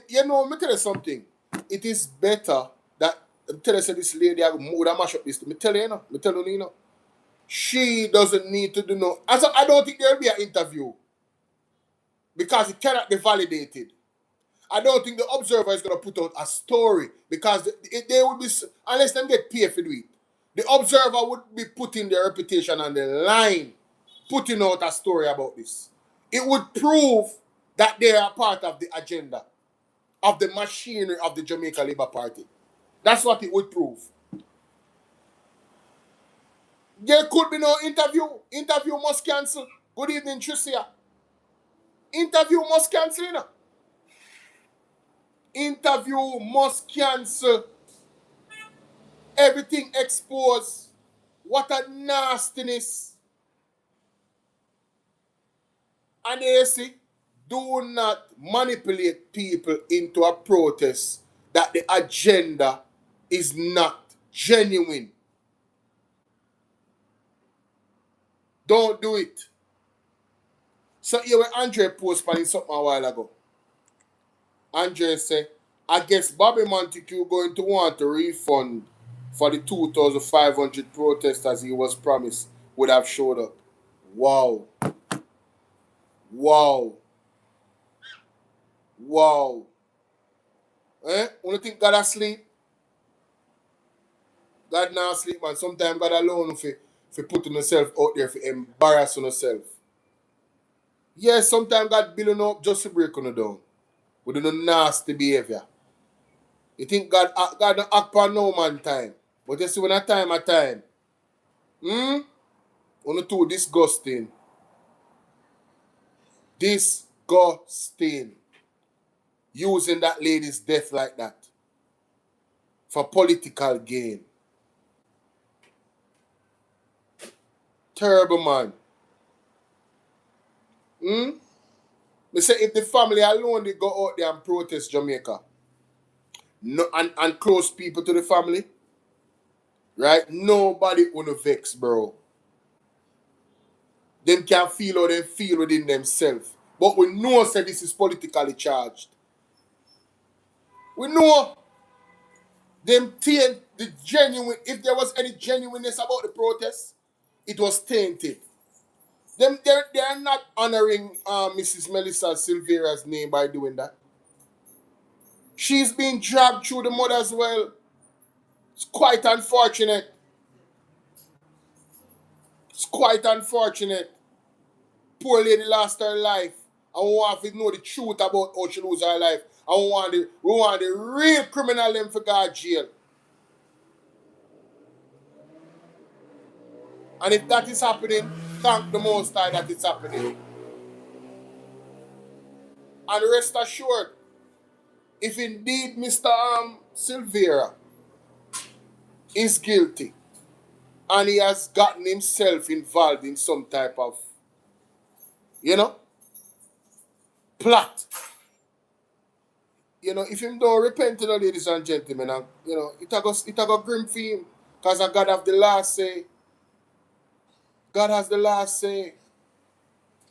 You know, let me tell you something. It is better that tell us this lady would have mash up this. Me tell you, know. She doesn't need to do no. I don't think there will be an interview. Because it cannot be validated. I don't think the Observer is going to put out a story. Because they would be, unless them get paid for it. The Observer would be putting their reputation on the line. Putting out a story about this. It would prove that they are part of the agenda. Of the machinery of the Jamaica Labour Party. That's what it would prove. There could be no interview. Interview must cancel. Good evening, Tricia. Interview must cancel, you know. Interview must cancel. Everything exposed. What a nastiness. And you see, do not manipulate people into a protest that the agenda is not genuine. Don't do it. So here when Andre posted something a while ago. Andre said, I guess Bobby Montague going to want a refund for the 2,500 protesters he was promised would have showed up. Wow. Wow. Wow. Eh? Only think God asleep? God not asleep, man. Sometimes God alone if put himself out there, if embarrass himself. Yes, sometimes God building up just to break on down. With no nasty behavior. You think God don't act for no man time. But you see when a time, only too disgusting. Disgusting. Using that lady's death like that. For political gain. Terrible man. Me say if the family alone they go out there and protest Jamaica. No, and close people to the family. Right? Nobody wanna vex, bro. Them can feel how they feel within themselves. But we know say this is politically charged. We know them taint the genuine, if there was any genuineness about the protest, it was tainted. They're not honoring Mrs. Melissa Sylvera's name by doing that. She's being dragged through the mud as well. It's quite unfortunate. It's quite unfortunate. Poor lady lost her life. I want to know the truth about how she lost her life. We want the real criminal them for God jail. And if that is happening, thank the Most High that it's happening. And rest assured, if indeed Mr. Sylvera is guilty and he has gotten himself involved in some type of, plot, if him don't repent, ladies and gentlemen, and, it a go grim for him because God have the last say. God has the last say.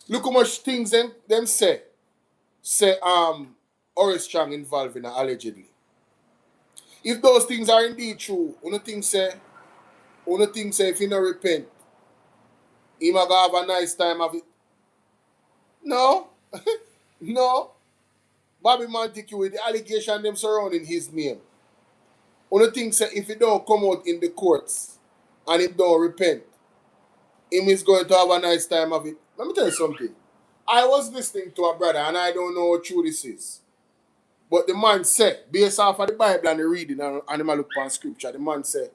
Look how much things them say Oris Strong involved in allegedly. If those things are indeed true, you don't think say if he don't repent, he might have a nice time of it. No. No. Bobby Montague with the allegation them surrounding his name. You don't think say if he don't come out in the courts and he don't repent, him is going to have a nice time of it. Let me tell you something. I was listening to a brother and I don't know how true this is. But the man said, based off of the Bible and the reading and the man look on scripture, the man said,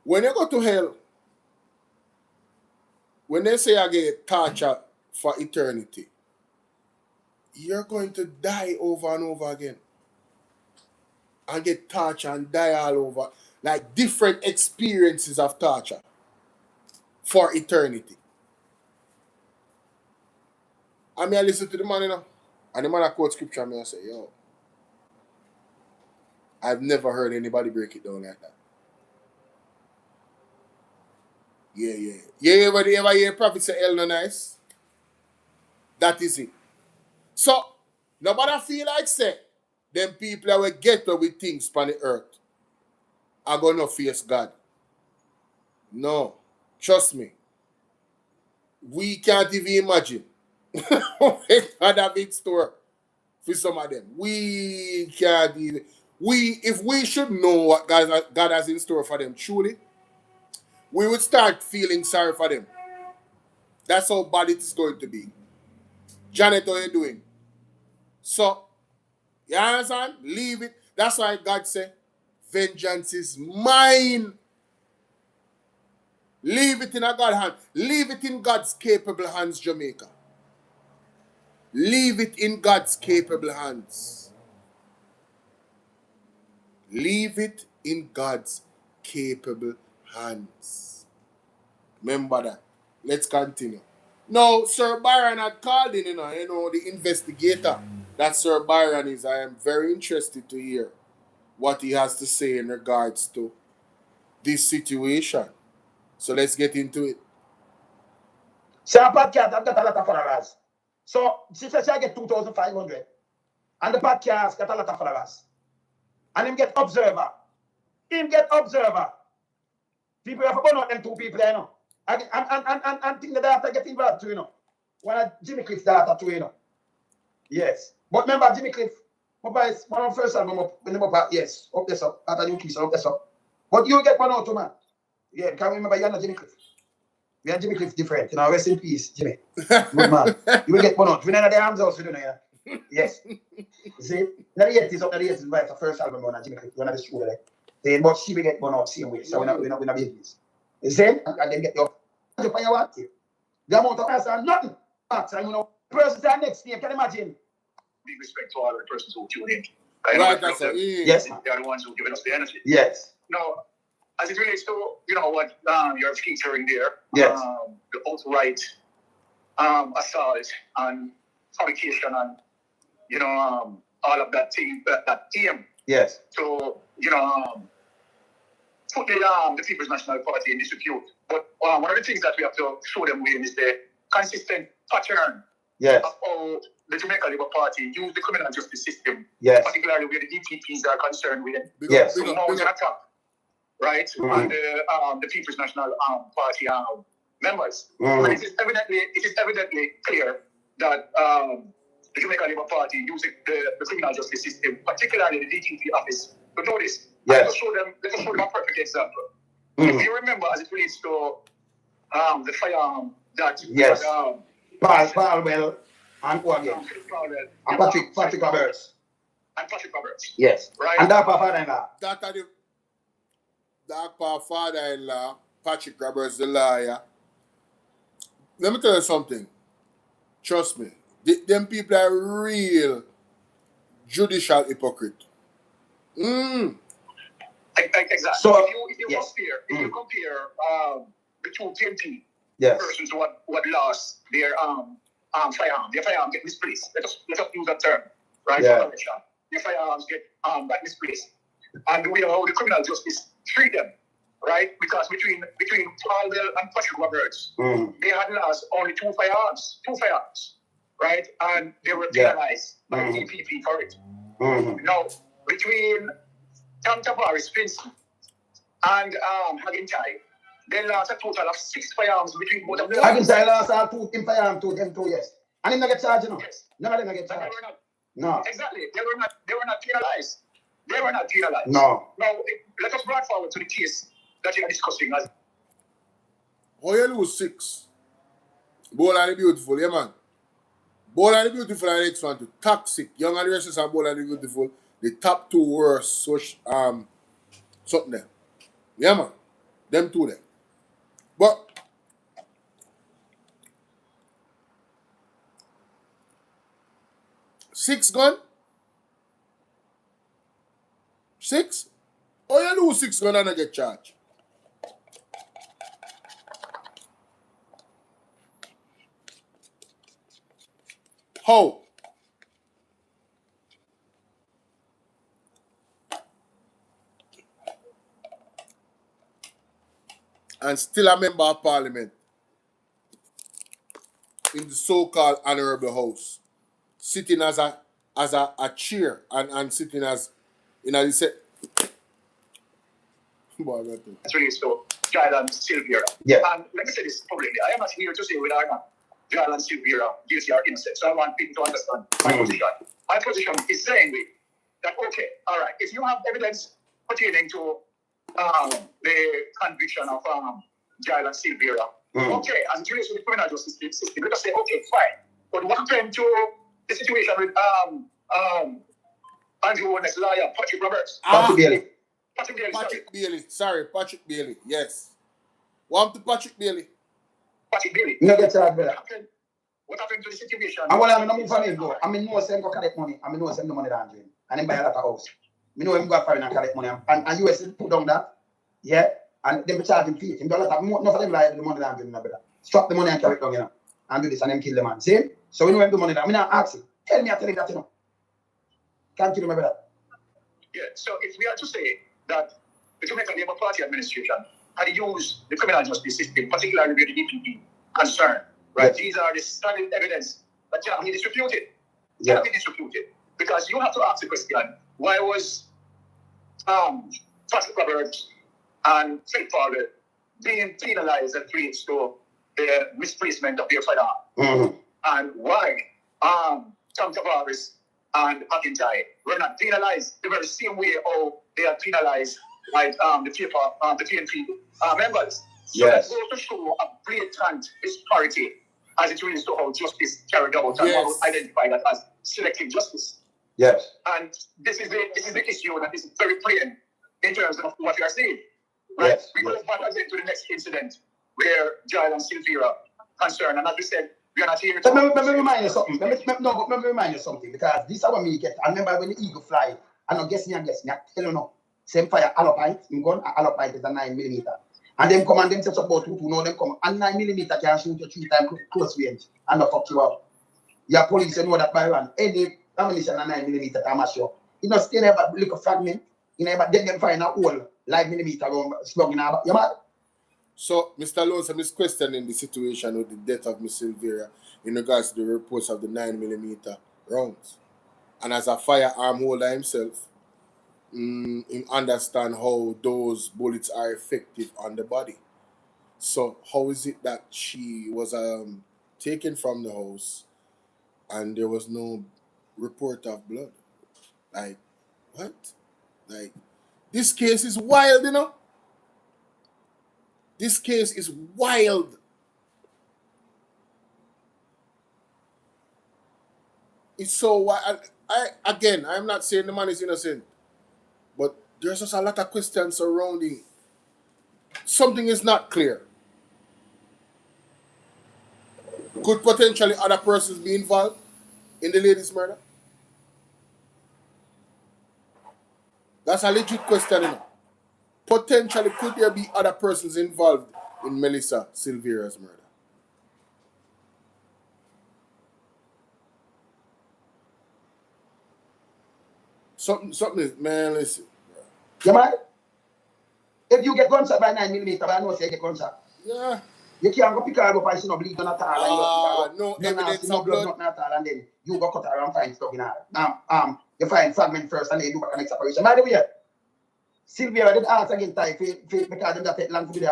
when you go to hell, when they say I get torture for eternity, you're going to die over and over again. And get torture and die all over. Like different experiences of torture for eternity. I mean, I listen to the man, and the man I quote scripture and I say, yo, I've never heard anybody break it down like that. Yeah. You ever hear prophet say hell no nice? That is it. So, nobody feel like say, them people that will get up with things on the earth are going to face God. No. Trust me. We can't even imagine what a big store for some of them. We can't even. If we should know what God has in store for them truly, we would start feeling sorry for them. That's how bad it is going to be. Janet, how you doing? So, you understand? Leave it. That's why God said, vengeance is mine. Leave it in a God's hand. Leave it in God's capable hands, Jamaica. Leave it in God's capable hands. Leave it in God's capable hands. Remember that. Let's continue. Now, Sir Byron had called in, the investigator that Sir Byron is. I am very interested to hear what he has to say in regards to this situation. So let's get into it. So a podcast, I've got a lot of followers. So she said I get 2,500. And the podcast got a lot of followers. And him get observer. People have to burn out them two people, And think the data get involved too, One of Jimmy Cliff's data too, Yes. But remember Jimmy Cliff, one of the first album up, yes, up this up. After you kiss, up this up. But you get burn out too, man. Yeah, because remember you're not Jimmy Cliff. We and Jimmy Cliff different, rest in peace, Jimmy. Good man. You will get one out. We know the arms also, Yes. You see? Now the 80s up, the 80s, right, the first album on Jimmy Cliff, one of the show there. But she will get one out same way, so we're not babies. You see? And then get your what? The amount of answer, nothing. And person stand next to you, can you imagine? Big respect to all the persons who tune in. Right, that's it. Yes. They are the ones who give us the energy. Yes. Now, as it relates to, what you're featuring there, yes. The outright assault and fabrication and, all of that thing, that aim. Yes. To, put the People's National Party in disrepute. But one of the things that we have to show them with is the consistent pattern yes. of how the Jamaica Labour Party use the criminal justice system, yes. particularly where the DPPs are concerned with. Yes. So now it's an attack, right, on the People's National Party members. But it is evidently clear that the Jamaica Labour Party using the criminal justice system, particularly the DTP office, to do this. Yes. Let us show them a perfect example. If you remember, as it relates to the firearm that yes. Paul Bell and who again? And Patrick Roberts. And Patrick Roberts. Yes. Right. And Darpa father-in-law. That are the Darpa father-in-law, Patrick Roberts, the lawyer. Let me tell you something. Trust me. Them people are real judicial hypocrite. Exactly. So, if you compare the two TNT yes. persons who had lost their firearm get misplaced. Let us use that term, right? Yeah. Their firearms get back misplaced, and we know how the criminal justice treat them, right? Because between Paul Bell and Patrick Roberts, they had lost only two firearms, right? And they were penalized by the DPP for it. Now, between Tom Tavares, Vincent, and Hagentai, they lost a total of 6 firearms between both of them. Hagentai lost all 2 firearms to them 2 years. And him not get charged, Yes. None of them get charged. No. Exactly. They were not penalized. No. Now, let us bring forward to the case that you are discussing. How you lose 6? Bolo and the Beautiful, yeah, man. Bolo and the Beautiful and the next one too. Toxic. Young and the Restless and Bolo and the Beautiful. The top 2 worst something there. Yeah, man. Them 2 there. But 6 gun? 6? Oh, you lose 6 gun and I get charged. How? And still a member of parliament in the so-called honorable house, sitting as a chair and sitting as the set. That's really so. Jailan Sylvera. Yeah. And let me say this publicly. I am not here to say whether or not Jailan Sylvera guilty or innocent. So I want people to understand my position. My position is saying that, okay, all right, if you have evidence pertaining to the conviction of Jailan Sylvera, okay, as it relates to the criminal justice system, let us say, okay, fine. But what happened to the situation with Andrew Warner's lawyer, Patrick Roberts? Patrick Bailey. Patrick Bailey, yes. What to Patrick Bailey? Patrick Bailey. No get charged, brother. What happened to the situation? And what I mean from him though, I mean no send go collect money, I mean no send the money down to him. And then buy a lot of house. I know him go foreign and collect money and US put down that. Yeah, and them charge him fee. Him do a lot of enough of them like the money laundering, brother. Strap the money and carry it down, and do this and them kill the man. See? So we know him do money laundering. I not ask him. Tell me, I tell him that, Can't kill him, brother. Yeah, so if we are to say that the Jamaican Labour Party administration had used the criminal justice system, particularly with the DPP concern, right? Yes. These are the standing evidence that cannot be disputed. Cannot be disputed. Because you have to ask the question, why was Patrick Roberts and Philip Fowler being penalized and placed to the misplacement of their firearm? Mm-hmm. And why Tom Tavares and McIntyre were not penalized the very same way how they are penalized like the TNP members. So that goes to show a blatant disparity as it relates to how justice carried out and how identify that as selective justice. Yes. And this is the issue that is very plain in terms of what you are saying. Right? Yes. We go back again to the next incident where Giles and Sylvera concerned, and as we said, we are not here to... Let me remind you something. Let me remind you something, because this is how me get. I remember when the eagle fly, I don't guess me, I tell you no. Same fire, allopite, in gun, allopite is a 9mm. And them come and them set up about 2 know them come, and 9mm can shoot you 3 times close range, and not fuck you up. Your police, you know that by one. Any ammunition at 9mm can mash you up. You know, still never look a fragment, you never, then them find a hole, like millimeter around, slug in our, you mad? So, Mr. Lonesome is questioning the situation with the death of Miss Sylvera in regards to the reports of the 9mm rounds. And as a firearm holder himself, he understand how those bullets are effective on the body. So, how is it that she was taken from the house and there was no report of blood? Like, what? Like, this case is wild, you know? This case is wild. It's so wild. I'm not saying the man is innocent, but there's just a lot of questions surrounding. Something is not clear. Could potentially other persons be involved in the lady's murder? That's a legit question, you know. Potentially, could there be other persons involved in Melissa Sylvera's murder? Something is, man, listen. Yeah, man. If you get gunshot by 9mm, but I know say you get gunshot. Yeah. You can't go pick her up and she no bleed on at all. No evidence of blood. Nothing at all, and then you go cut her and find stuff in her. You find fragment first and then you do back an separation. By the way, Sylvera did ask again time because them that take long to do the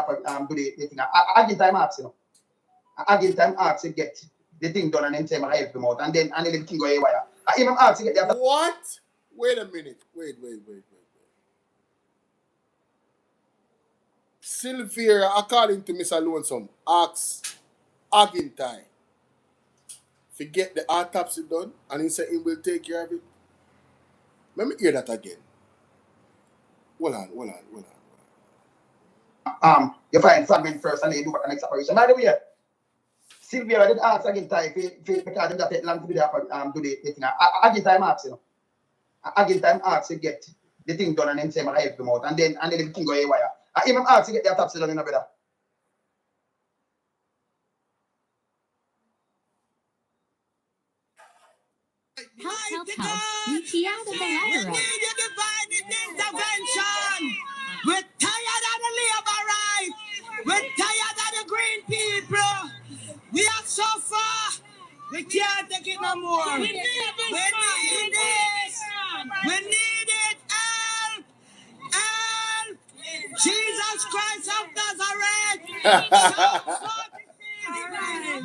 thing. Again time ask, you know. Again time ask to get the thing done and then say I help them out and then the thing go haywire. I even ask to get the What? Wait a minute. Wait. Sylvera, according to Mr. Lonesome, asks Agintine to get the autopsy done, and he said he will take care of it. Let me hear that again. Hold on. You find fragment first and then you do back an separation. By the way, Sylvera did ask Agintine because them that take long to do the thing. Agintine asks, you know. Agintine asks to get the thing done and then say I help them out and then the thing go haywire. I even ask to get the autopsy done in a better. Help. UTI out of the ladder. We need a divine intervention. We're tired of the labor right. We're tired of the green people. We are so far. We can't take it no more. We need this. We need it. Help. Jesus Christ of Nazareth.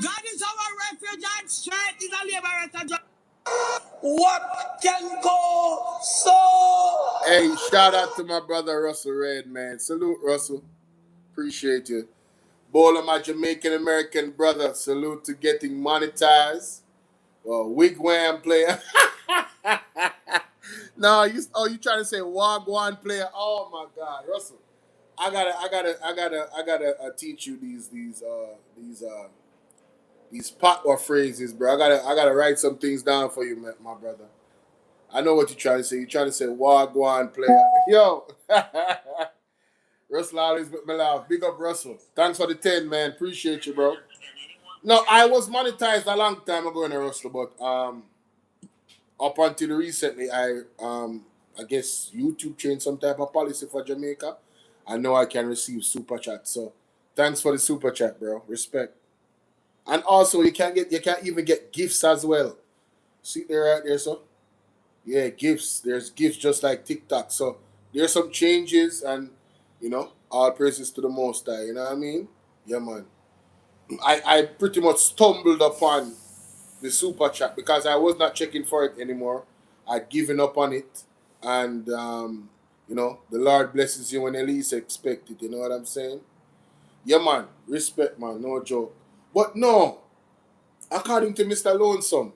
God is our refuge and strength. Is a liberator. What can go so? Hey, shout out to my brother Russell Red, man. Salute, Russell. Appreciate you. Bolo, my Jamaican American brother. Salute to getting monetized. Wigwam player. No, you trying to say Wagwan player? Oh my God, Russell. I gotta teach you these patois phrases, bro. I gotta write some things down for you, my brother. I know what you're trying to say. You're trying to say Wagwan player. Yo. Russell always make me laugh. Big up, Russell. Thanks for the 10, man. Appreciate you, bro. No, I was monetized a long time ago in Russell, but up until recently, I guess YouTube changed some type of policy for Jamaica. I know I can receive super chat. So thanks for the super chat, bro. Respect. And also you can even get gifts as well. See there right there, so yeah, gifts. There's gifts just like TikTok. So there's some changes and all praises to the Most High, you know what I mean? Yeah, man. I pretty much stumbled upon the super chat because I was not checking for it anymore. I'd given up on it, and the Lord blesses you when you least expect it. You know what I'm saying? Yeah, man. Respect, man. No joke. But no, according to Mr. Lonesome,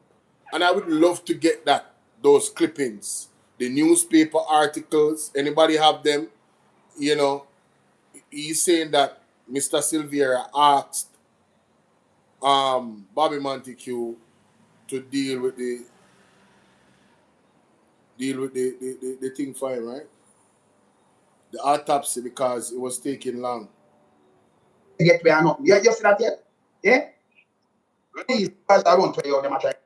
and I would love to get those clippings, the newspaper articles. Anybody have them? He's saying that Mr. Sylvera asked Bobby Montague to deal with the thing for him, right? The autopsy, because it was taking long. Get where I know. You see that yet? Yeah? Please, I won't tell you them that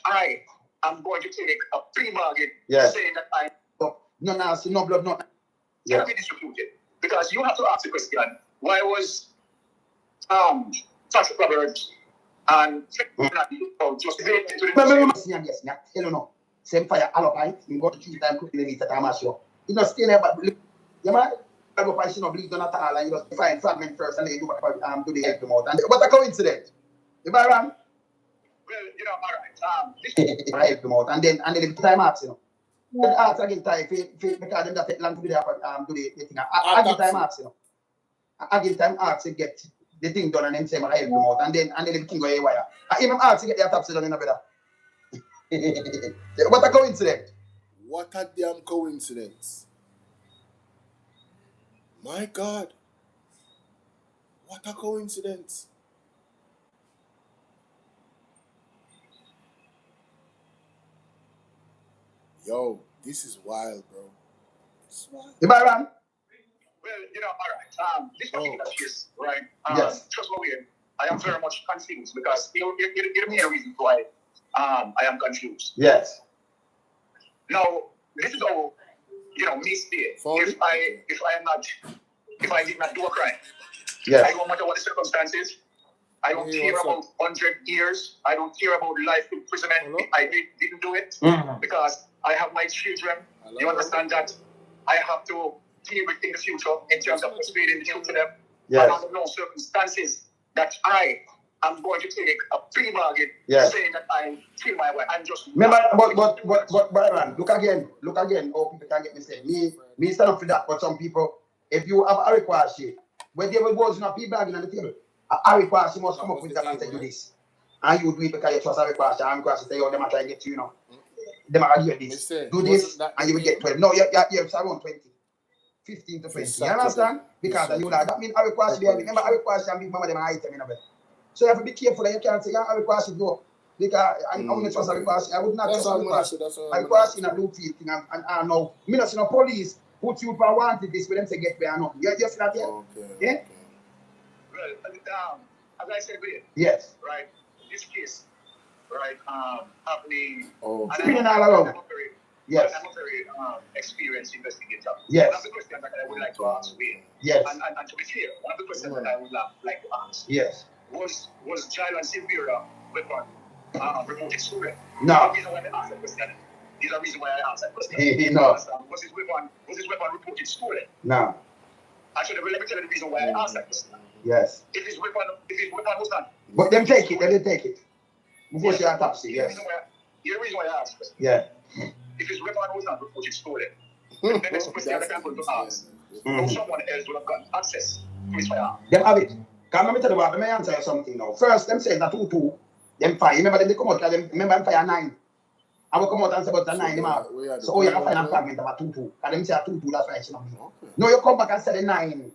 I am going to take a pre-bargain saying that I no blood, no. Yeah. Be distributed. Because you have to ask the question, why was Tasha Roberts and just yes, I tell you no. Same fire alopine, you go to 3 times quickly later time as you. You know, stay there, but you man, I go find no bleed on at all, and you just find fragment first and then you do do the help them out. And what a coincidence. Am I wrong? Well, all right. I help them out, and then the time acts, Then ask again time because them that take long to do the thing. I give time acts, I give time acts to get the thing done and then say I help them out, and then the thing go haywire. I even ask to get the autopsy done in a better. What a coincidence. What a damn coincidence. My God. What a coincidence. Yo, this is wild, bro. This is wild. Am I wrong? Well, all right. This particular case, right? Yes. Trust me, I am very much confused because you give me a reason why I am confused. Yes. Now, this is how me stay. If I did not do a crime, yes. I don't matter what the circumstances. I don't care about 100 years. I don't care about life imprisonment. Hello? I didn't do it because I have my children. Hello? You understand that I have to deal with in the future in terms of persuading the truth to them. Yes. And under no circumstances that I am going to take a free bargain saying that I kill my wife. I'm just remember, but Byron, look again. Oh, people can get mistake. Me stand up for that. But some people, if you have a request sheet, when there was no free bargain on the table, a request you must come up with that and say do this. And you do it because you trust a request. And request say, oh, them are trying to get you, Them are doing this. Do this, and you will get 12. No, it's around 20. 15 to 20. You understand? Because you that means I request you. Remember, I request you and big mama them item in a bit. So you have to be careful that you can't say, I request you go. Because I only trust a request. I would not trust a request. I request in a blue field thing and I know. Me not see no police put you for wanted this with them say get where I know. You see that here? Okay. Yeah? Well, as I said, yes. Right, this case, right, happening. Oh. Spinning all around. Yes. I'm a very experienced investigator. Yes. One of the questions that I would like to ask Wayne. Yes. And to be clear, one of the questions that I would like to ask. Yes. Was Giles and Sylvera weapon reported stolen? No. The reason why I asked that question. There's a reason why I asked that question. No. Was his weapon reported stolen? No. Actually, let me tell you the reason why I asked that question. Yes. If his weapon was not. But them take it. They take it. Before she autopsy. Yes. The reason why I asked this question. Yeah. If his weapon was not reported stolen, then the next question that I'm going to ask, how someone else would have got access to his firearm? Them have it. Can let me tell you what, let me answer you something now. First, them say that 2-2, them fire. Remember they come out, remember them fire 9. I will come out and say about the 9 them have. So you can find a fragment about 2-2. And them say a 2-2, that's why it's not me. No, you come back and say the 9.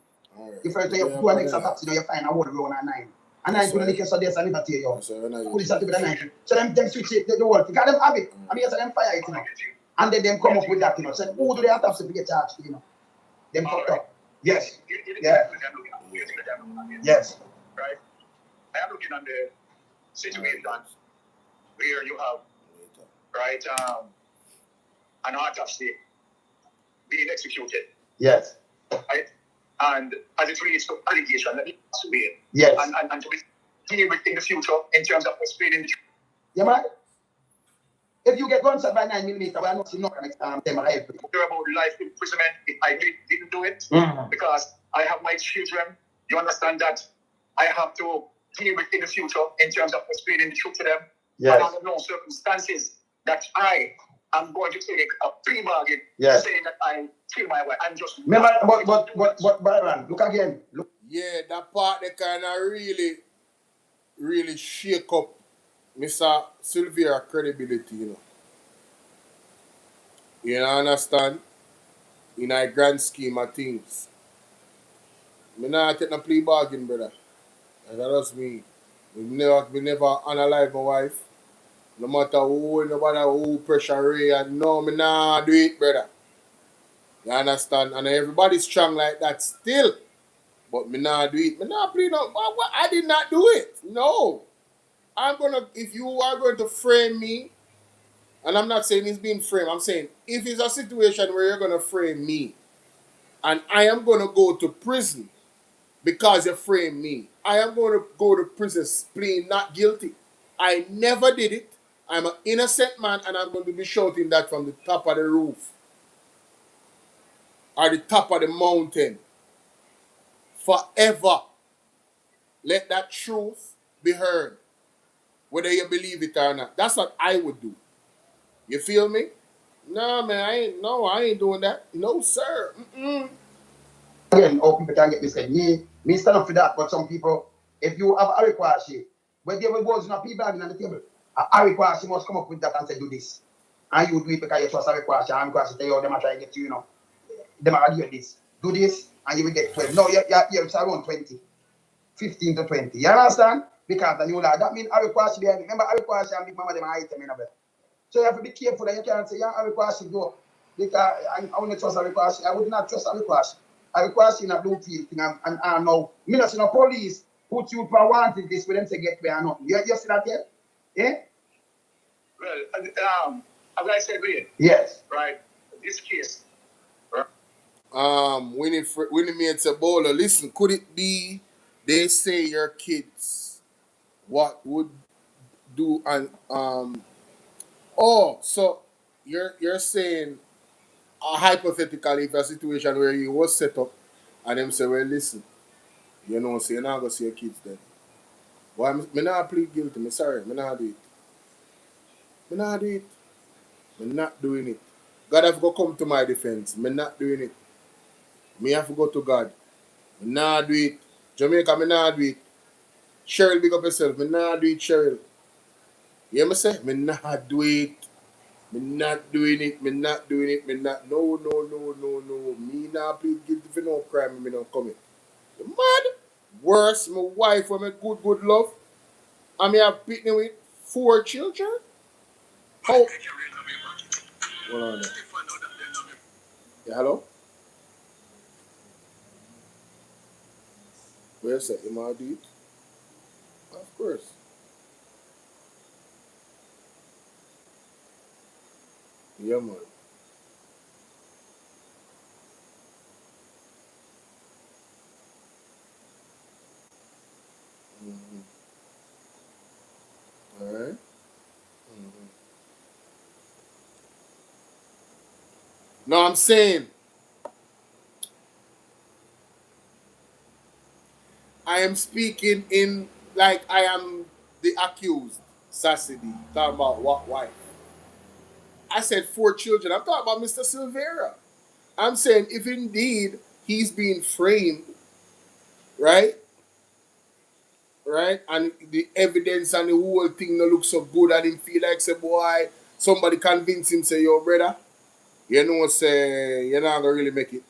The first time you do an extra taxi, you find a whole row on a 9. And 9 to the liquor, so there's a never tear you. Who is that to be the 9? So them switch it, the whole thing. Because them have it. I mean, so them fire it, And then them come up with that, So who do they have to get charged, Them fucked up. Yes. You Yeah. Yes. Right? I am looking at the situation where you have, right, an autopsy being executed. Yes. Right? And as it relates to allegation that he passed away. Yes. And to be dealing with in the future in terms of explaining the truth. Yeah, man. If you get gunshot by 9mm, we're not seeing no kind of them alive. About life imprisonment, if I didn't do it, because I have my children, you understand that I have to deal with in the future in terms of explaining the truth to them. Yes. And under no circumstances that I am going to take a plea bargain saying that I kill my wife. I'm just remember, but Byron, look again. Look. Yeah, that part they kind of really shake up Mr. Sylvera credibility, you know. You understand? In a grand scheme of things. Me not take no plea bargain, brother. And that's me. We never analyze my wife. No matter who, nobody who pressure Ray, and no, me nah do it, brother. You understand? And everybody's strong like that still. But me nah do it. Me nah play no. I did not do it. No. If you are going to frame me, and I'm not saying it's being framed, I'm saying if it's a situation where you're going to frame me, and I am going to go to prison because you framed me, I am going to go to prison pleading not guilty. I never did it. I'm an innocent man, and I'm going to be shouting that from the top of the roof or the top of the mountain forever. Let that truth be heard, whether you believe it or not. That's what I would do. You feel me? No, man, I ain't doing that. No, sir. Again, how people can get this said. Me stand up for that, but some people, if you have a request, when there was no people on the table, a request must come up with that and say, do this. And you do it because you trust a request, and request tell you, them are trying to get you, them are doing this. Do this, and you will get 12. No, it's around 20. 15 to 20. You understand? Because the new law, that means a request, remember a request and big mama them item in a bit. So you have to be careful that you can't say, a request should go. Because I only trust a request. I would not trust a request. A request in a blue field thing, and now, me not see no police put you for wanted this with them to get where or not. You see that yet? Yeah? Well, as I said, yes. Right, this case. Winnie made say, Bolo, listen, could it be they say your kids what would do and so you're saying hypothetically if a situation where you was set up and them say, well, listen, you know, so you're not gonna see your kids then. Why me not plead guilty, me sorry, me not do it. Me not do it. Me not doing it. God have to come to my defense. Me not doing it. Me have to go to God. Me not do it. Jamaica, me not do it. Cheryl, big up yourself. Me not do it, Cheryl. You hear me say? Me not do it. Me not doing it. Me not doing it. Me not. No. Me not plead guilty for no crime. Me not commit. You mad? Worse, my wife with my good love. And me have beaten with 4 children. How? Hold on there. Yeah, hello? Where's that? You might do it? Of course. Yeah, man. All right. No, I'm saying I am speaking in like I am the accused, Sassidi, talking about what wife. I said 4 children. I'm talking about Mr. Sylvera. I'm saying if indeed he's being framed, right? Right? And the evidence and the whole thing no look so good and him feel like say, boy, somebody convince him, say, yo, brother, you know, say, you're not going to really make it.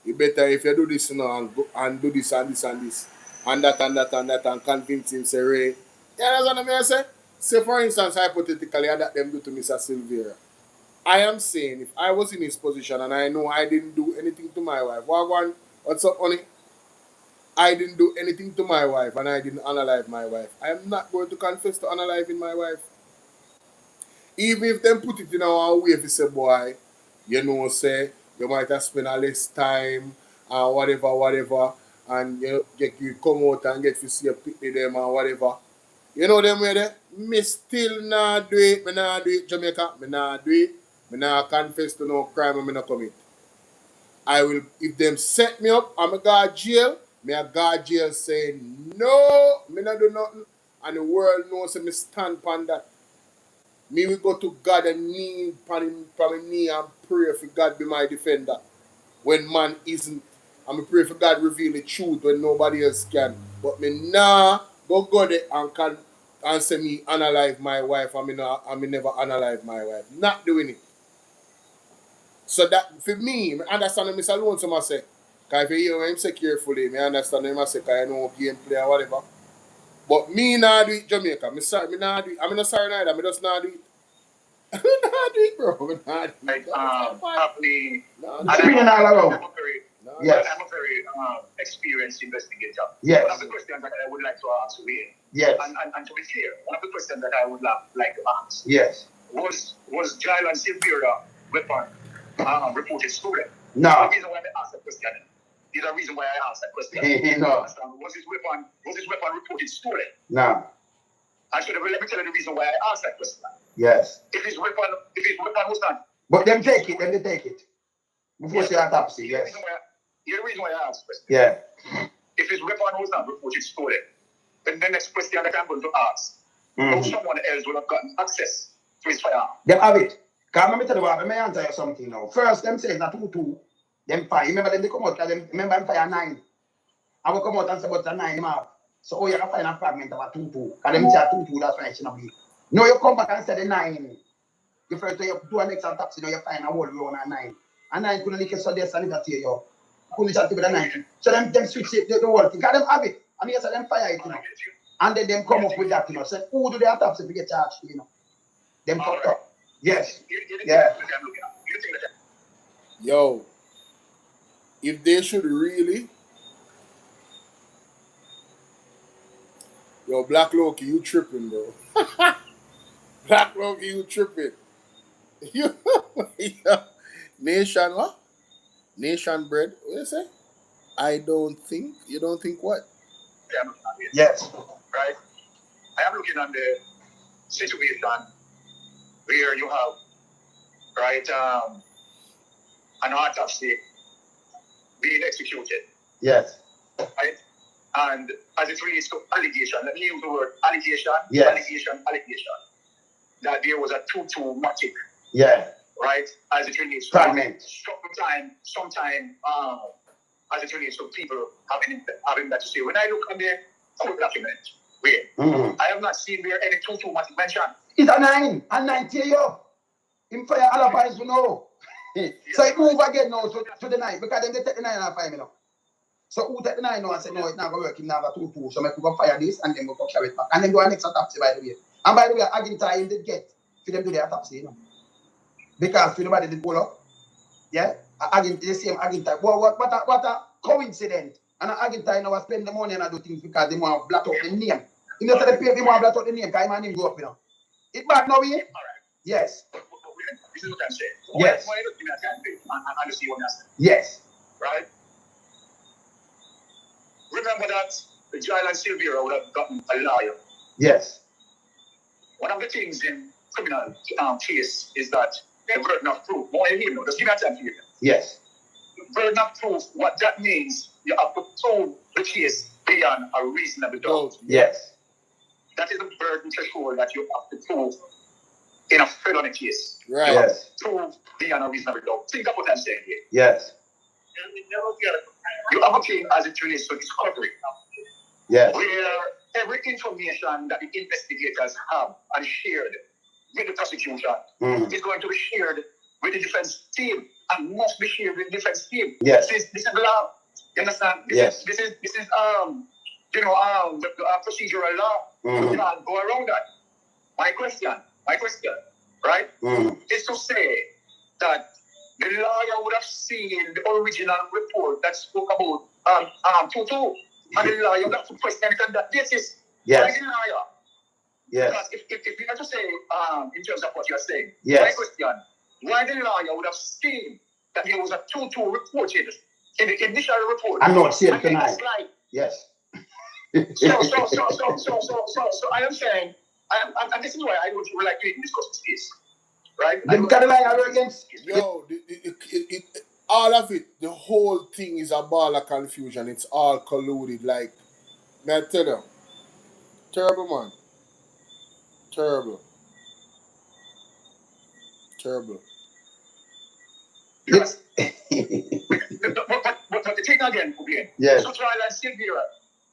You better, if you do this, you know, and do this and this and this, and that and that and that, and convince him, say, Ray. Yeah, that's what I mean, I say. Say, for instance, hypothetically, that them do to Mr. Sylvera. I am saying, if I was in his position and I know I didn't do anything to my wife, What's up, honey? I didn't do anything to my wife and I didn't unalive my wife. I am not going to confess to unaliving my wife. Even if them put it in our way, if you say, boy, you know, say, you might have spent a less time and whatever, and you come out and get to see a picnic them and whatever. You know them way there? Me still not do it. Me not do it, Jamaica. Me not do it. Me not confess to no crime and me not commit. I will, if them set me up, I'm a guard jail. Me a guard jail saying, no, me not do nothing. And the world knows me stand upon that. Me will go to God and kneel upon my knee and pray for God be my defender. When man isn't. And me pray for God reveal the truth when nobody else can. But me nah go there and say me unalive my wife and me never unalive my wife. Not doing it. So that for me, I understand what Mr. Lonesome say. Because if you hear him say carefully, I understand him say because I know gameplay or whatever. But me not do it, Jamaica. Me sorry, me not do it. I'm not sorry neither. Me just not do it. I'm not do it, bro. I'm not do it. Happening. Spinning all around. Yes. I'm a very experienced investigator. Yes. One of the questions that I would like to ask you here, yes. And to be clear, one of the questions that I would like to ask, yes, was Jyle and Sylvera weapon reported stolen? No. The reason why I asked that question. There's a reason why I asked that question. No. Was his weapon reported stolen? No. Actually, let me tell you the reason why I asked that question. Yes. If his weapon was not. But them take it, they take it. Before she autopsy, yes. The reason why I asked the question. Yeah. If his weapon was not reported stolen, then the next question that I'm going to ask, how someone else would have gotten access to his firearm? Them have it. Because let me tell you what, let me answer you something now. First, them say it's not 2-2. Them fire. Remember them they come out, them, remember them fire 9. I will come out and say about the 9 them have. So you can find a fragment of a 2-2. Because them say a 2-2, that's why it should not be. No, you come back and say the 9. You first you do an extra taxi, you find a whole round a 9. And 9 couldn't lick so this and never tear you. Couldn't chat with the 9. So them switch it, the whole thing. Because them have it. And yes, them fire it, you know. And then them come up with that, you know. Say, who do the autopsy to get charged, you know? Them fucked up. Yes. Yeah. Yo, if they should really, yo, Black Loki, you tripping, bro. Black Loki, you tripping. You, Nation what? Nation bread. What you say? I don't think. You don't think what? Yes. Right? I am looking at the situation where you have, right, an autopsy being executed. Yes. Right? And as it relates to allegation, let me use the word allegation, yes. allegation, that there was a 2-2 matic. Yeah. Right? As it relates to fragment. Sometime, as it relates to people having that to say. When I look at the court document, I have not seen where any 2-2 matic mentioned. It's a 9. A 9 tear you up. In fire alibis, you know. So it move again now to the 9 because then they take the 9 and 5 you know. So who take the 9 now and say no, it's not going to work, him now have a 2-2. So I could go fire this and then go carry it back. And then do an extra autopsy by the way. And by the way, Agintai in did get for them do the autopsy, you know. Because for nobody did pull up. Yeah? The same Agintai. What a coincidence. And Agintai now spend the money and do things because they want to blot out the name. You know, so they pay, they want to blot out the name because my name go up, you know. It's bad now, yeah? Yes. This is what I'm saying. Yes. Why don't you give me a chance and you see what I'm saying? Yes. Right? Remember that the Jyle and Sylvera would have gotten a lawyer. Yes. One of the things in criminal case is that the burden of proof. More than him, just give me a chance here. Yes. The burden of proof, what that means, you have to prove the case beyond a reasonable doubt. Yes. That is the burden threshold that you have to prove in a felony case. Right. Yes. Prove beyond a reasonable doubt. Think of what I'm saying here. Yes. You have a claim as it relates to discovery. Yes. Where every information that the investigators have and shared with the prosecution is going to be shared with the defense team and must be shared with the defense team. Yes. This is law. You understand? This is the procedural law. You can't go around that. My question, right, is to say that the lawyer would have seen the original report that spoke about Tutu, and the lawyer would have to question it on that basis. Yes. Why the lawyer? Yes. Because if you have to say, in terms of what you're saying, Yes. my question, why the lawyer would have seen that there was a Tutu reported in the initial report? I'm not saying tonight. Slide. Yes. So I am saying, and this is why I would like to discuss this case, right? Them kind of like against. Yo, all of it, the whole thing is a ball of confusion. It's all colluded. Like, may I tell you, terrible, man. Terrible. Yes. but the thing again, yes. So Trial and Sylvera,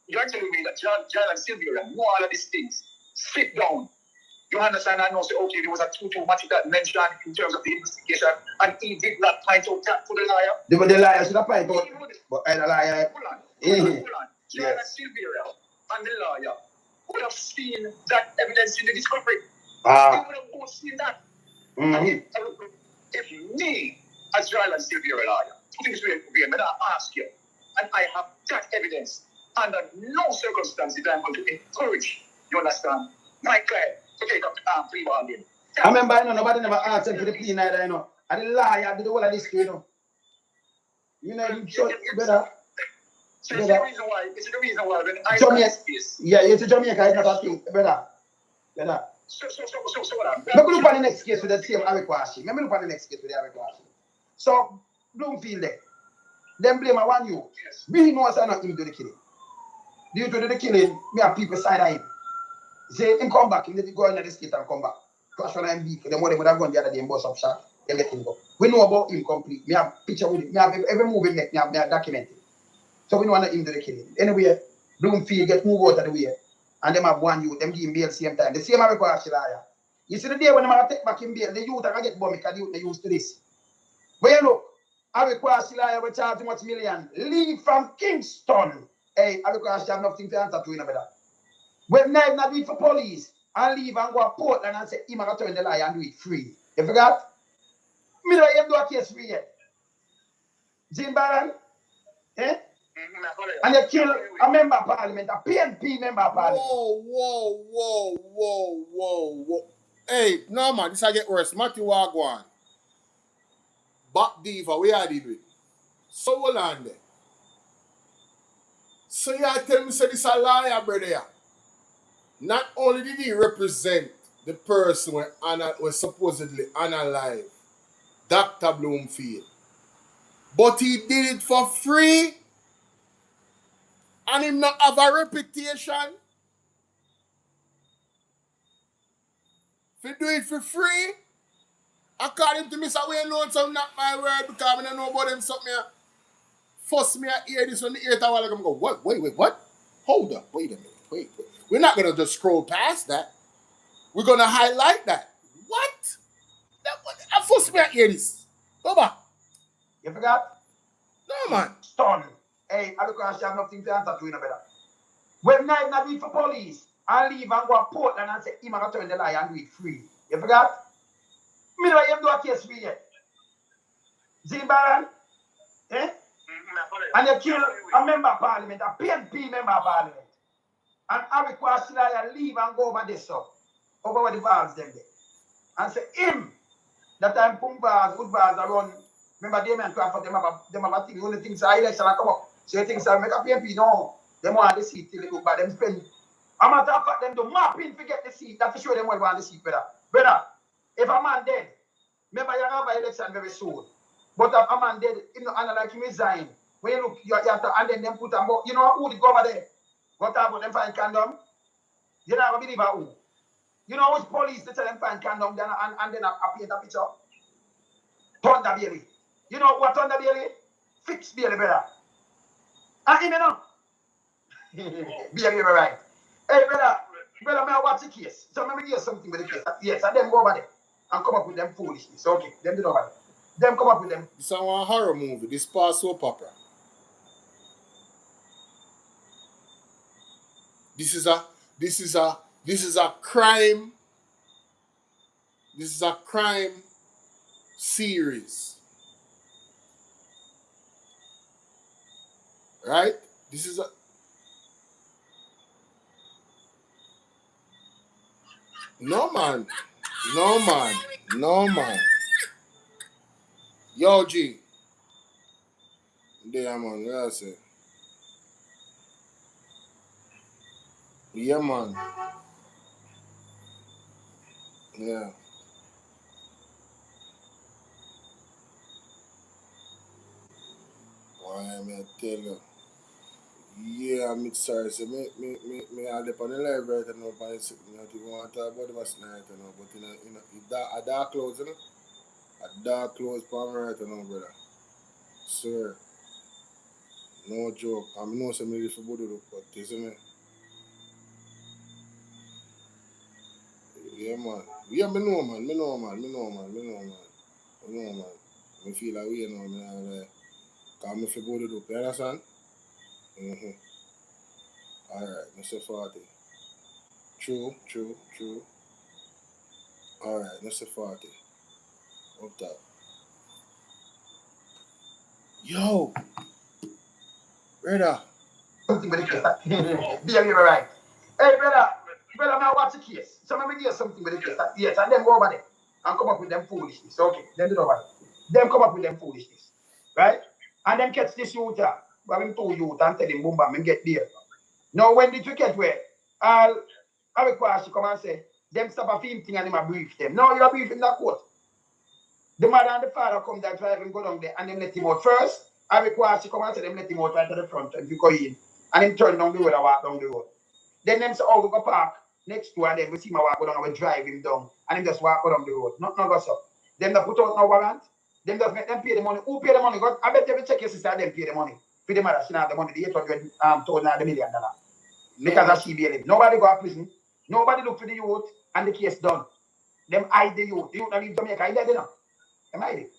you're telling me that Trial and Sylvera know all of these things. Sit down. You understand? I know, say, okay, there was a Tutu matter that mentioned in terms of the investigation, and he did not point out that to the liar. The liar should have pointed out, but the liar. Hold on. Trial and Sylvera and the lawyer would have seen that evidence in the discovery. They would have both seen that. And if me, as Trial and Sylvera lawyer, putting this way, may I ask you, and I have that evidence, under no circumstances I'm going to encourage, you understand, my client to take up plea bargain. I remember, nobody never asked him for the plea neither, And the liar did the whole of this, you know, you short, better. So it's the reason why when I Jamaica, this. Yeah, it's a Jamaica, it's not a thing, better. So what? Let me look at the next case with the same Awekwashi. Let me look at the next case with the Awekwashi. So, Bloomfield there. Them blame one you. Yes. We know what's not him do the killing. Due to the killing, me have people side of him. Say him come back, he let him go into the state and come back. Clash on him beef. Them what they would have gone the other day in bus up shot. They let him go. We know about him complete. Me have picture with him. Me have every move him make. Me have documented. So we know him do the killing. Anyway, Bloomfield get moved out of the way. And them have one youth, them give him bail same time. The same Awekwashi liar. You see the day when them take back him bail, the youth are get bomb because the youth they used to this. But you look, Awekwashi liar will charge him much million. Leave from Kingston. Hey, Awekwashi have nothing to answer to in about that. When Knife not do it for police and leave and go to Portland and say, him going to turn the lie and do it free. You forgot? Me don't even do a case free yet. Jim Barron? Eh? And you kill a member of parliament, a PNP member of parliament. Whoa. Hey, no man, this I get worse. Matthew Wagwan. Back diva, where are they with? So hold on there. So you tell me say this a liar, brother. Not only did he represent the person who supposedly unalive, Dr. Bloomfield, but he did it for free and him not have a reputation. If he do it for free, according to Mr. Wayne Lonesome, not my word, because I don't know about them something. First me I hear this on the 8th hour, I'm go, what? Wait, what? Hold up, wait a minute, wait. We're not going to just scroll past that. We're going to highlight that. What? I first me I hear this. Go back. You forgot? No, man. Stun. Hey, Awekwashi have nothing to answer to in a better. When Knife not do it for police and leave and go to Portland and say, him going to turn the lie and do it free. You forgot? Me don't even do a case free yet. Jim Barron? Eh? And you kill a member of parliament, a PNP member of parliament. And Awekwashi liar leave and go over this stuff. Over where the bars them there. And say him, that time pump bars, good bars around. Remember Damien Crawford, them have a thing, the only things are election come up. So you think so make a PNP, no. Them want the seat till they look bad, them spend. A matter of fact, them do mapping to get the seat. That to show them what want the seat, brother. Brother, if a man dead, remember you have an election very soon. But if a man dead, him not like him resign. When you look, you have to, and then them put them, you know who the go over there? What about them find condom? You don't believe who? You know which police they tell them find condom then and then paint a picture? Thunder Bailey. You know what Thunder Bailey? Fix Bailey, brother. And him, you know? Bailey, right. Hey, brother, may I watch the case? So let me hear something with the case. Yes, and them go over there and come up with them foolishness. Okay, them do over there. Them come up with them. This is a horror movie. This past soap opera. This is a crime. This is a crime series. Right? This is a... No, man. No, man. No, man. Yo, G. Yeah, man. Yeah, say. Yeah, man. Yeah. Why am I tell you? Yeah, I'm sorry. So, me I dip on the live right now, but it's, you know, you want to talk about the last night, you know, but, a dark clothes, you know? A dark clothes for me right now, brother. Sir. No joke. I know some of this for Bolo, but this, you know, yeah, man. Yeah, me know, man. Me know, man. I feel like we, you know, man. Cause me for Bolo, you understand? Mm-hmm. Alright, Mr. 40. True. Alright, Mr. 40. Up top. Yo, brother. Something with the case. Be right. Hey, brother, now watch the case. So let me give something with the case. Yes, and then go over there and come up with them foolishness. Okay, then do it over there. Them come up with them foolishness. Right? And then catch this youth, but him two youth and tell him boom bam and get there. Now when did you get where? I require to come and say, them stop a film thing and him a brief them. No, you a brief in that court. The mother and the father come there, drive him go down there, and them let him out first. I require to come and say them let him out right to the front and you go in. And him turn down the road and walk down the road. Then them say, oh, we go park next to and then we see my walk go down and we drive him down. And him just walk go down the road. Not go so. Them that put out no warrant. Them just make them pay the money. Who pay the money? God, I bet you check your sister, them pay the money. For the mother, she not have the money, the 800,000 $1 million. Because of she bail him. Nobody go to prison. Nobody look for the youth and the case done. Them hide the youth. The youth that leave Jamaica, he dead, you know. Them hide it.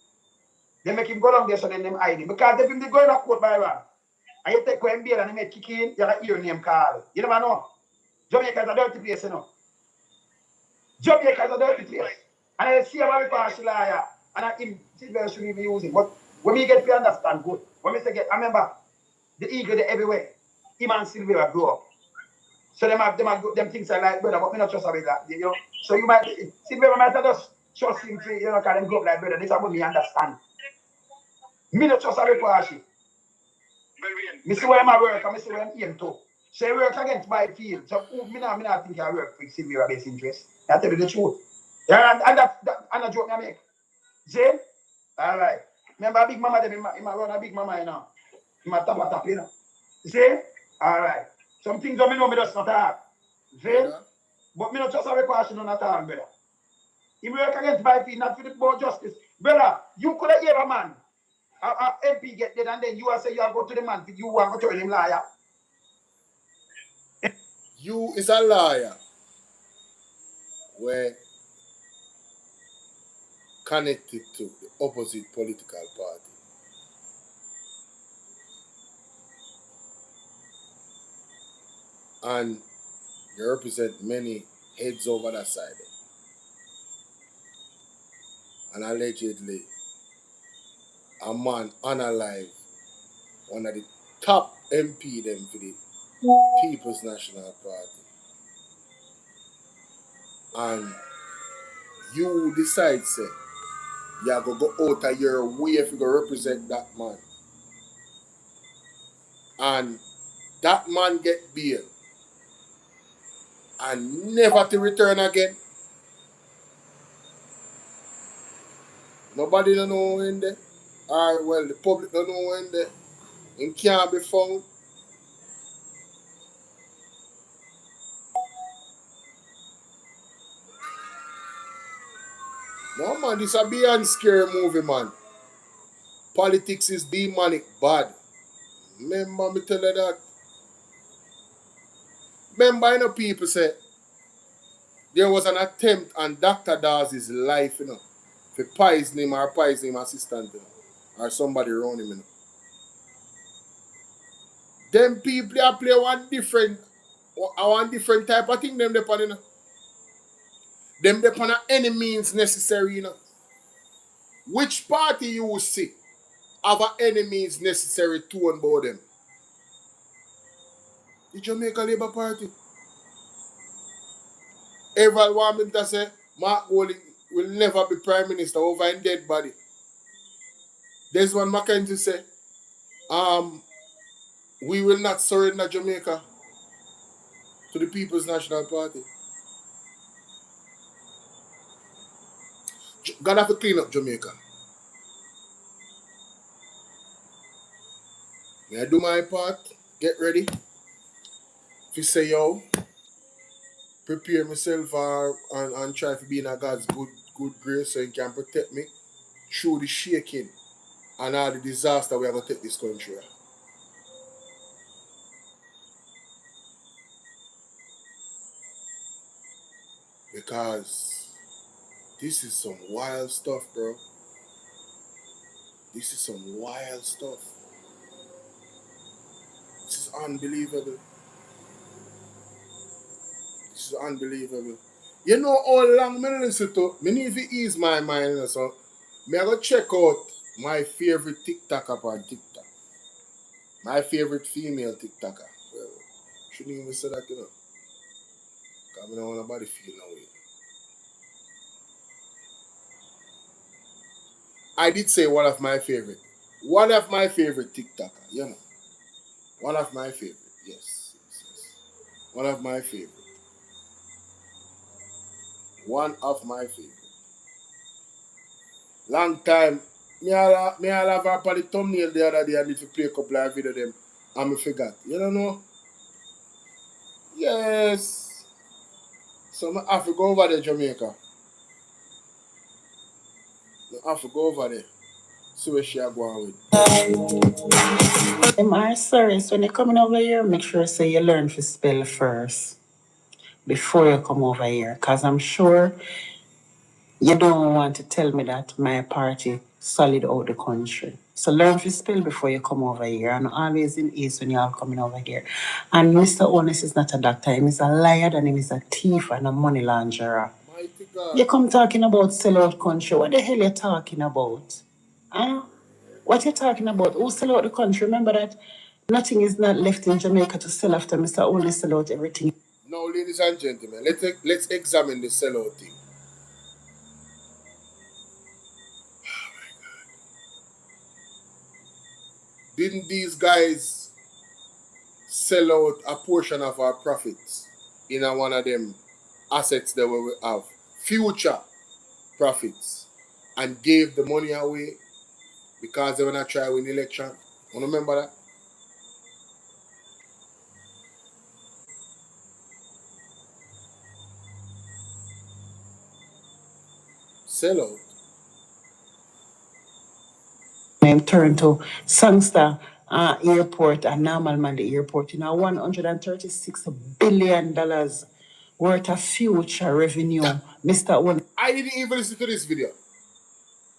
They make him go down there so then them hide him. Because if him they go in a court by one, and you take one bail and they make kick in, you have a ear name call. You never know. Jamaica is a dirty place, you know. Jamaica is a dirty place. And I see how we pass the liar, and I him Sylvera shouldn't even use him. But when we get to understand good, when we say get, I remember the eagle they everywhere. Him and Sylvera grow up. So them things are like brother, but me not trust about that, you know. So you might Sylvera might just trust him to, you know, call them grow up like brother. This is what me understand. Me not trust about Pashi. Me see where I work and me see where I'm aim to. So I work against my field. So me not think I work with Sylvera best interest. I tell you the truth. Yeah, and that and a joke I make. See? Alright. Remember Big Mama them in my run a Big Mama, you know. In my tap, you know. See? Alright. Some things don't me know me just not talk. See? But me not just have a question on at all, brother. He work against my field, not for the board justice. Brother, you could have hear a man. A MP get dead and then you say you go to the man, you want to turn him liar. You is a liar where connected to the opposite political party. And you represent many heads over that side. And allegedly, a man unalive, one of the top MP them for the People's National Party. And you decide, say, you're going to go out of your way if you go represent that man. And that man get bail. And never to return again. Nobody don't know when there. Or, well, the public don't know when there. It can't be found. No, man, this a beyond scary movie, man. Politics is demonic bad. Remember me tell you that. Remember, you know, people say there was an attempt on Dr. Dawes' life, you know, to poison him or poison him assistant, you know, or somebody around him, you know. Them people play one different type of thing, them depend, you know. Them depend on any means necessary, you know. Which party you will see have any means necessary to onboard them? The Jamaica Labour Party. Everyone want me to say Mark Woolley will never be Prime Minister over in dead body. There's one Mackenzie say, we will not surrender Jamaica to the People's National Party. God have to clean up Jamaica. May I do my part? Get ready. If you say, yo, prepare myself and try to be in a God's good grace so He can protect me through the shaking and all the disaster we are going to take this country. Because this is some wild stuff, bro. This is some wild stuff. This is unbelievable. This is unbelievable. You know how long I listen to? I need to ease my mind. So I go check out my favorite TikToker on TikTok. My favorite female TikToker. Well, shouldn't even say that, you know. Because I don't want nobody feel no way. I did say one of my favorite. One of my favorite TikToker, you know. One of my favorite, yes. One of my favorite. One of my favorite. Long time. Me all have her on the thumbnail the other day. I need to play a couple of videos of them. And I forgot. You don't know? Yes. So I have to go over there, Jamaica. I have to go over there. See where she are going with. I'm sorry, so when you're coming over here, make sure say you learn to spell first before you come over here. Because I'm sure you don't want to tell me that my party solid out the country. So learn to spell before you come over here. And always in ease when you're all coming over here. And Mr. Onus is not a doctor. He is a liar and he is a thief and a money launderer. Mighty God. You come talking about sell out country. What the hell you talking about? Huh? What you talking about? Who sell out the country? Remember that nothing is not left in Jamaica to sell after Mr. Only sell out everything. Now, ladies and gentlemen, let's examine the sellout thing. Didn't these guys sell out a portion of our profits in one of them assets that we have? Future profits. And gave the money away because they were not trying to win the election. You remember that? Sell out. Name turned to Sangster Airport and Normal Man the Airport. You know, $136 billion worth of future revenue. Mr. One. I didn't even listen to this video.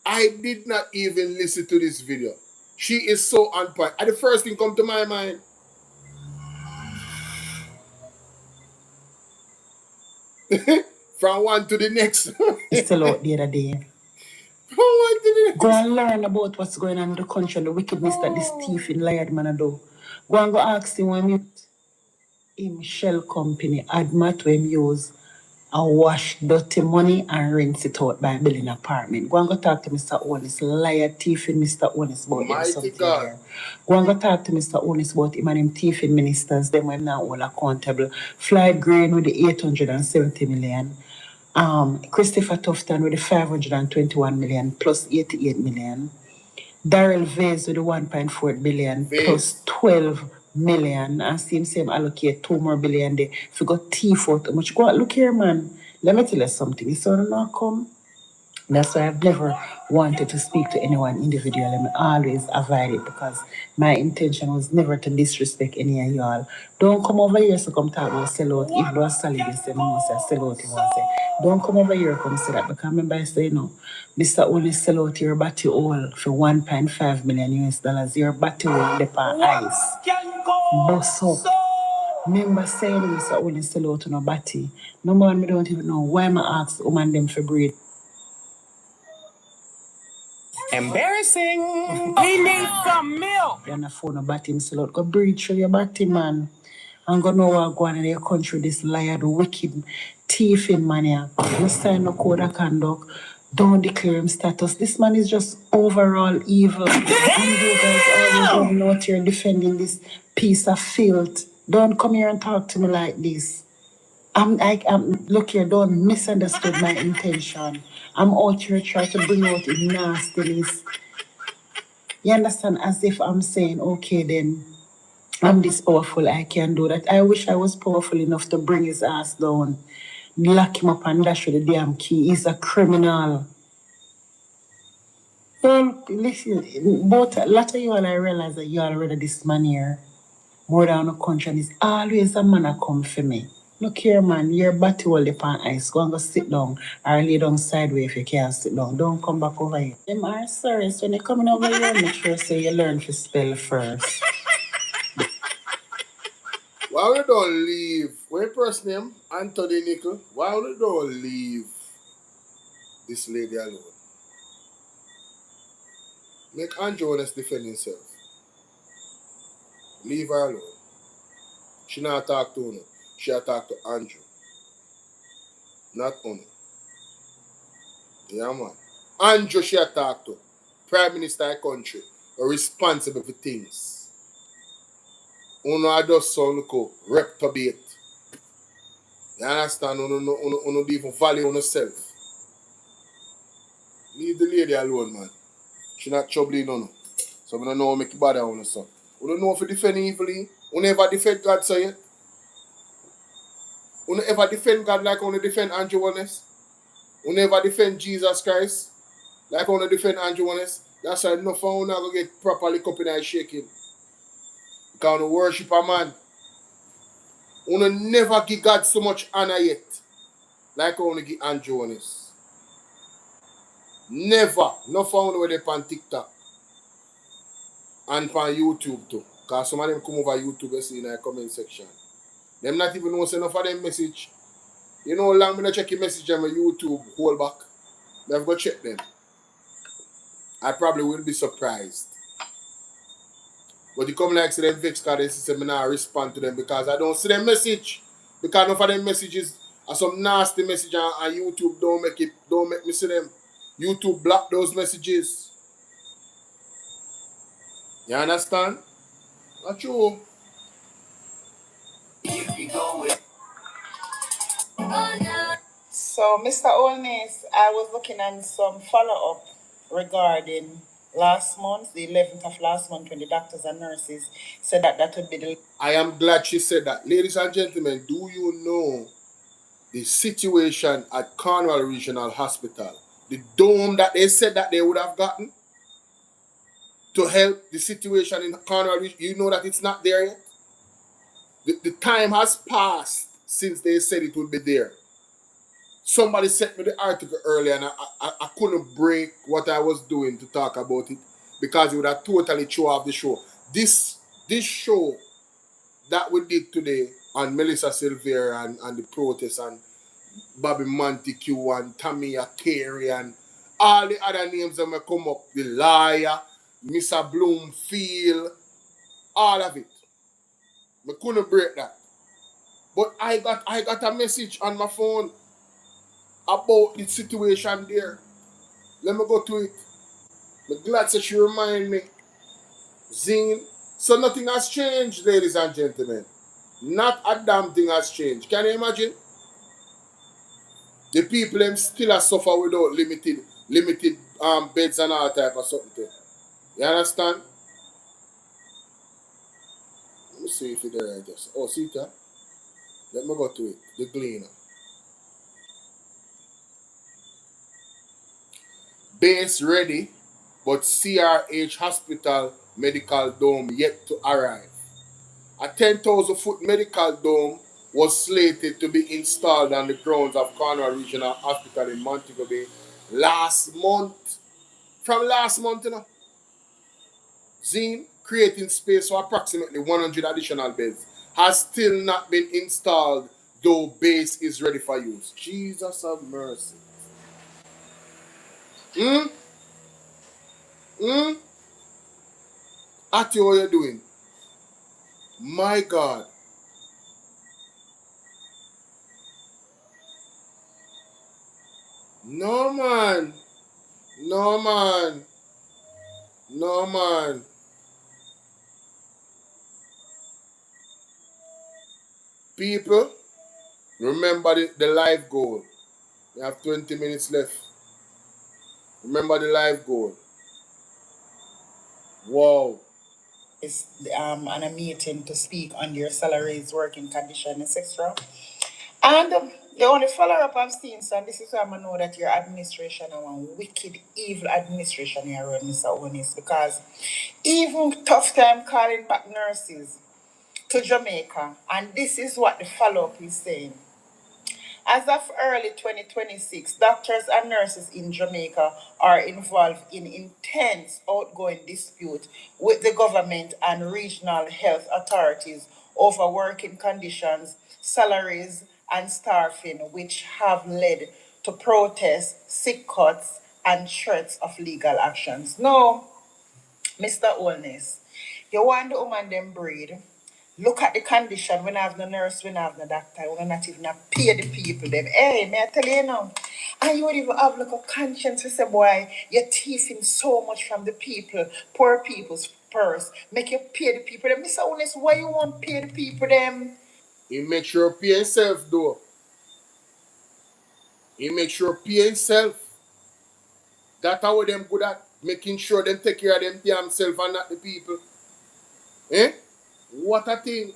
I did not even listen to this video. She is so on point. And the first thing come to my mind. From one to the next. Still out the other day. Go and learn about what's going on in the country and the wickedness that this thief in liar man do. Go and go ask him when him shell company admit when him use and wash dirty money and rinse it out by building an apartment. Go and go talk to Mr. Onis, liar thiefing Mr. Onis about him something there. Go and go talk to Mr. Onis about him and him thiefing ministers, them when now all accountable. Fly Green with the 870 million. Christopher Tufton with the 521 million plus 88 million. Daryl Vase with the 1.4 billion plus 12 million. And see him allocate 2 more billion there. If you got T4 too much, go out, look here, man. Let me tell you something. It's all not come. That's why I've never wanted to speak to anyone individually. I always avoid it because my intention was never to disrespect any of y'all. Don't come over here to come talk about sell out. If those solid, you say no, say sell out, you want to say. Don't come over here come say that because remember I say no. Mr. Only sell out your battery all for 1.5 million US dollars. Your battery will dip on ice. Bust up. Remember saying Mr. Only sell out on a battery. Number one, I don't even know why I ask woman them for breed. Embarrassing. We need some milk. You're on the phone about him, so go breathe through your body, man. and go know what going in their country, this liar, the wicked thieving maniac. No sign no code of conduct. Don't declare him status. This man is just overall evil. And you guys always running out here defending this piece of filth. Don't come here and talk to me like this. Look here, don't misunderstood my intention. I'm out here trying to bring out the nastiness. You understand? As if I'm saying, okay, then I'm this powerful, I can do that. I wish I was powerful enough to bring his ass down, lock him up and dash with the damn key. He's a criminal. Well, listen, both a lot of you all I realize that you already this man here, more than a country, and it's always a man that come for me. Look here, man, your body will upon ice. Go and go sit down or lay down sideways if you can't sit down. Don't come back over here. Them are serious. When you coming over here, make sure say you learn to spell first. Why we don't leave? What first name? Anthony Nickel. Why we don't leave this lady alone? Make Andrew honest defend himself. Leave her alone. She not talk to Uno. She talk to Andrew. Not Uno. Yeah, man. Andrew she talk to. Prime Minister of the country. Or responsible for things. Uno just so look reprobate. You understand? Uno be even value on yourself. Leave the lady alone, man. She not troubling Uno. So we don't know how to make it bother Uno, so. We don't know if you defend evilly. We never defend God, so yet. We never defend God like we defend Andrew Honest. We never defend Jesus Christ like we defend Andrew Honest. That's why enough of we not going to get properly cupping and shaking. Because we worship a man. We never give God so much honor yet like we give Andrew Honest. Never. No found where they on TikTok. And on YouTube too. Because some of them come over YouTube and see in the comment section. Them not even know enough of them message. You know how long I check your message on my YouTube hold back. I've got to check them. I probably will be surprised. But you come like say them vex because they say me not respond to them because I don't see them message. Because enough of them messages are some nasty message on YouTube don't make me see them. YouTube block those messages. You understand? Not true. So, Mr. Olness, I was looking at some follow-up regarding last month, the 11th of last month, when the doctors and nurses said that would be the... I am glad she said that. Ladies and gentlemen, do you know the situation at Cornwall Regional Hospital? The dome that they said that they would have gotten to help the situation in Cornwall Regional, you know that it's not there yet? The time has passed since they said it would be there. Somebody sent me the article earlier and I couldn't break what I was doing to talk about it because it would have totally thrown off the show. This show that we did today on Melissa Sylvera and the protest and Bobby Montague and Tamia Carey and all the other names that may come up, the liar, Mr. Bloomfield, all of it. I couldn't break that. But I got a message on my phone about the situation there. Let me go to it. I'm glad that she remind me. Zine. So nothing has changed, ladies and gentlemen. Not a damn thing has changed. Can you imagine? The people them still are suffer without limited beds and all type of something. You understand? Let me see if it's there right just. Oh, see that? Let me go to it. The Gleaner. Base ready, but CRH Hospital medical dome yet to arrive. A 10,000-foot medical dome was slated to be installed on the grounds of Cornwall Regional Hospital in Montego Bay last month. From last month, you know. Zine, creating space for approximately 100 additional beds, has still not been installed, though base is ready for use. Jesus of mercy. Ati, what you doing? My God. No, man. No, man. No, man. People, remember the life goal. We have 20 minutes left. Remember the life goal. Wow. Is on a meeting to speak on your salaries, working condition, etc. And the only follow up I've seen, so this is why I know that your administration is one wicked, evil administration here, Mr. Onis, because even tough time calling back nurses to Jamaica, and this is what the follow up is saying. As of early 2026, doctors and nurses in Jamaica are involved in intense outgoing dispute with the government and regional health authorities over working conditions, salaries, and staffing, which have led to protests, sick cuts, and threats of legal actions. No, Mr. Olness, you want the woman them breed. Look at the condition when I have no nurse, when I have no doctor, when I not even pay the people them. Hey, may I tell you now? And you would even have like a conscience to say, boy, you're thieving so much from the people, poor people's purse. Make you pay the people them. Mr. Honest, why you won't pay the people them? He make sure pay himself though. He make sure pay himself. That's how them good at making sure them take care of them themselves and not the people. Eh? What a thing.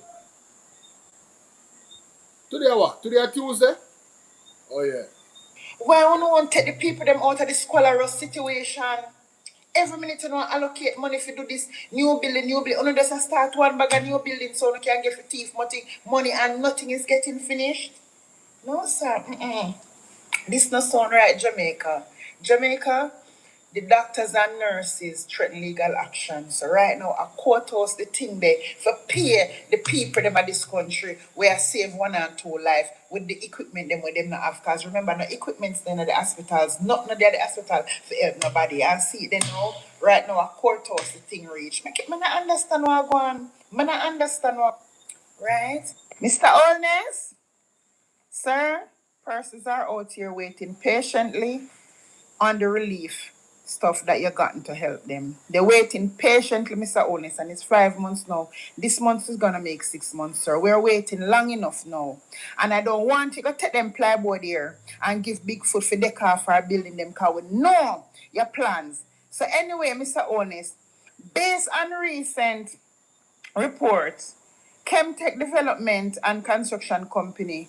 Today what? Today a Tuesday? Oh yeah. Why you don't want to take the people them out of the squalorous situation? Every minute you don't allocate money to do this new building. You just start one bag of new building so you can get for thief money and nothing is getting finished. No, sir. This not sound right, Jamaica. Jamaica, the doctors and nurses threaten legal action. So right now, a court house the thing there for pay the people them of this country where save 1 and 2 life with the equipment them where them not have. Because remember, no equipment's then at the hospitals, nothing there at the hospital for help nobody. And see then now, right now, a court house the thing reach. Make it, man, I understand what I go on. Man, I understand what, right? Mr. Olness? Sir, persons are out here waiting patiently on the relief stuff that you gotten to help them. They're waiting patiently, Mr. Honest, and it's 5 months now. This month is gonna make 6 months, sir. We're waiting long enough now. And I don't want you to take them plyboard here and give big foot for deck off for building them car. We know your plans. So anyway, Mr. Honest, based on recent reports, Chemtech Development and Construction Company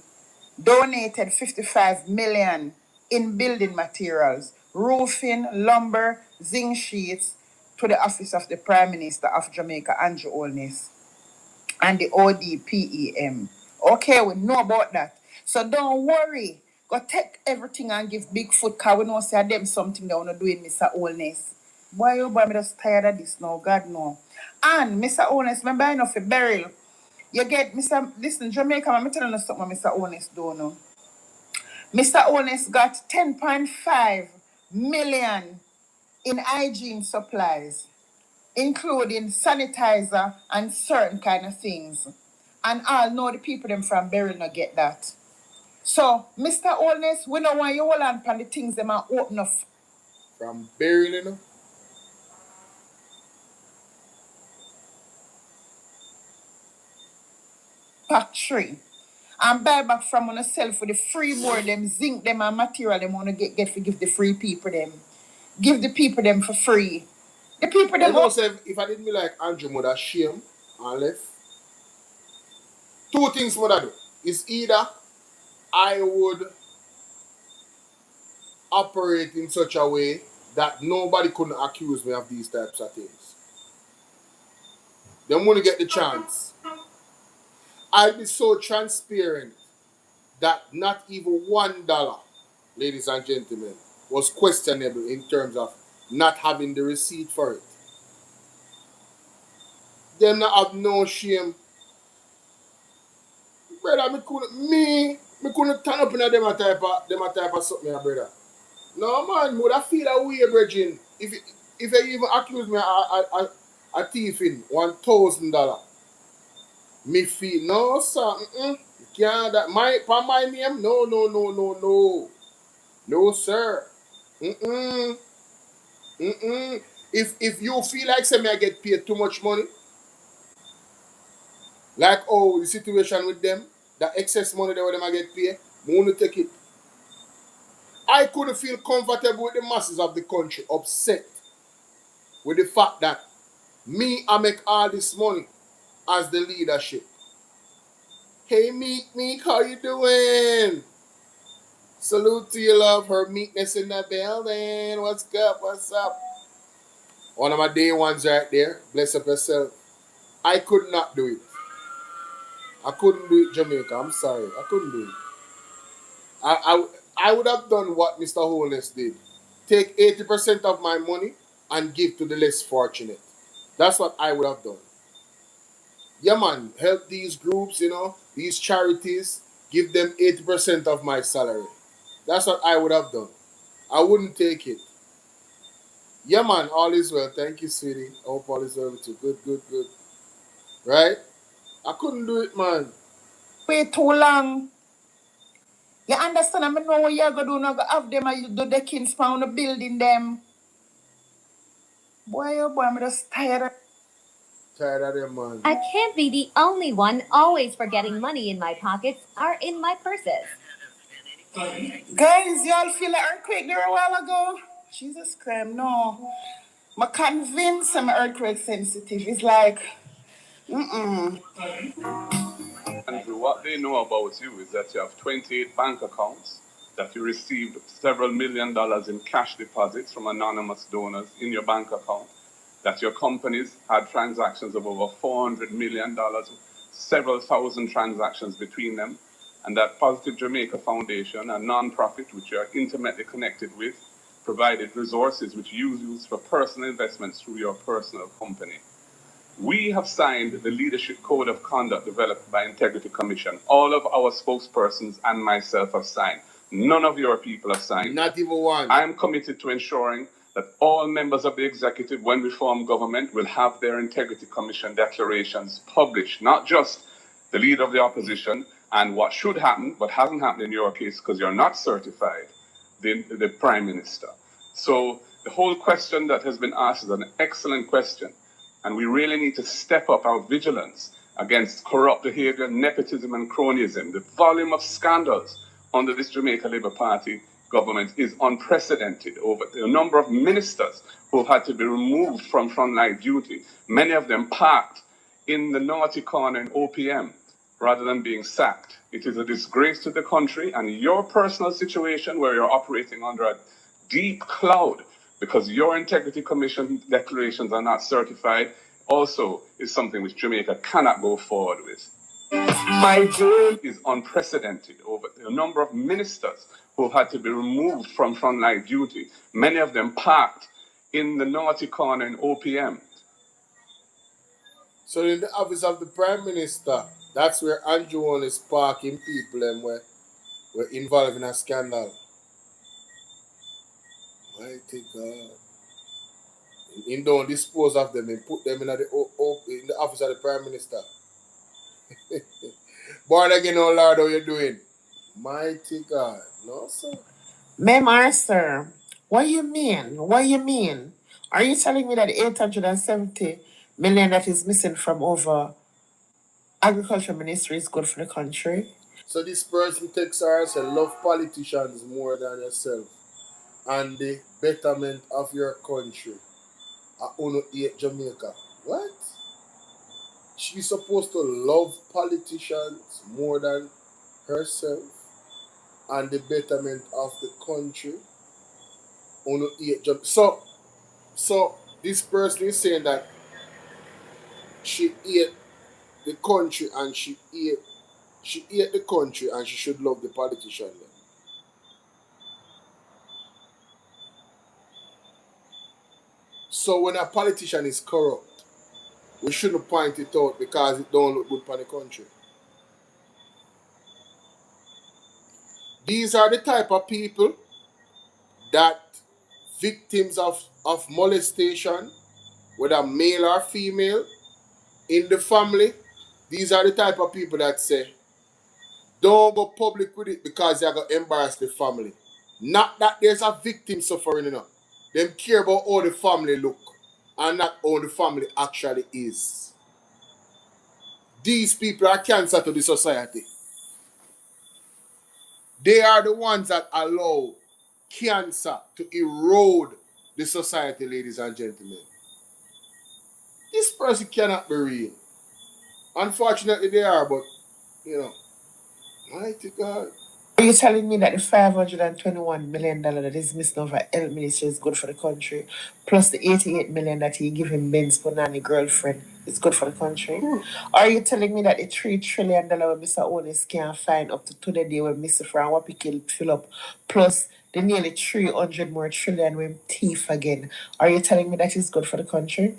donated 55 million in building materials, roofing, lumber, zinc sheets to the office of the Prime Minister of Jamaica, Andrew Holness, and the ODPEM. Okay, we know about that. So don't worry. Go take everything and give Bigfoot, because we know say them something they want to do in Mr. Holness. Boy, you boy, me just tired of this now, God no. And Mr. Holness, remember I know for burial. You get Mr. Listen, Jamaica, I'm telling you something Mr. Honest don't know. Mr. Honest got 10.5 million in hygiene supplies, including sanitizer and certain kind of things. And all know the people them from Berry not get that. So, Mr. Honest, we don't want you hold on the things them are open up. From Berry, you know? Factory and buy back from on yourself for the free board them, zinc them and material them want to get for give the free people them. Give the people them for free. The people them. You know, say if I didn't be like Andrew, would have shame and left. 2 things would I do. It's either I would operate in such a way that nobody couldn't accuse me of these types of things. Then when you get the chance, I'll be so transparent that not even $1, ladies and gentlemen, was questionable in terms of not having the receipt for it. Them not have no shame. Brother, me couldn't turn up in them a type of something, brother. No man, would I feel a way, brethren, if you even accuse me of thieving $1,000. Me feel no sir, you can't that my name, no. No, sir. Mm-mm. Mm-mm. If you feel like say me I get paid too much money, like oh the situation with them, the excess money that them I get paid, me want to take it. I couldn't feel comfortable with the masses of the country upset with the fact that me I make all this money as the leadership. Hey Meek, how you doing? Salute to you, love. Her meekness in the building. What's up? What's up? One of my day ones right there. Bless up yourself. I could not do it. I couldn't do it, Jamaica. I'm sorry. I couldn't do it. I would have done what Mr. Holness did. Take 80% of my money and give to the less fortunate. That's what I would have done. Yeah, man. Help these groups, these charities. Give them 80% of my salary. That's what I would have done. I wouldn't take it. Yeah, man. All is well. Thank you, sweetie. I hope all is well with you. Good, good, good. Right? I couldn't do it, man. Wait too long. You understand? I know what you're going to do. Now go have them and you do the kings pound the building them. Boy, oh boy, I'm just tired. Tired of them, man. I can't be the only one always forgetting money in my pockets or in my purses. Guys, y'all feel an earthquake there a while ago? Jesus Christ, no. I'm convinced I'm earthquake sensitive. It's like, And what they know about you is that you have 28 bank accounts, that you received several $1 million in cash deposits from anonymous donors in your bank account, that your companies had transactions of over $400 million, several thousand transactions between them, and that Positive Jamaica Foundation, a non-profit which you are intimately connected with, provided resources which you use for personal investments through your personal company. We have signed the Leadership Code of Conduct developed by Integrity Commission. All of our spokespersons and myself have signed. None of your people have signed. Not even one. I am committed to ensuring that all members of the executive, when we form government, will have their Integrity Commission declarations published, not just the leader of the opposition and what should happen, but hasn't happened in your case because you're not certified, the Prime Minister. So the whole question that has been asked is an excellent question. And we really need to step up our vigilance against corrupt behavior, nepotism, and cronyism. The volume of scandals under this Jamaica Labour Party government is unprecedented. Over the number of ministers who have had to be removed from frontline duty, many of them parked in the naughty corner in OPM rather than being sacked. It is a disgrace to the country, and your personal situation where you're operating under a deep cloud because your Integrity Commission declarations are not certified also is something which Jamaica cannot go forward with. My dream is unprecedented. Over the number of ministers who have had to be removed from frontline duty, many of them parked in the naughty corner in OPM. So in the office of the Prime Minister, that's where Andrew is parking people and were involved in a scandal. Mighty God. He don't dispose of them and put them in the office of the Prime Minister. Born again, oh Lord, how you doing? Mighty God. No, sir. sir, what you mean? What you mean? Are you telling me that 870 million that is missing from over Agriculture Ministry is good for the country? So this person takes her and says, love politicians more than yourself and the betterment of your country. I only hate Jamaica. What? She's supposed to love politicians more than herself and the betterment of the country. Only hate Jamaica. So this person is saying that she hate the country and she hate the country and she should love the politician. So when a politician is corrupt, we shouldn't point it out because it don't look good for the country. These are the type of people that victims of molestation, whether male or female, in the family, these are the type of people that say, don't go public with it because you're going to embarrass the family. Not that there's a victim suffering, you know. Them care about how the family look and not how the family actually is. These people are cancer to the society. They are the ones that allow cancer to erode the society, ladies and gentlemen. This person cannot be real. Unfortunately, they are, but, you know, mighty God. Are you telling me that the $521 million that is missing over health ministry is good for the country, plus the $88 million that he give him Ben's Punani girlfriend is good for the country? Are you telling me that the $3 trillion when Mr. Onis can find up to today when Mr. Frank Wapikil fill up, plus the nearly 300 more trillion when thief again? Are you telling me that is good for the country?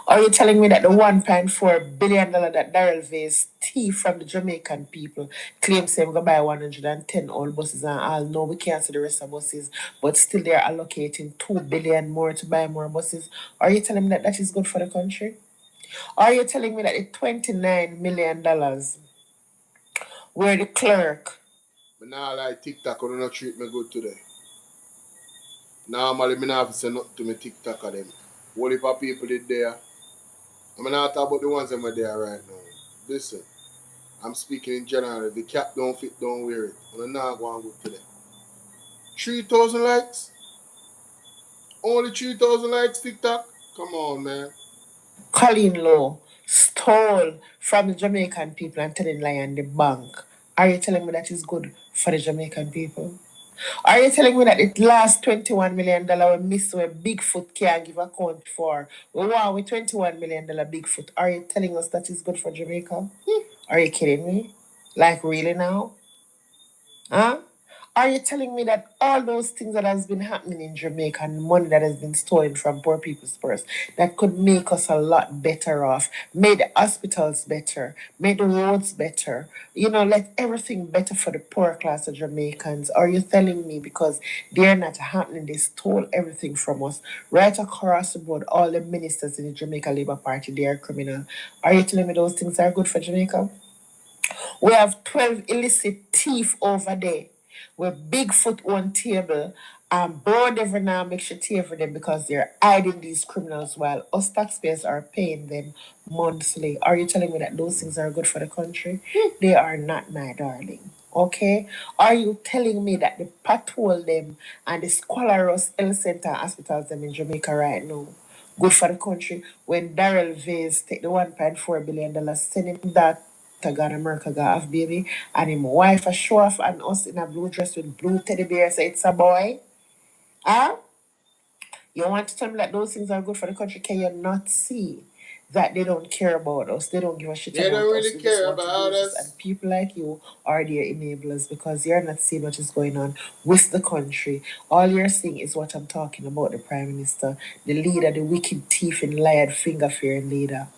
Are you telling me that the $1.4 billion that Daryl Vase thief from the Jamaican people claims him go buy 110 old buses and all? No, we can't see the rest of buses, but still they're allocating $2 billion more to buy more buses. Are you telling me that that is good for the country? Are you telling me that the $29 million where the clerk? But now like TikTok, will not treat me good today. Normally, I have to say nothing to me TikTok of them. What if people did there? I'm not talking about the ones that are there right now. Listen, I'm speaking in general. If the cap don't fit, don't wear it. I'm not going to go to them. 3,000 likes? Only 3,000 likes TikTok? Come on, man. Colleen Lowe stole from the Jamaican people and telling lie on the bank. Are you telling me that is good for the Jamaican people? Are you telling me that it last $21 million we miss where Bigfoot can't give account for? We want with $21 million Bigfoot. Are you telling us that is good for Jamaica? Are you kidding me? Like really now? Huh? Are you telling me that all those things that has been happening in Jamaica and money that has been stolen from poor people's purse that could make us a lot better off, made the hospitals better, made the roads better, let everything better for the poor class of Jamaicans? Are you telling me because they're not happening, they stole everything from us right across the board, all the ministers in the Jamaica Labour Party, they are criminal? Are you telling me those things are good for Jamaica? We have 12 illicit thief over there with Bigfoot on table and board every now make sure tea for them because they're hiding these criminals while us taxpayers are paying them monthly. Are you telling me that those things are good for the country? They are not, my darling. Okay? Are you telling me that the patrol them and the Squalorous Health Center hospitals them in Jamaica right now good for the country when Daryl Vase take the $1.4 billion, send him that to God America got have baby and him wife a show off and us in a blue dress with blue teddy bear say it's a boy? Huh? You want to tell me that those things are good for the country? Can you not see that they don't care about us? They don't give a shit They about don't us. really They just care want to about use us. us. And people like you are their enablers because you're not seeing what is going on with the country. All you're seeing is what I'm talking about, the Prime Minister, the leader, the wicked thief and liar, finger-fearing leader,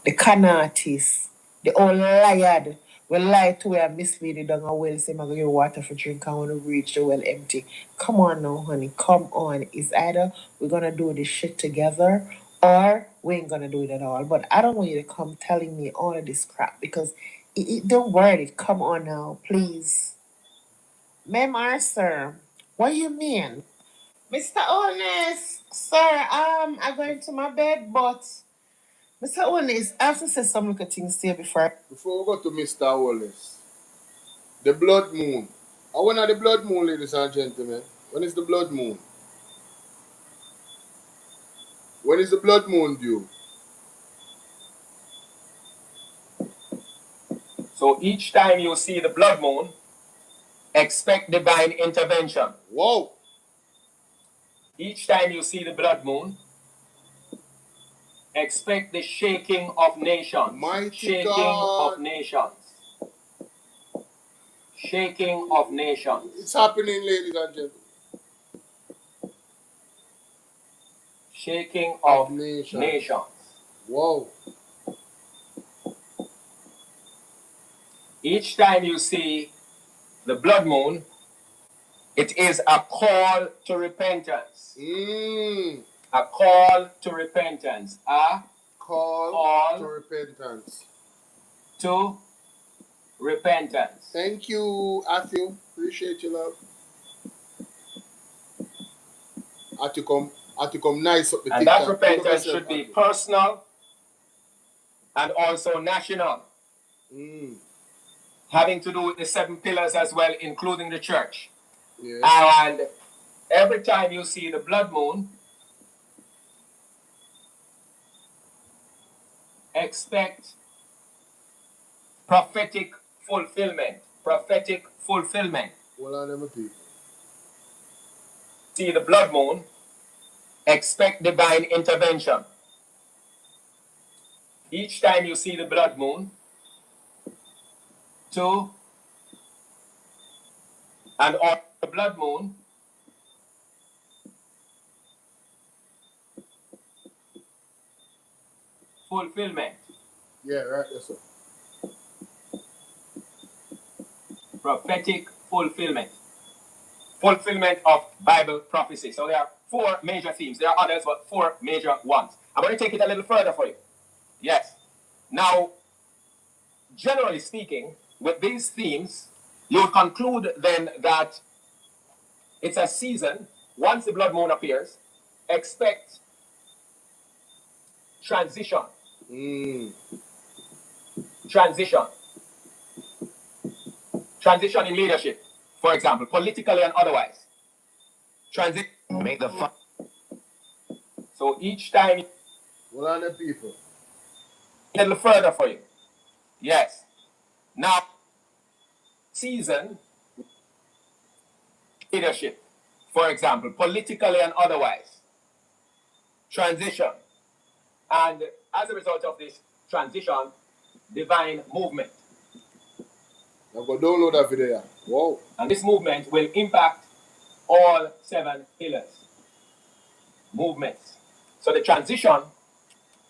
the con artist, the old liar. We lie to we and mislead the down a well, say, I'm going to get water for drink and when we reach the well empty. Come on now, honey, come on. It's either we're going to do this shit together or we ain't going to do it at all. But I don't want you to come telling me all of this crap because don't worry. Come on now, please. Ma'am, sir, what do you mean? Mr. Honest, sir, I'm going to my bed, but Mr. Honest, I have to say some little things to you before. Before we go to Mr. Wallace, the blood moon. When are the blood moon, ladies and gentlemen? When is the blood moon? When is the blood moon due? So each time you see the blood moon, expect divine intervention. Whoa. Each time you see the blood moon, expect the shaking of nations. Mighty shaking God. of nations. Shaking of nations. It's happening, ladies and gentlemen. Shaking of nations. Whoa. Each time you see the blood moon, it is a call to repentance. A call to repentance. A call to repentance. To repentance. Thank you, Matthew. Appreciate your love. I to come nice up the And TikTok. that repentance should be personal and also national. Having to do with the 7 pillars as well, including the church. Yeah. And every time you see the blood moon, expect prophetic fulfillment. Prophetic fulfillment. Well, I never people. See the blood moon, expect divine intervention. Each time you see the blood moon, 2, and on the blood moon, fulfillment. Yeah, right, yes, sir. Prophetic fulfillment. Fulfillment of Bible prophecy. So there are 4 major themes. There are others, but 4 major ones. I'm going to take it a little further for you. Yes. Now, generally speaking, with these themes, you would conclude then that it's a season. Once the blood moon appears, expect transition. Transition. Transition in leadership, for example, politically and otherwise. Transition. Make the fun. So each time. Well, on the people. A little further for you. Yes. Now, season leadership, for example, politically and otherwise. Transition. And as a result of this transition, divine movement. I'm going to download that video. Wow. And this movement will impact all 7 pillars. Movements. So the transition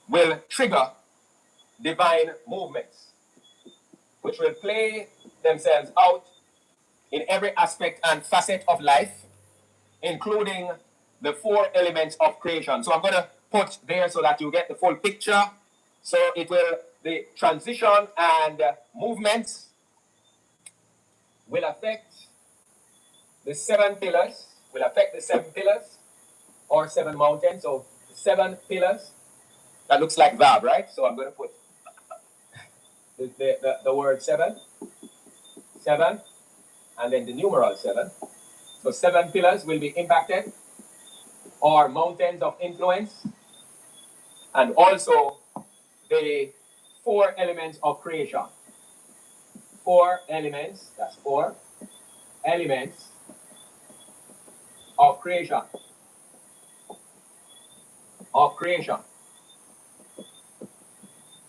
will trigger divine movements, which will play themselves out in every aspect and facet of life, including the 4 elements of creation. So I'm going to put there so that you get the full picture. So it will, the transition and movements will affect the 7 pillars, or 7 mountains. So 7 pillars, that looks like verb, right? So I'm going to put the word 7, and then the numeral 7. So 7 pillars will be impacted, or mountains of influence, and also the 4 elements of creation. 4 elements, that's 4 elements of creation. Of creation.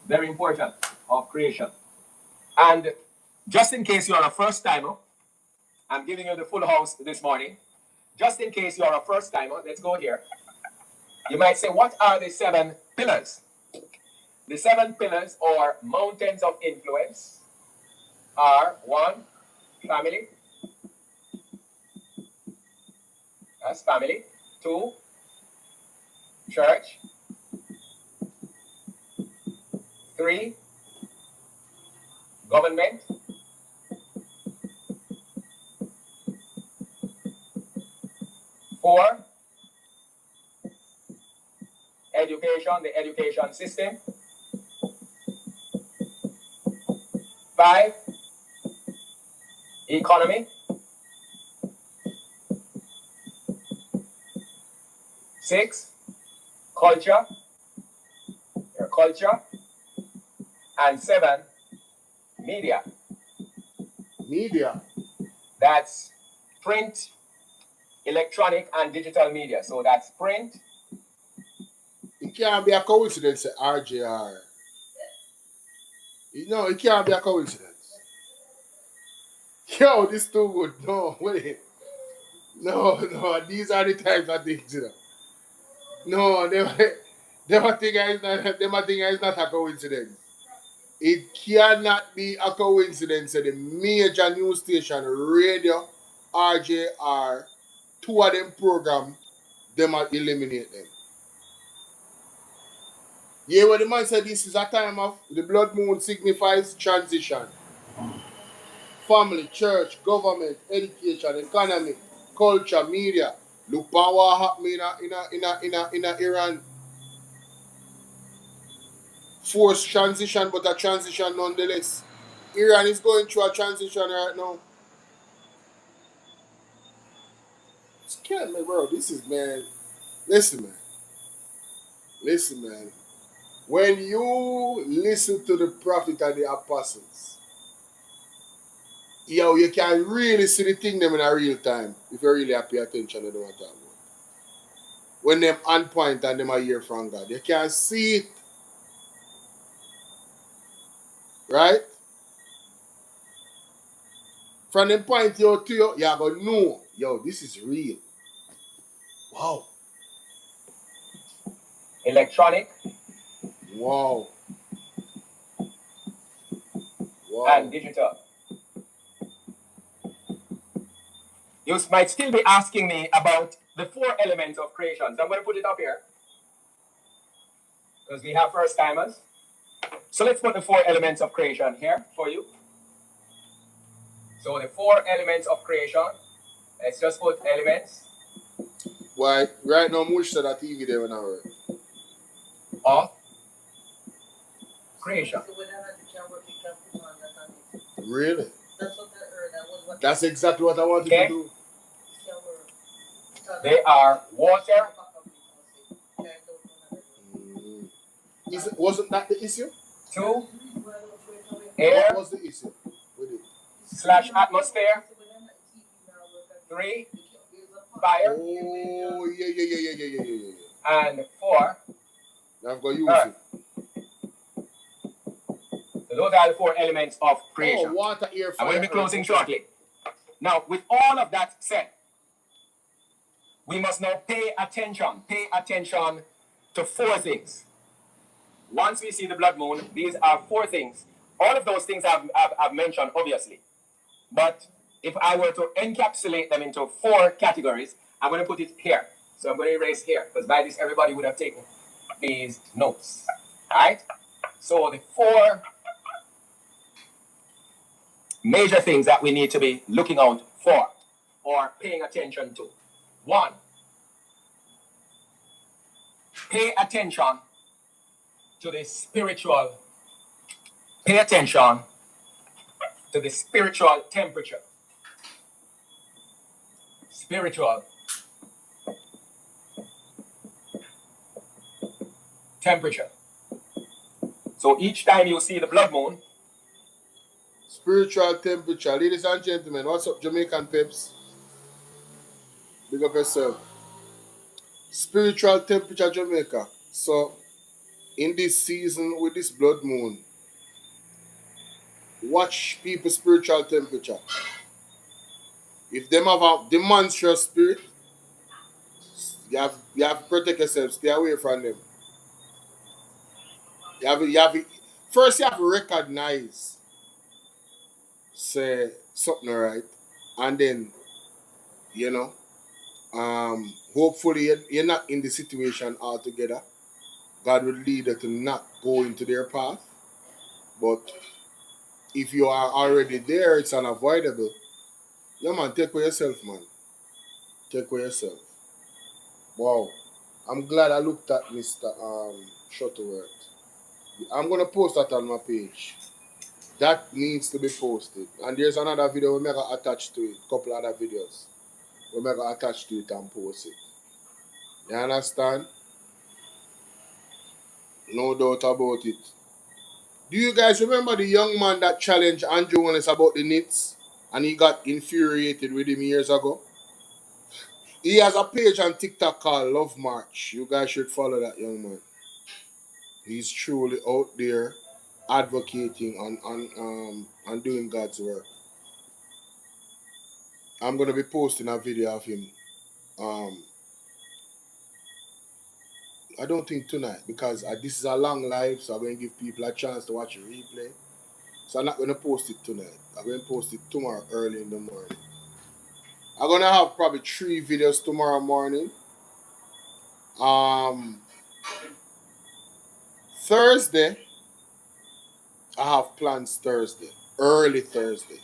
Very important, of creation. And just in case you're a first timer, I'm giving you the full house this morning. Just in case you're a first timer, let's go here. You might say, what are the 7 pillars? The 7 pillars or mountains of influence are 1, family. That's family. 2, church. 3, government. 4, education, the education system. 5, economy. 6, culture, your culture. And 7, media. Media. That's print, electronic, and digital media. So that's print. It can't be a coincidence, RJR. No, it can't be a coincidence. Yo, this too good. No, wait. No, these are the times I think, you know. No, them think it's not a coincidence. It cannot be a coincidence that the major news station, radio, RJR, 2 of them program, them are eliminate them. Yeah, when the man said this is a time of the blood moon signifies transition. Family, church, government, education, economy, culture, media. Look at what happened in Iran. Forced transition, but a transition nonetheless. Iran is going through a transition right now. Scared me, bro. This is, man. Listen, man. Listen, man. When you listen to the prophet and the apostles, yo, you can really see the thing them in a real time if you really pay attention to what I'm talking about. When them on point and them are hear from God, you can see it. Right? From them point yo to you, you're going to know, yo, this is real. Wow. Electronic. Wow. Wow. And digital. You might still be asking me about the 4 elements of creation. So I'm going to put it up here. Because we have first timers. So let's put the 4 elements of creation here for you. So the 4 elements of creation. Let's just put elements. Why? Right now, much to that TV there when I work. Of creation. Really? That's exactly what I wanted to do. They are water. Wasn't that the issue? 2, air. What was the issue with it? / atmosphere. 3, fire. Oh, yeah. And 4, I'm going to use earth. it. So those are the 4 elements of creation. Oh, water, air, fire. I'm going to be closing shortly. Now, with all of that said, we must now pay attention to 4 things. Once we see the blood moon, these are 4 things. All of those things I've mentioned, obviously. But if I were to encapsulate them into 4 categories, I'm going to put it here. So I'm going to erase here, because by this, everybody would have taken these notes. All right? So the 4 major things that we need to be looking out for or paying attention to. 1, pay attention to the spiritual. Pay attention to the spiritual temperature. Spiritual temperature. So each time you see the blood moon, spiritual temperature. Ladies and gentlemen, what's up, Jamaican peeps? Big up yourself. Spiritual temperature, Jamaica. So, in this season with this blood moon, watch people's spiritual temperature. If them have a demonstrous spirit, you have to protect yourself. Stay away from them. First you have to recognize, say something right, and then hopefully you're not in the situation altogether. God will lead you to not go into their path. But if you are already there, it's unavoidable. Yeah, man, take care of yourself, man. Take care of yourself. Wow. I'm glad I looked at Mr. Shuttleworth. I'm going to post that on my page. That needs to be posted. And there's another video we're going to attach to it. Couple other videos. We're going to attach to it and post it. You understand? No doubt about it. Do you guys remember the young man that challenged Andrew Willis about the knits? And he got infuriated with him years ago? He has a page on TikTok called Love March. You guys should follow that young man. He's truly out there advocating and doing God's work. I'm going to be posting a video of him. I don't think tonight, because this is a long live, so I'm going to give people a chance to watch a replay. So I'm not going to post it tonight. I'm going to post it tomorrow early in the morning. I'm going to have probably 3 videos tomorrow morning. Thursday, I have plans Thursday. Early Thursday.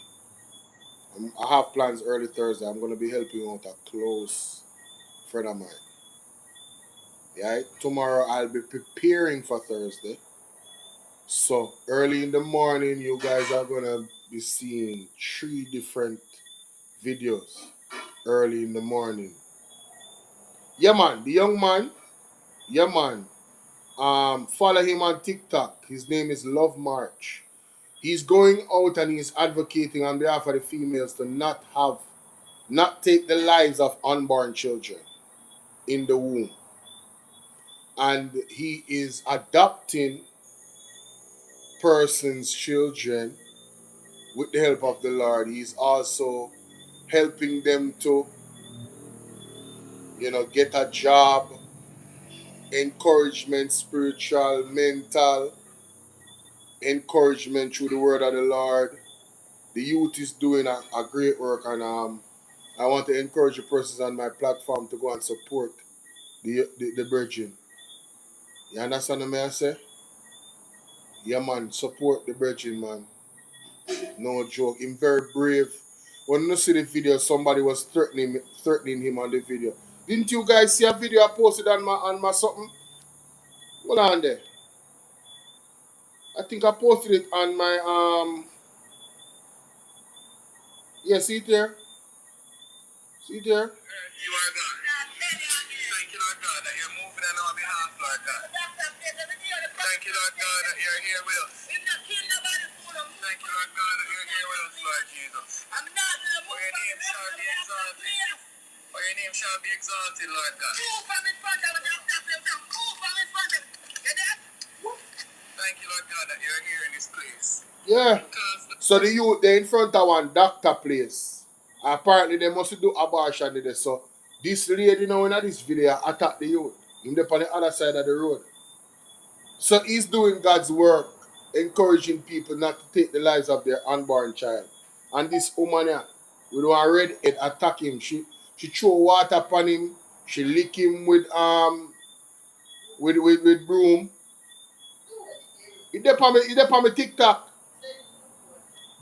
I have plans early Thursday. I'm going to be helping out a close friend of mine. Yeah, tomorrow I'll be preparing for Thursday. So early in the morning, you guys are gonna be seeing 3 different videos early in the morning. Yeah, man, the young man. Yeah, man. Follow him on TikTok. His name is Love March. He's going out and he's advocating on behalf of the females to not take the lives of unborn children in the womb. And he is adopting persons' children with the help of the Lord. He's also helping them to, get a job, encouragement, spiritual, mental, encouragement through the word of the Lord. The youth is doing a great work, and I want to encourage the persons on my platform to go and support the brethren. You understand what I say? Yeah, man, support the brethren, man. No joke. He's very brave. When you see the video, somebody was threatening him on the video. Didn't you guys see a video I posted on my something? Hold on there. I think I posted it on my yeah, see it there? See it there? You are God. Thank you, Lord God, that you're moving on our behalf, Lord God. Thank you, Lord God, that you're here with us. Thank you, Lord God, that you're here with us, Lord Jesus. For your name shall be exalted. For your name shall be exalted, Lord God. Thank you, Lord God, that you're here in this place. Yeah. So the youth, they're in front of one doctor place. Apparently, they must do abortion there. So this lady now in this video attack the youth. Him on the other side of the road. So he's doing God's work, encouraging people not to take the lives of their unborn child. And this woman here, with one red head, attack him. She throw water upon him. She lick him with broom. He dey on my TikTok.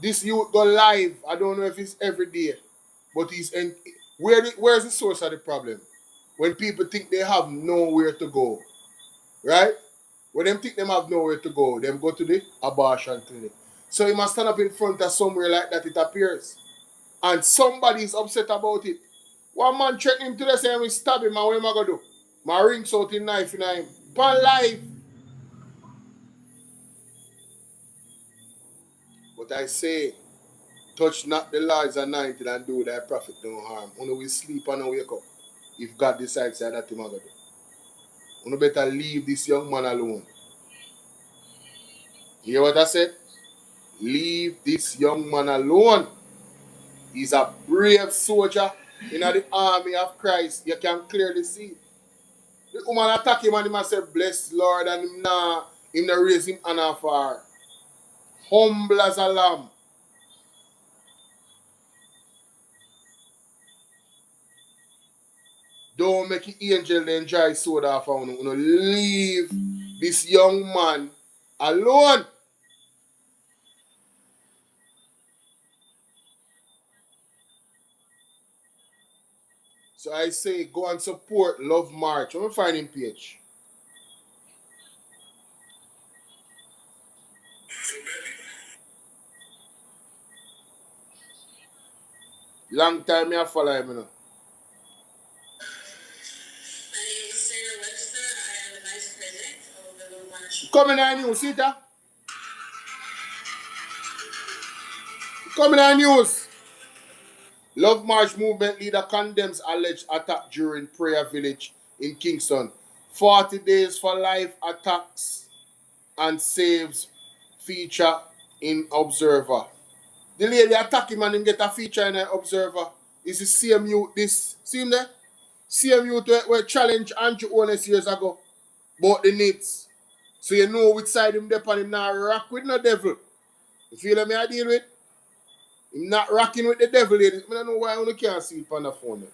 This youth go live. I don't know if it's every day, but where's the source of the problem? When people think they have nowhere to go, right? When them think them have nowhere to go, them go to the abortion clinic. So he must stand up in front of somewhere like that, it appears. And somebody is upset about it. One man threatened him to the same, we stab him, and what am I going to do? My ring out in knife in him. Pan life. But I say, touch not the Lord's anointed and do thy prophet no harm. When we sleep and wake up, if God decides that him I going to do. You better leave this young man alone. You hear what I said? Leave this young man alone. He's a brave soldier in the army of Christ. You can clearly see. The woman attack him and him say, bless Lord, and him not raise him honor for her. Humble as a lamb. Don't make an angel then dry soda for you. Leave this young man alone. So I say, go and support Love March. I'm find him page. Long time I follow him, you know. Coming on news, see that? Coming on news. Love March movement leader condemns alleged attack during prayer village in Kingston. 40 days for life attacks and saves feature in Observer. The lady attack him and him get a feature in the Observer. Is the same youth this? See him there? Same youth where challenge Andrew Owens years ago about the nits. So you know which side him dep on him now rock with no devil. You feel me I deal with? Him not rocking with the devil, ladies. I don't know why you can't see it on the phone. Man.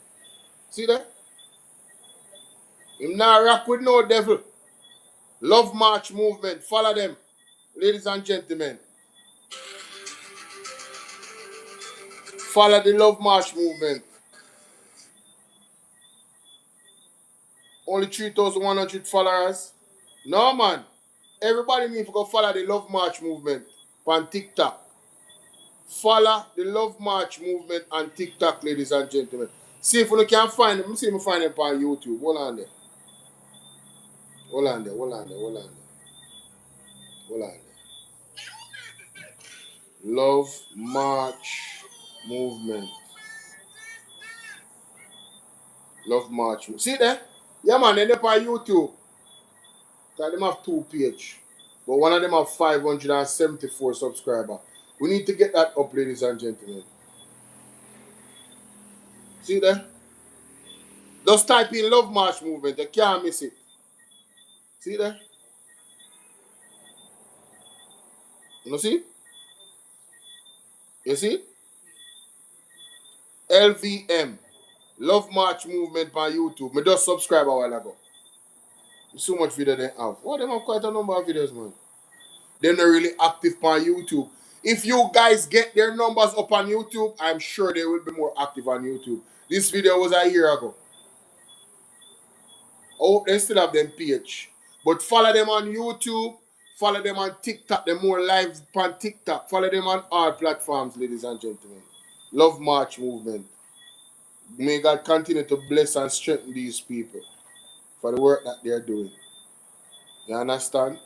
See that? Him not rock with no devil. Love March movement. Follow them. Ladies and gentlemen. Follow the Love March movement. Only 3,100 followers. No, man. Everybody need to go follow the Love March movement on TikTok. Follow the Love March movement on TikTok, ladies and gentlemen. See if you can find them. See if you find them on YouTube. Hold on there. Hold on there. Hold on there. Hold on there. Hold on there. Love March movement. Love March. See there? Yeah, man. They're on YouTube. Because them have 2 pages. But one of them have 574 subscribers. We need to get that up, ladies and gentlemen. See there? Just type in Love March movement. You can't miss it. See there? You see? You see? LVM. Love March movement on YouTube. I just subscribe a while ago. So much video they have. Oh, they have quite a number of videos, man. They're not really active on YouTube. If you guys get their numbers up on YouTube, I'm sure they will be more active on YouTube. This video was a year ago. I hope they still have them page. But follow them on YouTube. Follow them on TikTok. They're more live on TikTok. Follow them on all platforms, ladies and gentlemen. Love March movement. May God continue to bless and strengthen these people for the work that they're doing. You understand?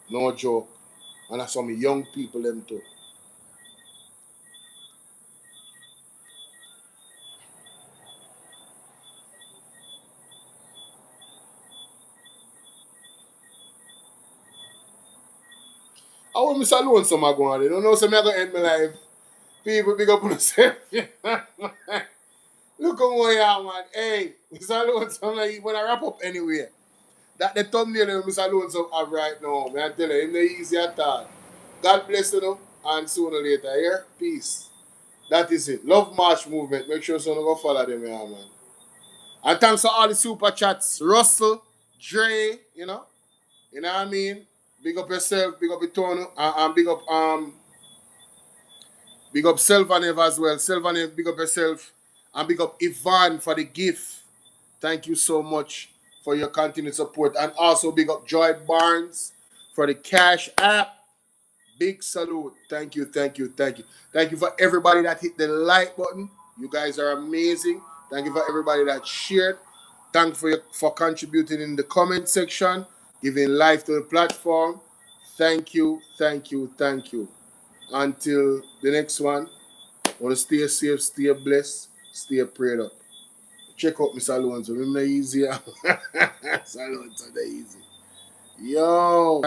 No joke. And that's some young people them too. I want Mr. Lonesome going on. You don't know, so I'm going to end my life. People big up on themselves. Look at what you are, man. Hey, Mr. Lonesome, like, when I wrap up anyway, that the thumbnail of Mr. Lonesome have right now, man, I tell you, him the easy at all. God bless you, and sooner or later, here, peace. That is it. Love March movement. Make sure someone go follow them here, man. And thanks for all the super chats. Russell, Dre, you know what I mean? Big up yourself, big up Itono, and big up Sylvera as well. Sylvera, big up yourself. And big up Ivan for the gift. Thank you so much for your continued support. And also big up Joy Barnes for the Cash App. Big salute. Thank you, thank you, thank you. Thank you for everybody that hit the like button. You guys are amazing. Thank you for everybody that shared. Thank you for contributing in the comment section, giving life to the platform. Thank you, thank you, thank you. Until the next one, I want to stay safe, stay blessed, stay prayed up. Check out Mr. Lonesome. Remember easy. Mr. Lonesome, easy. Yo.